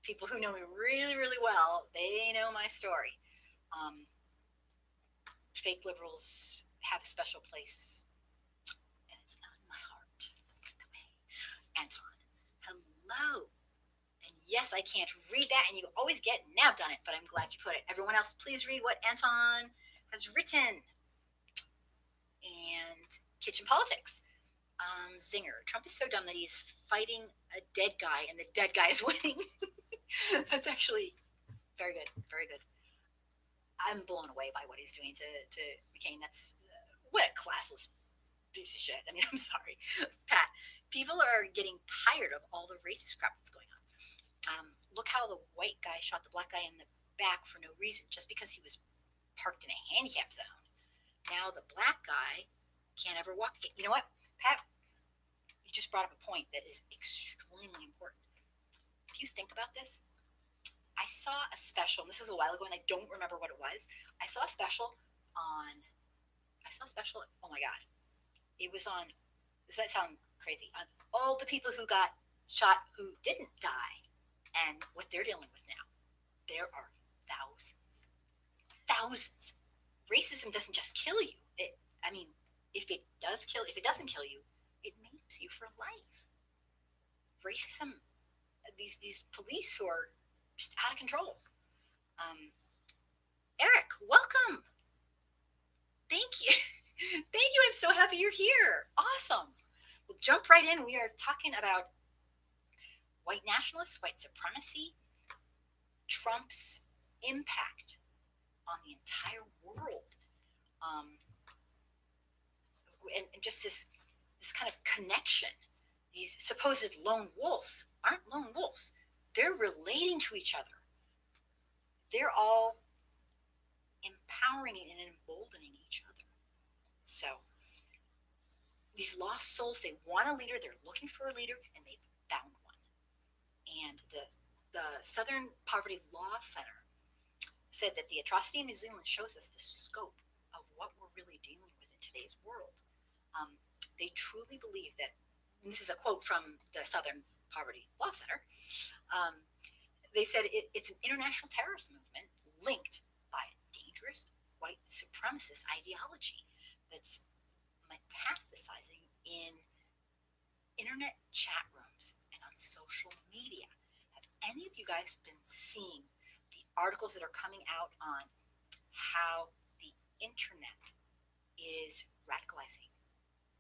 People who know me really, really well, they know my story. Fake liberals have a special place, and it's not in my heart. Let's put it that way. Anton, hello. And yes, I can't read that, and you always get nabbed on it, but I'm glad you put it. Everyone else, please read what Anton has written. And kitchen politics. Zinger. Trump is so dumb that he's fighting a dead guy, and the dead guy is winning. That's actually very good. Very good. I'm blown away by what he's doing to McCain. That's what a classless piece of shit. I mean, I'm sorry, Pat. People are getting tired of all the racist crap that's going on. Look how the white guy shot the black guy in the back for no reason, just because he was parked in a handicap zone. Now the black guy can't ever walk again. You know what, Pat? You just brought up a point that is extremely important. If you think about this, I saw a special, and this was a while ago, and I don't remember what it was. I saw a special, oh my God. It was on, this might sound crazy, on all the people who got shot who didn't die and what they're dealing with now. There are thousands, thousands. Racism doesn't just kill you. I mean, if it doesn't kill you, it maims you for life. Racism, these police who are just out of control. Um, Eric, welcome. Thank you. Thank you. I'm so happy you're here. Awesome. We'll jump right in. We are talking about white nationalists, white supremacy, Trump's impact on the entire world, and just this kind of connection. These supposed lone wolves aren't lone wolves. They're relating to each other. They're all empowering and emboldening each other. So these lost souls, they want a leader, they're looking for a leader, and they found one. And the Southern Poverty Law Center said that the atrocity in New Zealand shows us the scope of what we're really dealing with in today's world. They truly believe that, and this is a quote from the Southern Poverty Law Center, they said it's an international terrorist movement linked by a dangerous white supremacist ideology that's metastasizing in internet chat rooms and on social media. Have any of you guys been seeing the articles that are coming out on how the internet is radicalizing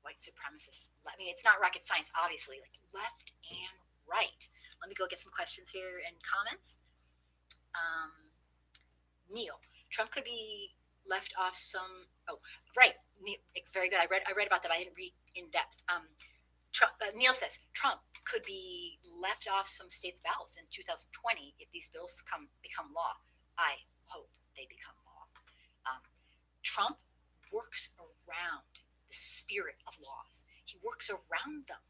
white supremacists? I mean, it's not rocket science, obviously, like left and right. Let me go get some questions here and comments. Neil, Trump could be left off some. Oh, right. It's very good. I read about that. But I didn't read in depth. Neil says Trump could be left off some states' ballots in 2020 if these bills become law. I hope they become law. Trump works around the spirit of laws. He works around them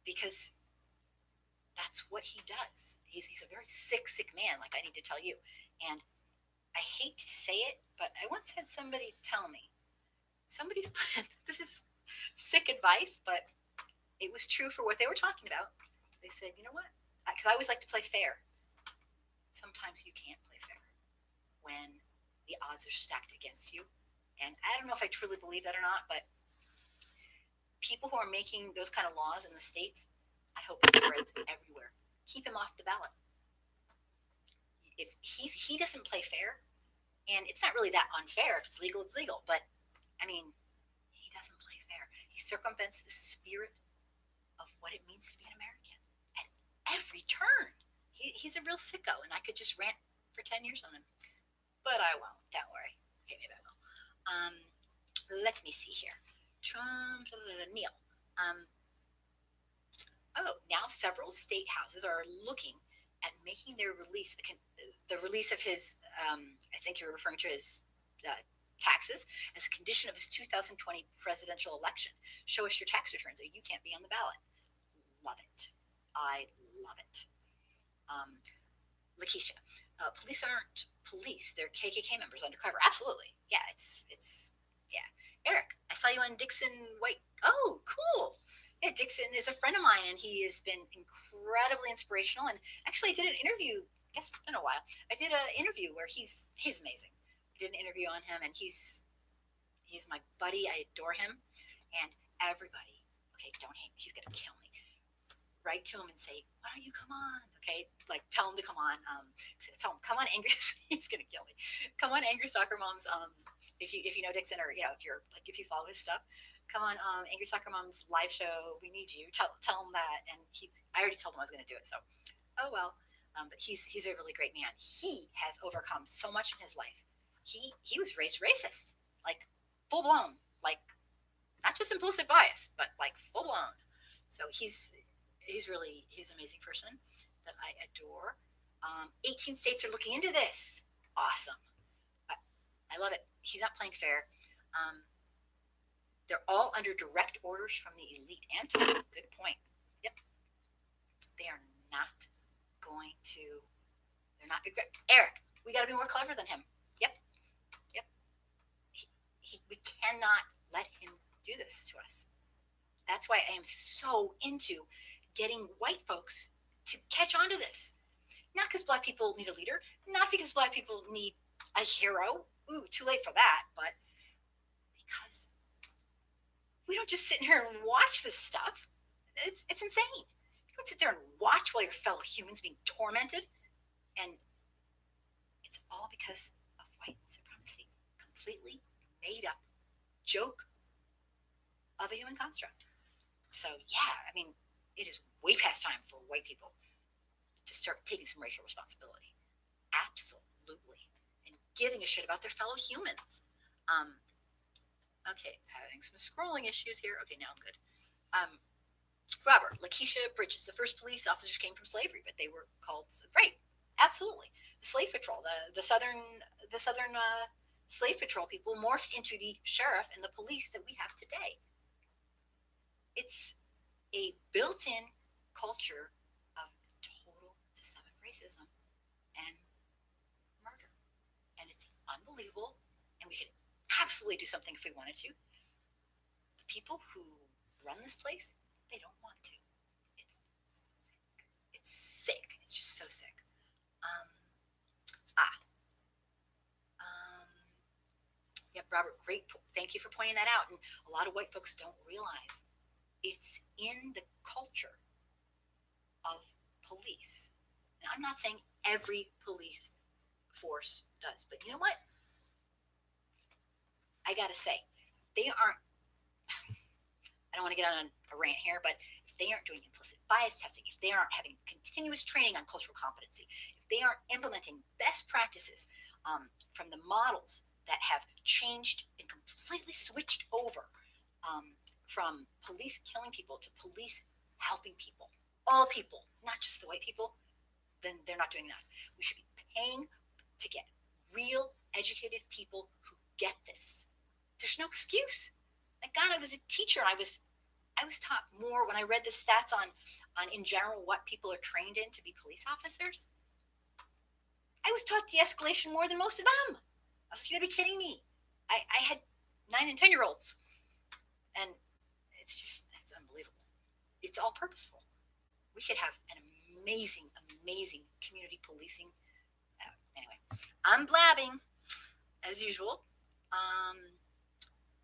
because that's what he does. He's a very sick man, like I need to tell you. And I hate to say it, but I once had somebody tell me, this is sick advice, but it was true for what they were talking about. They said, you know what? Because I always like to play fair. Sometimes you can't play fair when the odds are stacked against you. And I don't know if I truly believe that or not, but people who are making those kind of laws in the States, I hope it spreads everywhere. Keep him off the ballot. If he doesn't play fair, and it's not really that unfair. If it's legal, it's legal. But, I mean, he doesn't play fair. He circumvents the spirit of what it means to be an American at every turn. He's a real sicko, and I could just rant for 10 years on him. But I won't. Don't worry. Okay, maybe I will. Let me see here. Trump, Neil. Now several state houses are looking at making their release, the release of his, I think you're referring to his taxes, as a condition of his 2020 presidential election. Show us your tax returns or you can't be on the ballot. Love it. I love it. Lakeisha, police aren't police. They're KKK members undercover. Absolutely. Yeah, yeah. Eric, I saw you on Dixon White. Oh, cool. Yeah, Dixon is a friend of mine, and he has been incredibly inspirational. And actually, I did an interview. I guess it's been a while. I did an interview where he's amazing. I did an interview on him, and he's my buddy. I adore him. And everybody, okay, don't hate me. He's gonna kill me. Write to him and say, "Why don't you come on?" Okay, like tell him to come on. Tell him, come on, angry. He's gonna kill me. Come on, angry soccer moms. If you know Dixon, or if you follow his stuff, come on, Angry Soccer Moms live show. We need you. Tell him that. And I already told him I was gonna do it. So, oh well. But he's a really great man. He has overcome so much in his life. He was raised racist, like full blown, like not just implicit bias, but like full blown. So he's an amazing person that I adore. 18 states are looking into this. Awesome. I love it. He's not playing fair. They're all under direct orders from the elite anti. Good point. Yep. They are not going to. They're not. Eric, we got to be more clever than him. Yep. We cannot let him do this to us. That's why I am so into getting white folks to catch on to this. Not because Black people need a leader, not because Black people need a hero. Ooh, too late for that, but because we don't just sit in here and watch this stuff. It's insane. You don't sit there and watch while your fellow humans being tormented, and it's all because of white supremacy. Completely made up joke of a human construct. So yeah, I mean, it is way past time for white people to start taking some racial responsibility. Absolutely. And giving a shit about their fellow humans. Okay, having some scrolling issues here. Okay, now I'm good. Robert, Lakeisha Bridges, the first police officers came from slavery, but they were called, right, absolutely. The slave patrol, the southern slave patrol people morphed into the sheriff and the police that we have today. It's a built-in culture of total systemic racism and murder. And it's unbelievable. And we could absolutely do something if we wanted to. The people who run this place, they don't want to. It's sick. It's sick. It's just so sick. Yep, Robert, great. Thank you for pointing that out. And a lot of white folks don't realize it's in the culture of police. Now, I'm not saying every police force does, but you know what? I gotta say, they aren't. I don't want to get on a rant here, but if they aren't doing implicit bias testing, if they aren't having continuous training on cultural competency, if they aren't implementing best practices from the models that have changed and completely switched over from police killing people to police helping people, all people, not just the white people, then they're not doing enough. We should be paying to get real educated people who get this. There's no excuse. My God, I was a teacher. I was taught more when I read the stats on in general what people are trained in to be police officers. I was taught de-escalation more than most of them. I was like, you gotta be kidding me. I had 9 and 10-year-olds, and it's unbelievable. It's all purposeful. We could have an amazing community policing. Anyway, I'm blabbing as usual.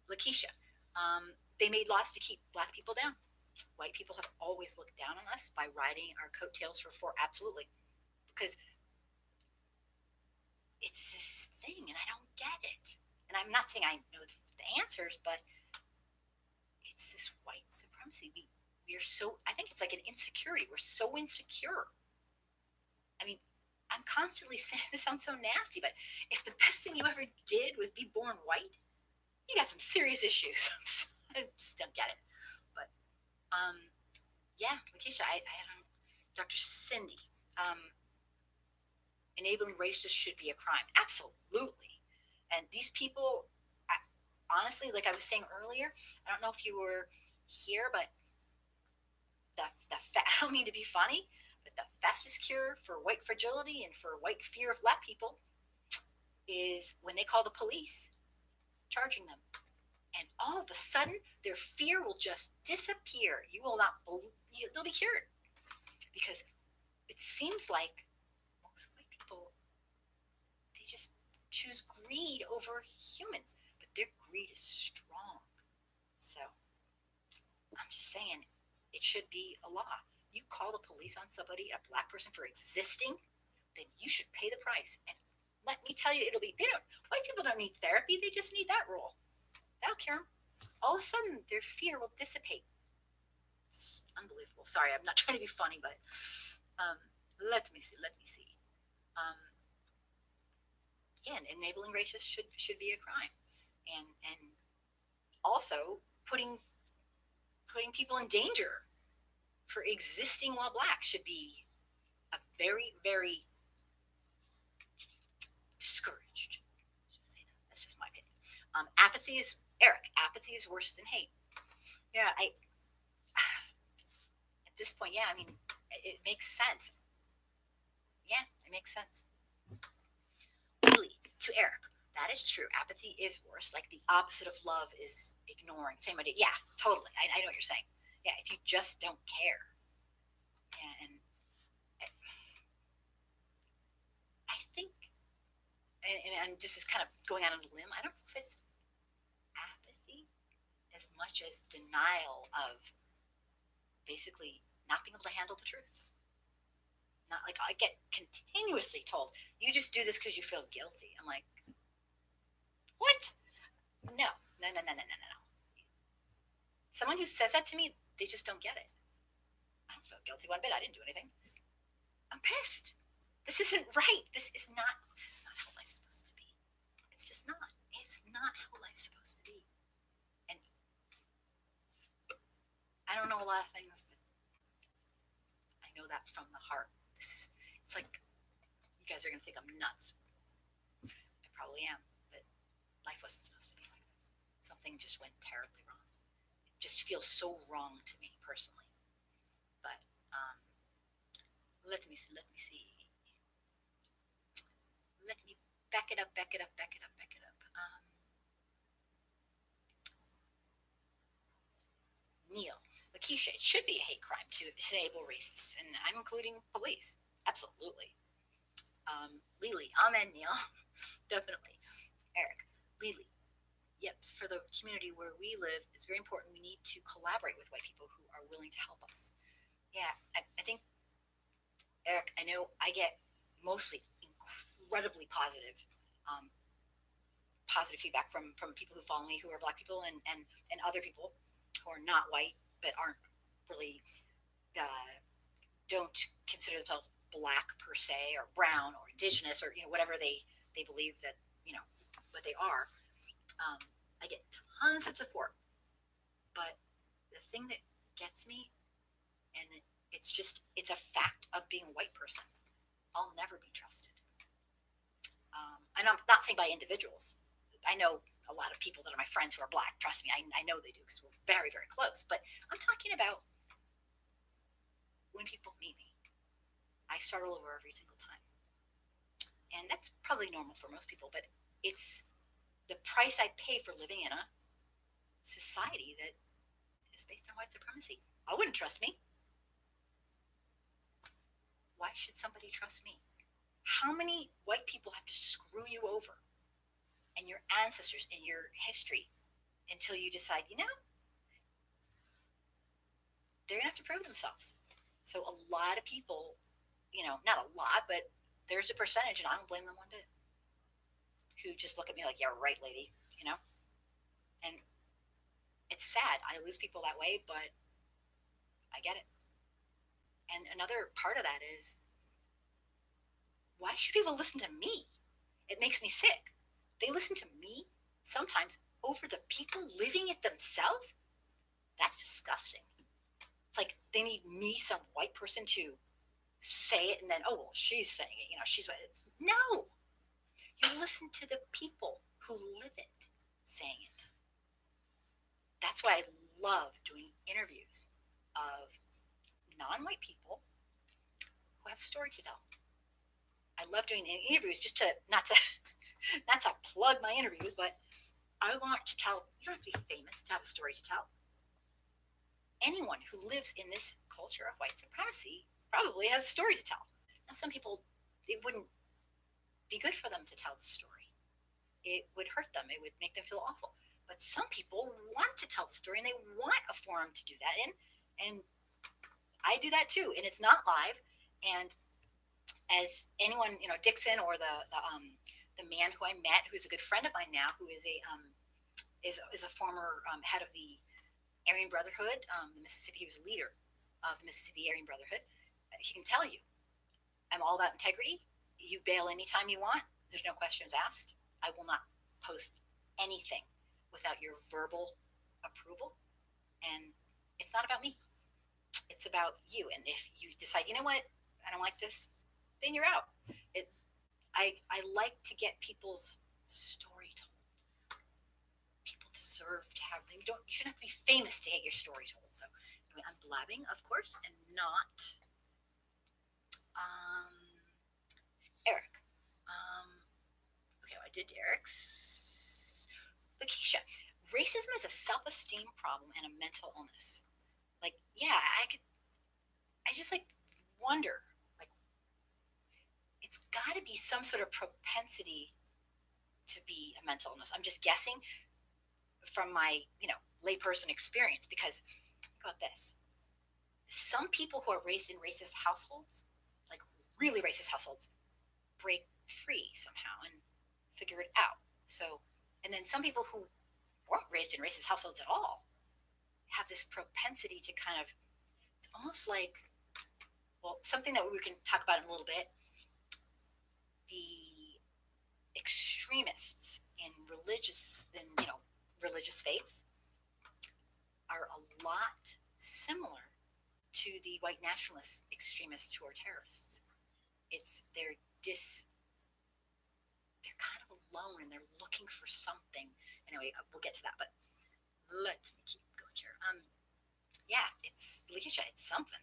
Lakeisha, they made laws to keep Black people down. White people have always looked down on us by riding our coattails for absolutely, because it's this thing, and I don't get it. And I'm not saying I know the answers, but it's this white supremacy. We are so. I think it's like an insecurity. We're so insecure. I mean, I'm constantly saying this sounds so nasty, but if the best thing you ever did was be born white, you got some serious issues. I just don't get it. But yeah, Lakeisha, I don't. Dr. Cindy, enabling racists should be a crime. Absolutely. And these people, honestly, like I was saying earlier, I don't know if you were here, but I don't mean to be funny, but the fastest cure for white fragility and for white fear of Black people is when they call the police, charging them. And all of a sudden, their fear will just disappear. You will not believe, they'll be cured. Because it seems like most white people, they just choose greed over humans, but their greed is strong. So I'm just saying, it should be a law. You call the police on somebody, a Black person, for existing, then you should pay the price. And let me tell you, white people don't need therapy, they just need that rule. That'll cure them. All of a sudden, their fear will dissipate. It's unbelievable. Sorry, I'm not trying to be funny, but let me see. Again, enabling racists should be a crime, and also putting people in danger for existing while Black should be a very, very discouraged. That's just my opinion. Apathy is worse than hate. Yeah, at this point, yeah, I mean, it makes sense. Yeah, it makes sense. Really, to Eric, that is true. Apathy is worse. Like the opposite of love is ignoring. Same idea. Yeah, totally. I know what you're saying. Yeah, if you just don't care. and just is kind of going out on a limb. I don't know if it's apathy as much as denial of basically not being able to handle the truth. Not like I get continuously told, you just do this because you feel guilty. I'm like, what? No, no, no, no, no, no, no. Someone who says that to me, they just don't get it. I don't feel guilty one bit. I didn't do anything. I'm pissed. This isn't right. This is not how life's supposed to be. It's just not. It's not how life's supposed to be. And I don't know a lot of things, but I know that from the heart. It's like you guys are gonna think I'm nuts. I probably am, but life wasn't supposed to be like this. Something just went terribly wrong. It just feels so wrong to me personally. But let me see. Let me see. Let me back it up. Back it up. Back it up. Back it up. Neil, Lakeisha, it should be a hate crime to enable racists, and I'm including police. Absolutely. Lily, amen, Neil. Definitely. Eric, Lily, yep, for the community where we live, it's very important. We need to collaborate with white people who are willing to help us. Yeah, I think, Eric, I know I get mostly incredibly um, positive feedback from people who follow me who are black people and other people who are not white but aren't really uh, don't consider themselves black per se or brown or indigenous or whatever they believe that what they are. um, I get tons of support, but the thing that gets me, and it's a fact of being a white person, I'll never be trusted. And I'm not saying by individuals. I know a lot of people that are my friends who are black. Trust me, I know they do because we're very, very close. But I'm talking about when people meet me, I start all over every single time. And that's probably normal for most people, but it's the price I pay for living in a society that is based on white supremacy. I wouldn't trust me. Why should somebody trust me? How many white people have to screw you over and your ancestors and your history until you decide, they're going to have to prove themselves? So a lot of people, not a lot, but there's a percentage, and I don't blame them one bit, who just look at me like, yeah, right, lady. And it's sad. I lose people that way, but I get it. And another part of that is, why should people listen to me? It makes me sick. They listen to me sometimes over the people living it themselves. That's disgusting. It's like they need me, some white person, to say it, and then, oh, well, she's saying it. She's what it's. No, you listen to the people who live it saying it. That's why I love doing interviews of non-white people who have a story to tell. I love doing interviews just to not to not to plug my interviews, but I want to tell. You don't have to be famous to have a story to tell. Anyone who lives in this culture of white supremacy probably has a story to tell. Now, some people, it wouldn't be good for them to tell the story. It would hurt them. It would make them feel awful. But some people want to tell the story, and they want a forum to do that in. And I do that too. And it's not live. And as anyone, Dixon, or the man who I met, who's a good friend of mine now, who is a former head of the Aryan Brotherhood, the Mississippi. He was a leader of the Mississippi Aryan Brotherhood. He can tell you, I'm all about integrity. You bail anytime you want. There's no questions asked. I will not post anything without your verbal approval. And it's not about me. It's about you. And if you decide, you know what, I don't like this, then you're out. I like to get people's story told. People deserve to have. You shouldn't have to be famous to get your story told. So anyway, I'm blabbing, of course, and not Eric. Okay, well, I did Eric's. Lakeisha, racism is a self-esteem problem and a mental illness. Like, yeah, I just wonder, like, it's got to be some sort of propensity to be a mental illness. I'm just guessing from my, layperson experience, because think about this. Some people who are raised in racist households, like really racist households, break free somehow and figure it out. So, and then some people who weren't raised in racist households at all have this propensity to kind of, it's almost like, well, something that we can talk about in a little bit. The extremists in religious faiths are a lot similar to the white nationalist extremists who are terrorists. It's they're kind of alone and they're looking for something. Anyway, we'll get to that, but let me keep going here. Yeah, it's Lakeisha, it's something.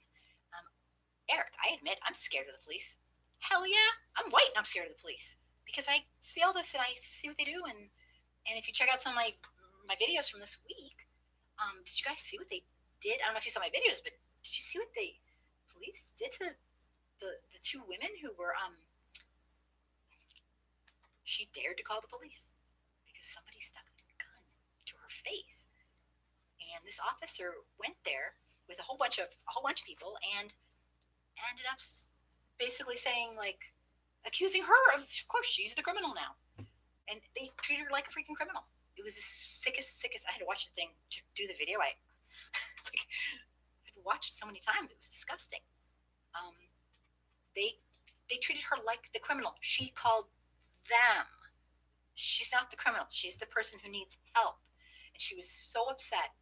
Eric, I admit I'm scared of the police. Hell yeah, I'm white and I'm scared of the police because I see all this and I see what they do. And if you check out some of my videos from this week, did you guys see what they did? I don't know if you saw my videos, but did you see what the police did to the two women who were she dared to call the police because somebody stuck a gun to her face, and this officer went there with a whole bunch of people and ended up basically saying, like, accusing her of course she's the criminal now, and they treated her like a freaking criminal. It was the sickest. I had to watch the thing to do the video. It's like I'd watched it so many times. It was disgusting. Um, they treated her like the criminal. She called them. She's not the criminal. She's the person who needs help, and she was so upset.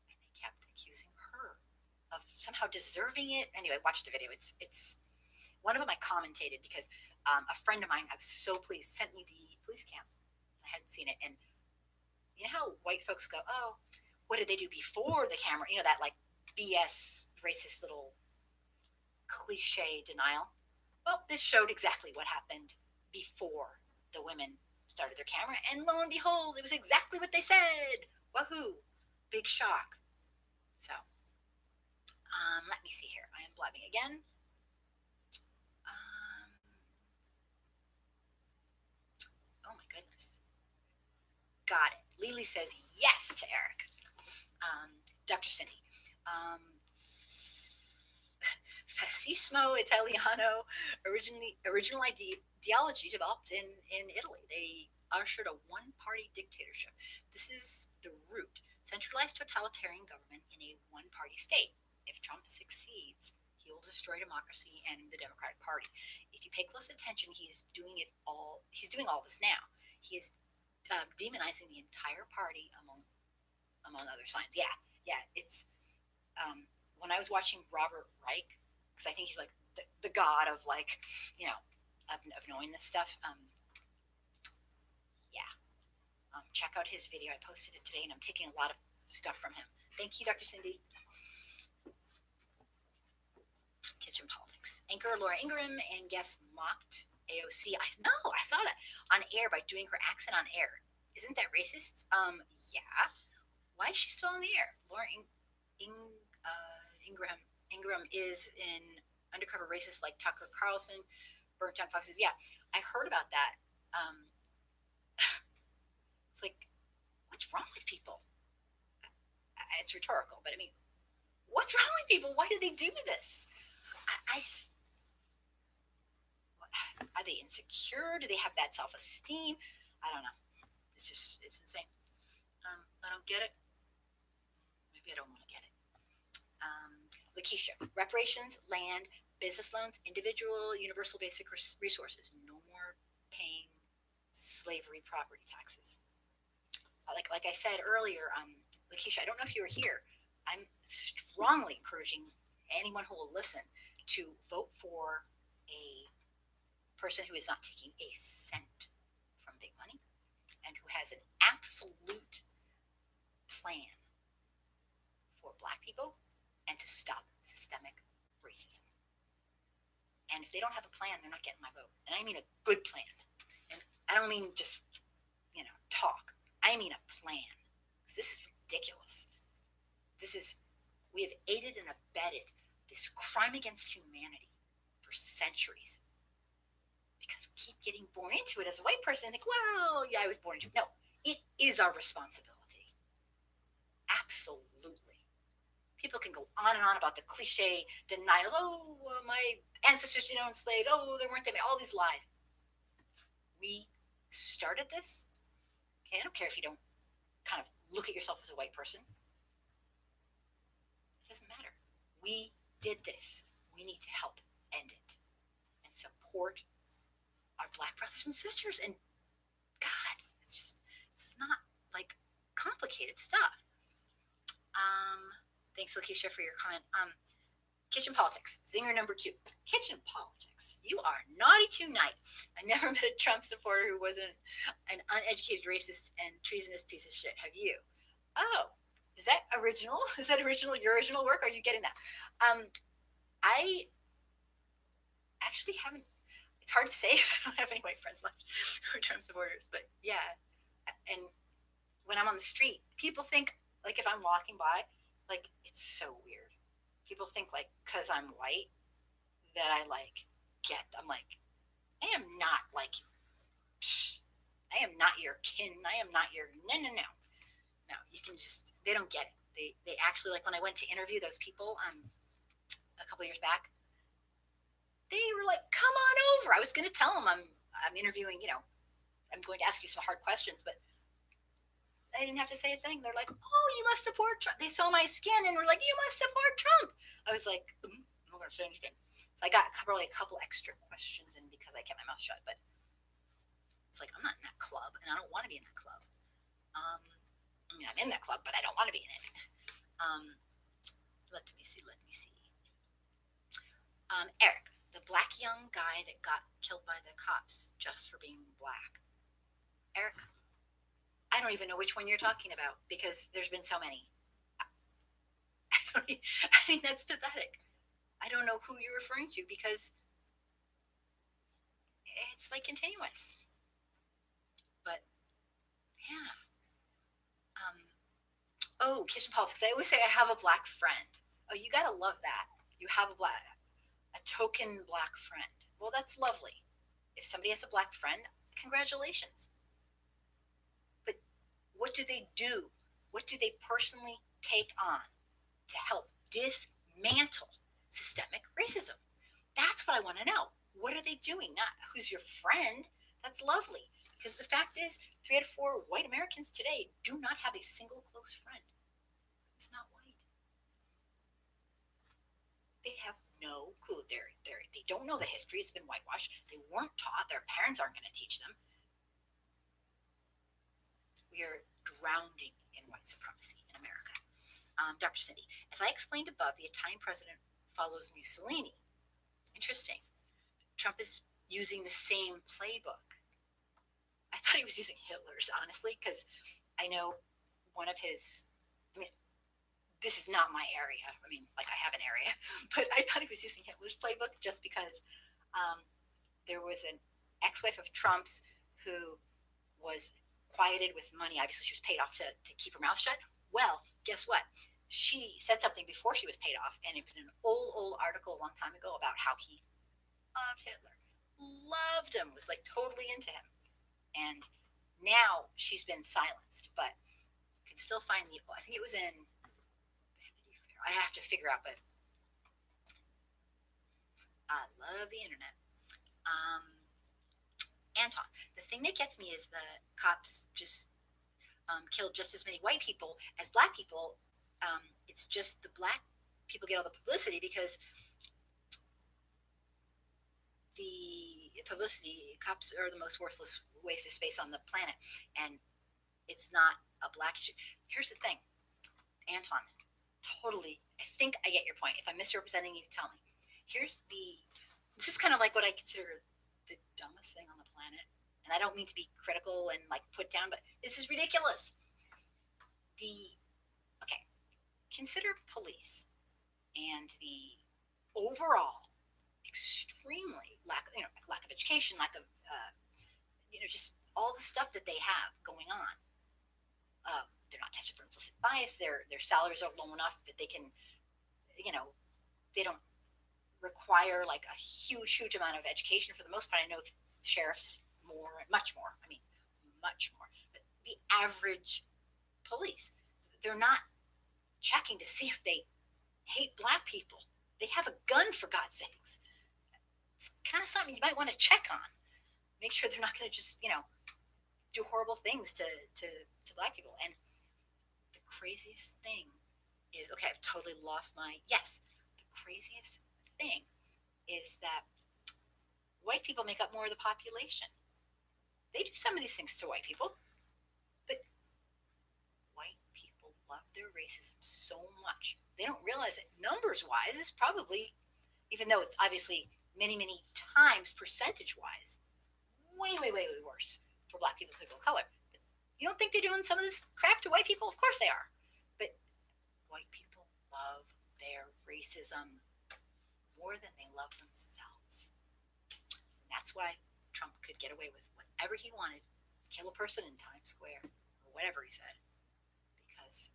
And they kept accusing her of somehow deserving it. Anyway, watch the video. It's one of them I commentated because a friend of mine, I was so pleased, sent me the police cam. I hadn't seen it, and you know how white folks go, oh, what did they do before the camera? You know, that like BS racist little cliche denial. Well, this showed exactly what happened before the women started their camera, and lo and behold, it was exactly what they said. Wahoo! Big shock. So, let me see here. I am blabbing again. Oh my goodness. Got it. Lily says yes to Eric. Dr. Cindy. Fascismo Italiano, original ideology developed in Italy. They ushered a one-party dictatorship. This is the root. Centralized totalitarian government in a one-party state. If Trump succeeds, he will destroy democracy and the Democratic Party. If you pay close attention, he's doing all this now. He is demonizing the entire party among other signs. Yeah. It's when I was watching Robert Reich, because I think he's like the god of like, of knowing this stuff. Check out his video. I posted it today, and I'm taking a lot of stuff from him. Thank you, Dr. Cindy. Kitchen politics. Anchor Laura Ingraham and guest mocked AOC. I saw that on air by doing her accent on air. Isn't that racist? Yeah. Why is she still on the air? Laura Ingraham is in undercover racist like Tucker Carlson, Burnt Down Foxes. Yeah, I heard about that. It's like, what's wrong with people? It's rhetorical, but I mean, what's wrong with people? Why do they do this? I just, are they insecure? Do they have bad self-esteem? I don't know. It's insane. I don't get it. Maybe I don't want to get it. Lakeisha, reparations, land, business loans, individual universal basic resources. No more paying slavery property taxes. Like I said earlier, Lakeisha, I don't know if you were here. I'm strongly encouraging anyone who will listen to vote for a person who is not taking a cent from big money and who has an absolute plan for Black people and to stop systemic racism. And if they don't have a plan, they're not getting my vote. And I mean a good plan. And I don't mean just, talk. I mean a plan. Because this is ridiculous. We have aided and abetted this crime against humanity for centuries. because we keep getting born into it as a white person and think, well, yeah, I was born into it. No, it is our responsibility. Absolutely. People can go on and on about the cliche denial. Oh, my ancestors didn't own slaves. Oh, they weren't. They made all these lies. We started this. Okay, I don't care if you don't kind of look at yourself as a white person. It doesn't matter. We did this. We need to help end it and support our black brothers and sisters. And God, it's not like complicated stuff. Thanks, Lakeisha, for your comment. Kitchen politics, zinger number 2. Kitchen politics. You are naughty tonight. I never met a Trump supporter who wasn't an uneducated racist and treasonous piece of shit. Have you? Oh, is that original? Is that original? Your original work? Are you getting that? I actually haven't. It's hard to say if I don't have any white friends left who are Trump supporters, but yeah. And when I'm on the street, people think, like, if I'm walking by, like, it's so weird. People think, like, because I'm white, that I, like, I'm like, I am not, like, I am not your kin. I am not your, no. No, you can just, they don't get it. They actually, like, when I went to interview those people a couple years back, they were like, come on over. I was going to tell them I'm interviewing, I'm going to ask you some hard questions, but I didn't have to say a thing. They're like, oh, you must support Trump. They saw my skin and were like, you must support Trump. I was like, I'm not going to say anything. So I got probably a couple extra questions in because I kept my mouth shut. But it's like, I'm not in that club, and I don't want to be in that club. I mean, I'm in that club, but I don't want to be in it. Let me see. Eric, the black young guy that got killed by the cops just for being black. Eric, I don't even know which one you're talking about because there's been so many. I mean, that's pathetic. I don't know who you're referring to because it's like continuous. But yeah. Oh, kitchen politics. I always say I have a black friend. Oh, you gotta love that. You have a token black friend. Well, that's lovely. If somebody has a black friend, congratulations. But what do they do? What do they personally take on to help dismantle systemic racism? That's what I want to know. What are they doing? Not who's your friend. That's lovely. Because the fact is, 3 out of 4 white Americans today do not have a single close friend who's not white. They have no clue. They don't know the history. It's been whitewashed. They weren't taught. Their parents aren't going to teach them. We are drowning in white supremacy in America. Dr. Cindy, as I explained above, the Italian president follows Mussolini. Interesting. Trump is using the same playbook. I thought he was using Hitler's, honestly, because I know one of his, this is not my area. I mean, like, I have an area, but I thought he was using Hitler's playbook just because there was an ex-wife of Trump's who was quieted with money. Obviously, she was paid off to keep her mouth shut. Well, guess what? She said something before she was paid off, and it was in an old article a long time ago about how he loved Hitler, loved him, was like totally into him. And now she's been silenced, but you can still find I think it was in Vanity Fair. I have to figure out, but I love the internet. Anton, the thing that gets me is the cops just killed just as many white people as black people. It's just the black people get all the publicity because the publicity, cops are the most worthless waste of space on the planet, and it's not a black issue. Here's the thing, Anton, totally, I think I get your point. If I'm misrepresenting you, tell me. This is kind of like what I consider the dumbest thing on the planet, and I don't mean to be critical and like put down, but this is ridiculous. Okay, consider police and the overall extremely lack of education, lack of just all the stuff that they have going on. They're not tested for implicit bias. Their salaries are low enough that they can, they don't require like a huge amount of education for the most part. I know sheriffs more, much more. I mean, much more. But the average police, they're not checking to see if they hate black people. They have a gun, for God's sakes. It's kind of something you might want to check on. Make sure they're not going to just, do horrible things to black people. And the craziest thing is, okay, I've totally lost my, yes, the craziest thing is that white people make up more of the population. They do some of these things to white people, but white people love their racism so much. They don't realize it numbers wise. It's probably, even though it's obviously many, many times percentage wise, way, way, way, way worse for black people of color. But you don't think they're doing some of this crap to white people? Of course they are. But white people love their racism more than they love themselves. And that's why Trump could get away with whatever he wanted, kill a person in Times Square, or whatever he said, because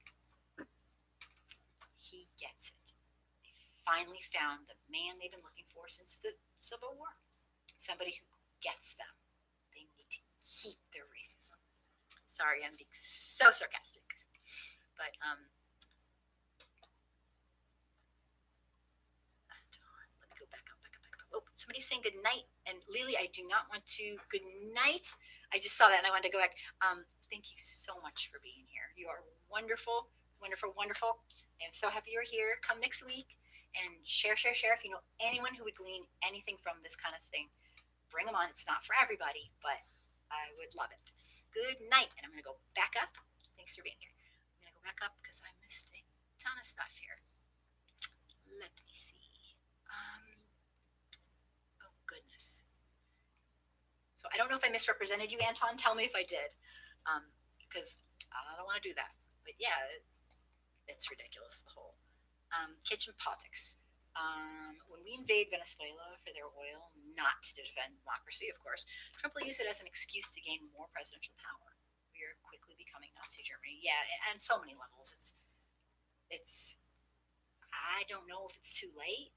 he gets it. They finally found the man they've been looking for since the Civil War. Somebody who gets them. They need to keep their racism. Sorry, I'm being so sarcastic. But let me go back up. Oh, somebody's saying good night. And Lily, I do not want to. Good night. I just saw that and I wanted to go back. Thank you so much for being here. You are wonderful, wonderful, wonderful. I'm so happy you're here. Come next week and share. If you know anyone who would glean anything from this kind of thing, bring them on. It's not for everybody, but I would love it. Good night. And I'm going to go back up. Thanks for being here. I'm going to go back up because I missed a ton of stuff here. Let me see. Oh, goodness. So I don't know if I misrepresented you, Anton. Tell me if I did, because I don't want to do that. But yeah, it's ridiculous, the whole kitchen politics. When we invade Venezuela for their oil, not to defend democracy, of course, Trump will use it as an excuse to gain more presidential power. We are quickly becoming Nazi Germany. Yeah, and so many levels. It's. I don't know if it's too late.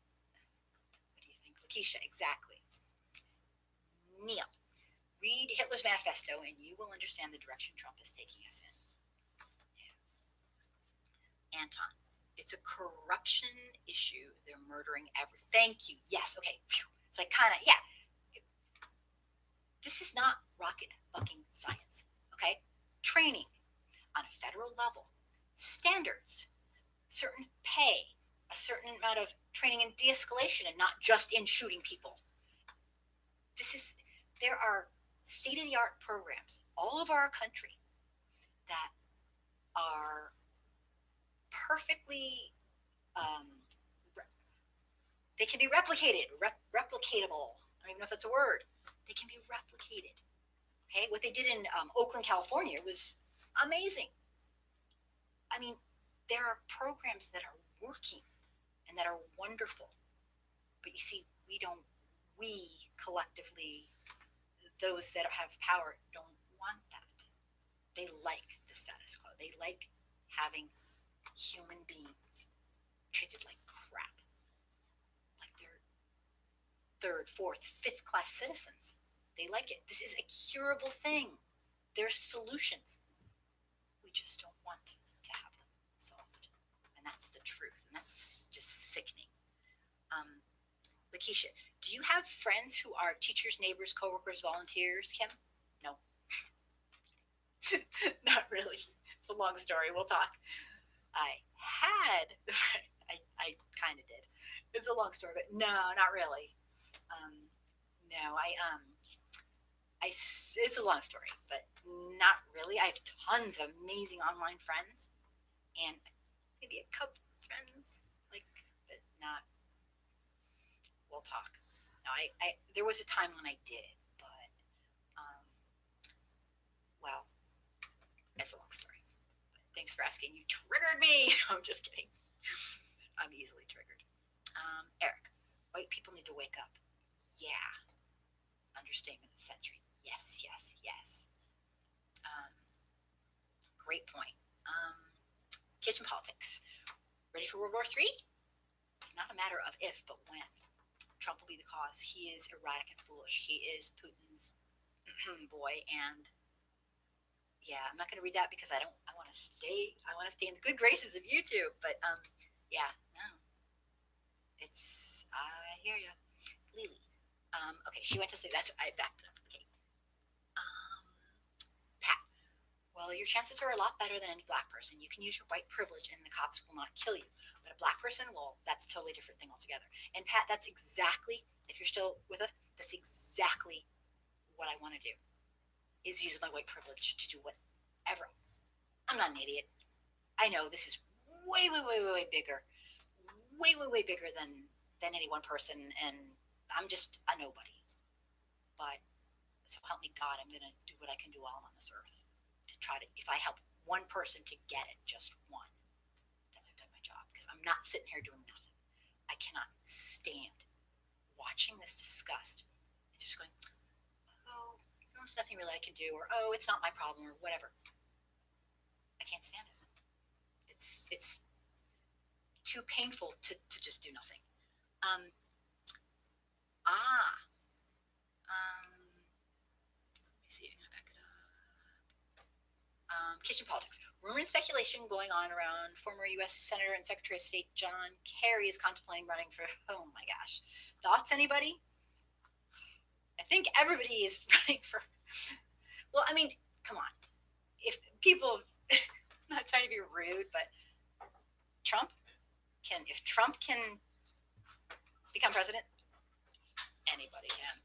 What do you think, Lakeisha? Exactly. Neil, read Hitler's manifesto, and you will understand the direction Trump is taking us in. Yeah. Anton, it's a corruption issue. They're murdering everything. Thank you. Yes. Okay. Phew. So I kind of, yeah. This is not rocket fucking science. Okay. Training on a federal level, standards, certain pay, a certain amount of training in de-escalation and not just in shooting people. There are state-of-the-art programs all over our country that are perfectly, they can be replicated, replicatable. I don't even know if that's a word. They can be replicated. Okay, what they did in Oakland, California was amazing. I mean, there are programs that are working and that are wonderful. But you see, we collectively, those that have power, don't want that. They like the status quo. They like having human beings treated like crap, like they're third, fourth, fifth class citizens. They like it. This is a curable thing. There's solutions. We just don't want to have them solved. And that's the truth. And that's just sickening. Lakeisha, do you have friends who are teachers, neighbors, coworkers, volunteers, Kim? No. Not really. It's a long story. We'll talk. I kind of did. It's a long story, but no, not really. No, it's a long story, but not really. I have tons of amazing online friends, and maybe a couple friends, but not. We'll talk. No, there was a time when I did, but well, it's a long story. But thanks for asking. You triggered me. No, I'm just kidding. I'm easily triggered. Eric, white people need to wake up. Yeah. Understatement of the century. Yes. Great point. Kitchen politics. Ready for World War III? It's not a matter of if, but when. Trump will be the cause. He is erratic and foolish. He is Putin's boy, and yeah, I'm not going to read that because I don't. I want to stay. I want to stay in the good graces of YouTube. But yeah, no, it's. I hear you, Lily. Okay, she went to say that's. I backed it up. Okay, um, Pat. Well, your chances are a lot better than any black person. You can use your white privilege, and the cops will not kill you. But a black person, well, that's a totally different thing altogether. And Pat, that's exactly. If you're still with us, that's exactly what I want to do. Is use my white privilege to do whatever. I'm not an idiot. I know this is way, way, way, way, way bigger, way, way, way bigger than any one person, and I'm just a nobody. But so help me God, I'm gonna do what I can do while I'm on this earth to try to. If I help one person to get it, just one, then I've done my job. Because I'm not sitting here doing nothing. I cannot stand watching this disgust and just going, oh, there's nothing really I can do, or oh, it's not my problem, or whatever. I can't stand it. It's too painful to just do nothing. Um, ah, let me see. I'm gonna back it up. Kitchen politics. Rumor and speculation going on around former U.S. Senator and Secretary of State John Kerry is contemplating running for. Oh my gosh, thoughts? Anybody? I think everybody is running for. Well, I mean, come on. If people, I'm not trying to be rude, but Trump if Trump can become president, anybody can,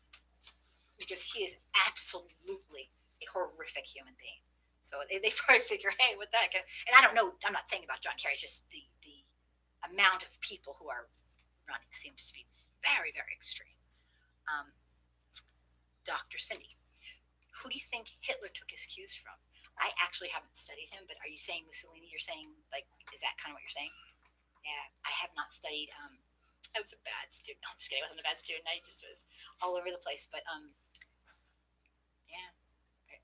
because he is absolutely a horrific human being. So they probably figure, hey, what the heck? And I don't know. I'm not saying about John Kerry. It's just the amount of people who are running seems to be very, very extreme. Dr. Cindy, who do you think Hitler took his cues from? I actually haven't studied him, but are you saying Mussolini? You're saying, like, is that kind of what you're saying? Yeah, I have not studied. I was a bad student. No, I'm just kidding. I wasn't a bad student. I just was all over the place. But yeah,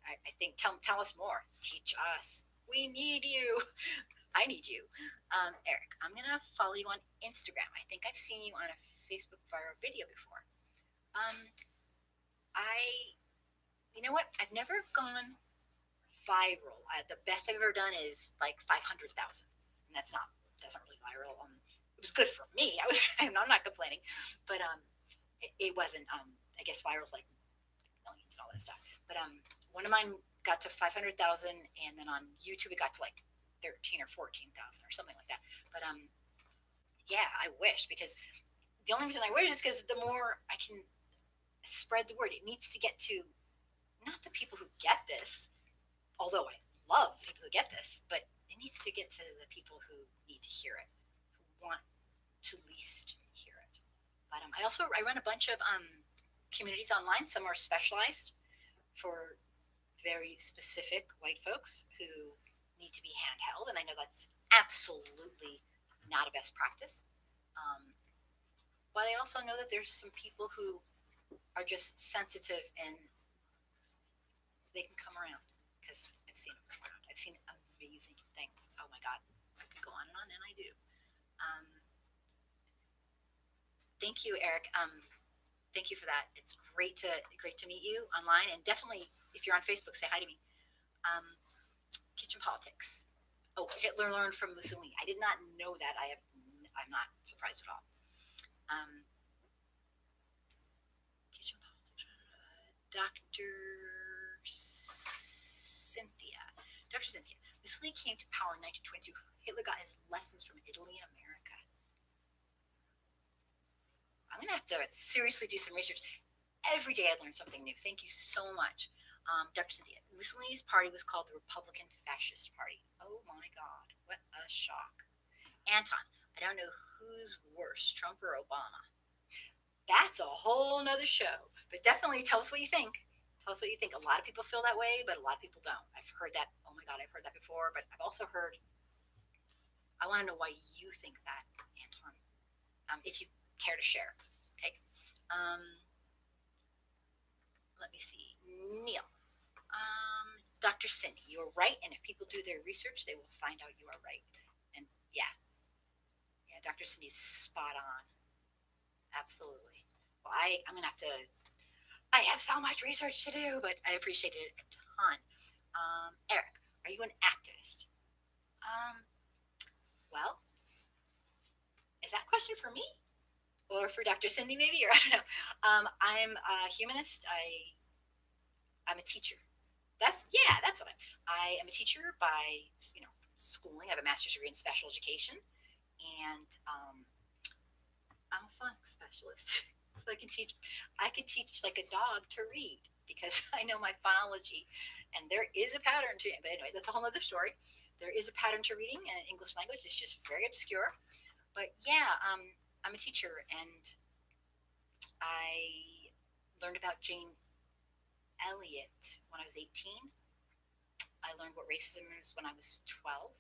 I think tell us more. Teach us. We need you. I need you. Eric, I'm gonna follow you on Instagram. I think I've seen you on a Facebook viral video before. You know what? I've never gone viral. The best I've ever done is like 500,000, and that's not really viral. It was good for me. I'm not complaining, but it wasn't. I guess viral's like millions and all that stuff. But one of mine got to 500,000, and then on YouTube it got to like 13 or 14,000 or something like that. But yeah, I wish, because the only reason I wish is because the more I can spread the word, it needs to get to not the people who get this, although I love the people who get this, but it needs to get to the people who need to hear it, who want to least hear it. But I run a bunch of communities online. Some are specialized for very specific white folks who need to be handheld, and I know that's absolutely not a best practice. But I also know that there's some people who are just sensitive and they can come around, because I've seen them come around. I've seen amazing things. Oh my God, I could go on, and I do. Thank you, Eric. Thank you for that. It's great to meet you online, and definitely if you're on Facebook, say hi to me. Kitchen politics. Oh, Hitler learned from Mussolini. I did not know that. I'm not surprised at all. Kitchen politics. Dr. Cynthia. Mussolini came to power in 1922. Hitler got his lessons from Italy and America. I'm going to have to seriously do some research. Every day I learn something new. Thank you so much. Dr. Cynthia, Mussolini's party was called the Republican Fascist Party. Oh my God, what a shock. Anton, I don't know who's worse, Trump or Obama. That's a whole nother show, but definitely tell us what you think. Tell us what you think. A lot of people feel that way, but a lot of people don't. I've heard that. Oh my God, I've heard that before, but I've also heard, I want to know why you think that, Anton, if you care to share. Okay. Let me see. Neil. Dr. Cindy, you're right, and if people do their research, they will find out you are right. And yeah, Dr. Cindy's spot on. Absolutely. Well, I'm going to have to, I have so much research to do, but I appreciate it a ton. Eric, are you an activist? Um, well, is that a question for me? Or for Dr. Cindy, maybe? Or I don't know. I'm a humanist. I'm a teacher. That's what I am a teacher by, schooling. I have a master's degree in special education, and I'm a phonics specialist. So I could teach like a dog to read because I know my phonology, and there is a pattern to. But anyway, that's a whole other story. There is a pattern to reading, and English language is just very obscure. But yeah, I'm a teacher, and I learned about Jane Elliott when I was 18. I learned what racism is when I was 12.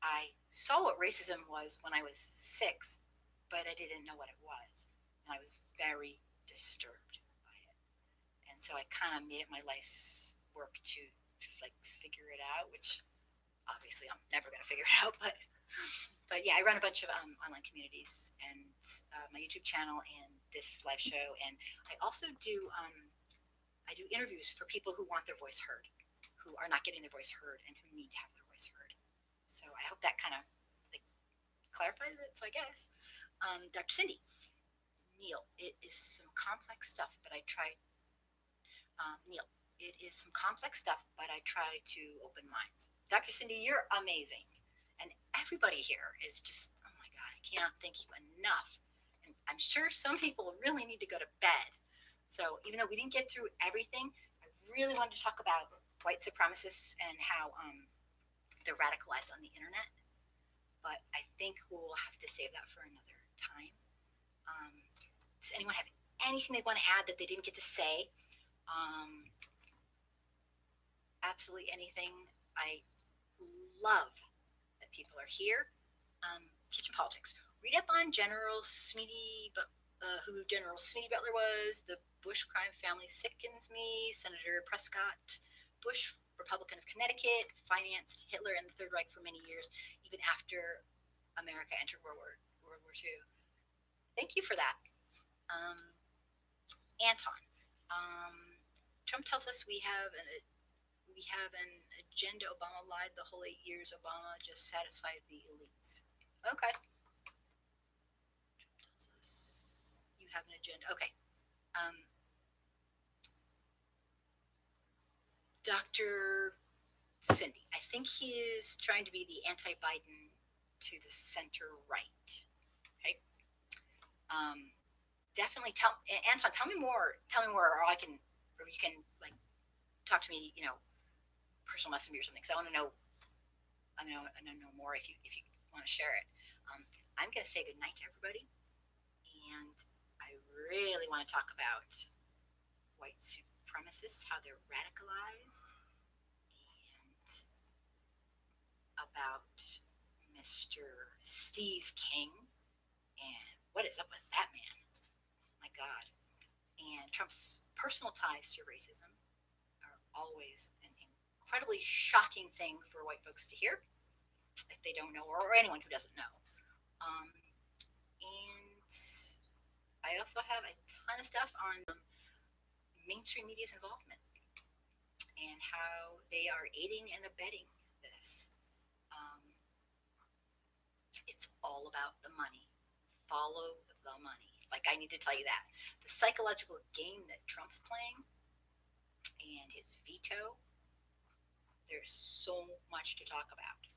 I saw what racism was when I was 6, but I didn't know what it was. And I was very disturbed by it. And so I kind of made it my life's work to like figure it out, which obviously I'm never going to figure it out, but yeah, I run a bunch of online communities and my YouTube channel and this live show, and I also do I do interviews for people who want their voice heard, who are not getting their voice heard, and who need to have their voice heard. So I hope that kind of like clarifies it. So I guess Dr. Cindy Neil, it is some complex stuff, but I try. Neil, it is some complex stuff, but I try to open minds. Dr. Cindy, you're amazing. And everybody here is just, oh my God, I cannot thank you enough. And I'm sure some people really need to go to bed. So even though we didn't get through everything, I really wanted to talk about white supremacists and how they're radicalized on the internet. But I think we'll have to save that for another time. Does anyone have anything they want to add that they didn't get to say? Um, Absolutely anything. I love that people are here. Kitchen politics. Read up on General Smeedy, who General Smeedy Butler was. The Bush crime family sickens me. Senator Prescott Bush, Republican of Connecticut, financed Hitler and the Third Reich for many years, even after America entered World War II. Thank you for that. Anton. Trump tells us we have an agenda. Obama lied the whole 8 years. Obama just satisfied the elites. Okay. Trump tells us you have an agenda. Okay. Dr. Cindy, I think he is trying to be the anti-Biden to the center right. Okay. Definitely tell Anton. Tell me more. Tell me more, or you can like talk to me. Personal messenger or something. Because I want to know. I know more if you want to share it. I'm going to say good night to everybody, and I really want to talk about white supremacists, how they're radicalized, and about Mr. Steve King and what is up with that man. My God. And Trump's personal ties to racism are always an incredibly shocking thing for white folks to hear if they don't know, or anyone who doesn't know. And I also have a ton of stuff on mainstream media's involvement and how they are aiding and abetting this. It's all about the money. Follow the money. Like, I need to tell you that. The psychological game that Trump's playing and his veto, there's so much to talk about.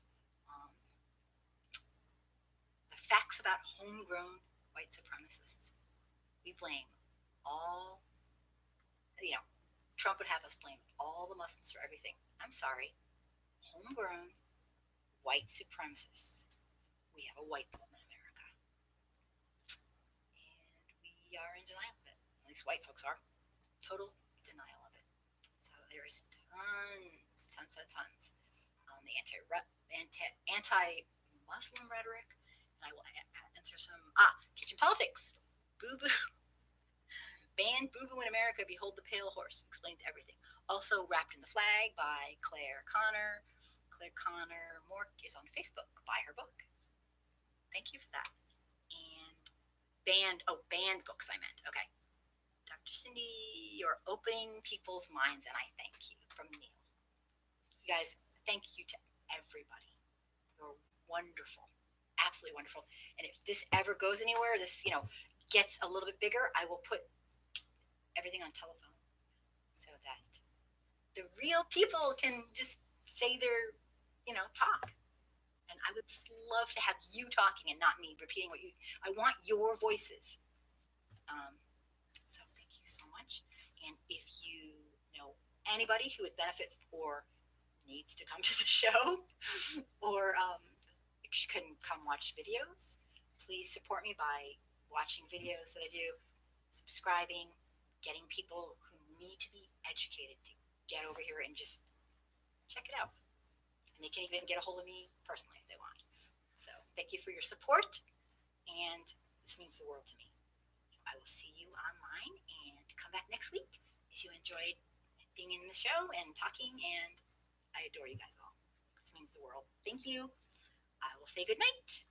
The facts about homegrown white supremacists. We blame all, Trump would have us blame all the Muslims for everything. I'm sorry. Homegrown white supremacists. We have a white problem in America. And we are in denial of it. At least white folks are. Total denial of it. So there's tons on the anti-Muslim rhetoric. And I will answer some. Kitchen politics. Boo boo. Ban Boo Boo in America, Behold the Pale Horse explains everything. Also, Wrapped in the Flag by Claire Connor. Claire Connor Mork is on Facebook. Buy her book. Thank you for that. And banned books, I meant. Okay. Dr. Cindy, you're opening people's minds, and I thank you from Neil. You guys, thank you to everybody. You're wonderful, absolutely wonderful. And if this ever goes anywhere, this, gets a little bit bigger, I will put everything on telephone so that the real people can just say their, talk. And I would just love to have you talking and not me repeating what you. I want your voices. So thank you so much. And if you know anybody who would benefit or needs to come to the show, or couldn't come watch videos, please support me by watching videos that I do, subscribing, getting people who need to be educated to get over here and just check it out. And they can even get a hold of me personally if they want. So thank you for your support, and this means the world to me. So I will see you online, and come back next week if you enjoyed being in the show and talking, and I adore you guys all. This means the world. Thank you. I will say good night.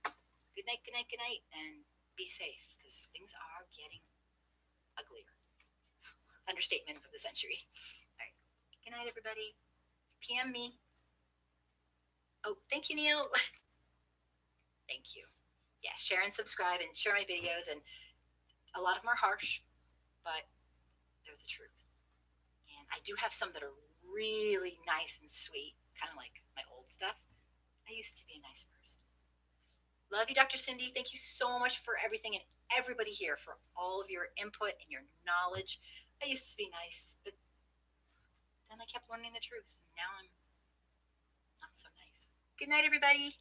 Good night, good night, good night, and be safe because things are getting uglier. Understatement of the century. All right. Good night, everybody. PM me. Oh, thank you, Neil. Thank you. Yeah, share and subscribe and share my videos. And a lot of them are harsh, but they're the truth. And I do have some that are really nice and sweet, kind of like my old stuff. I used to be a nice person. Love you, Dr. Cindy. Thank you so much for everything and everybody here for all of your input and your knowledge. I used to be nice, but then I kept learning the truth. And now I'm not so nice. Good night, everybody.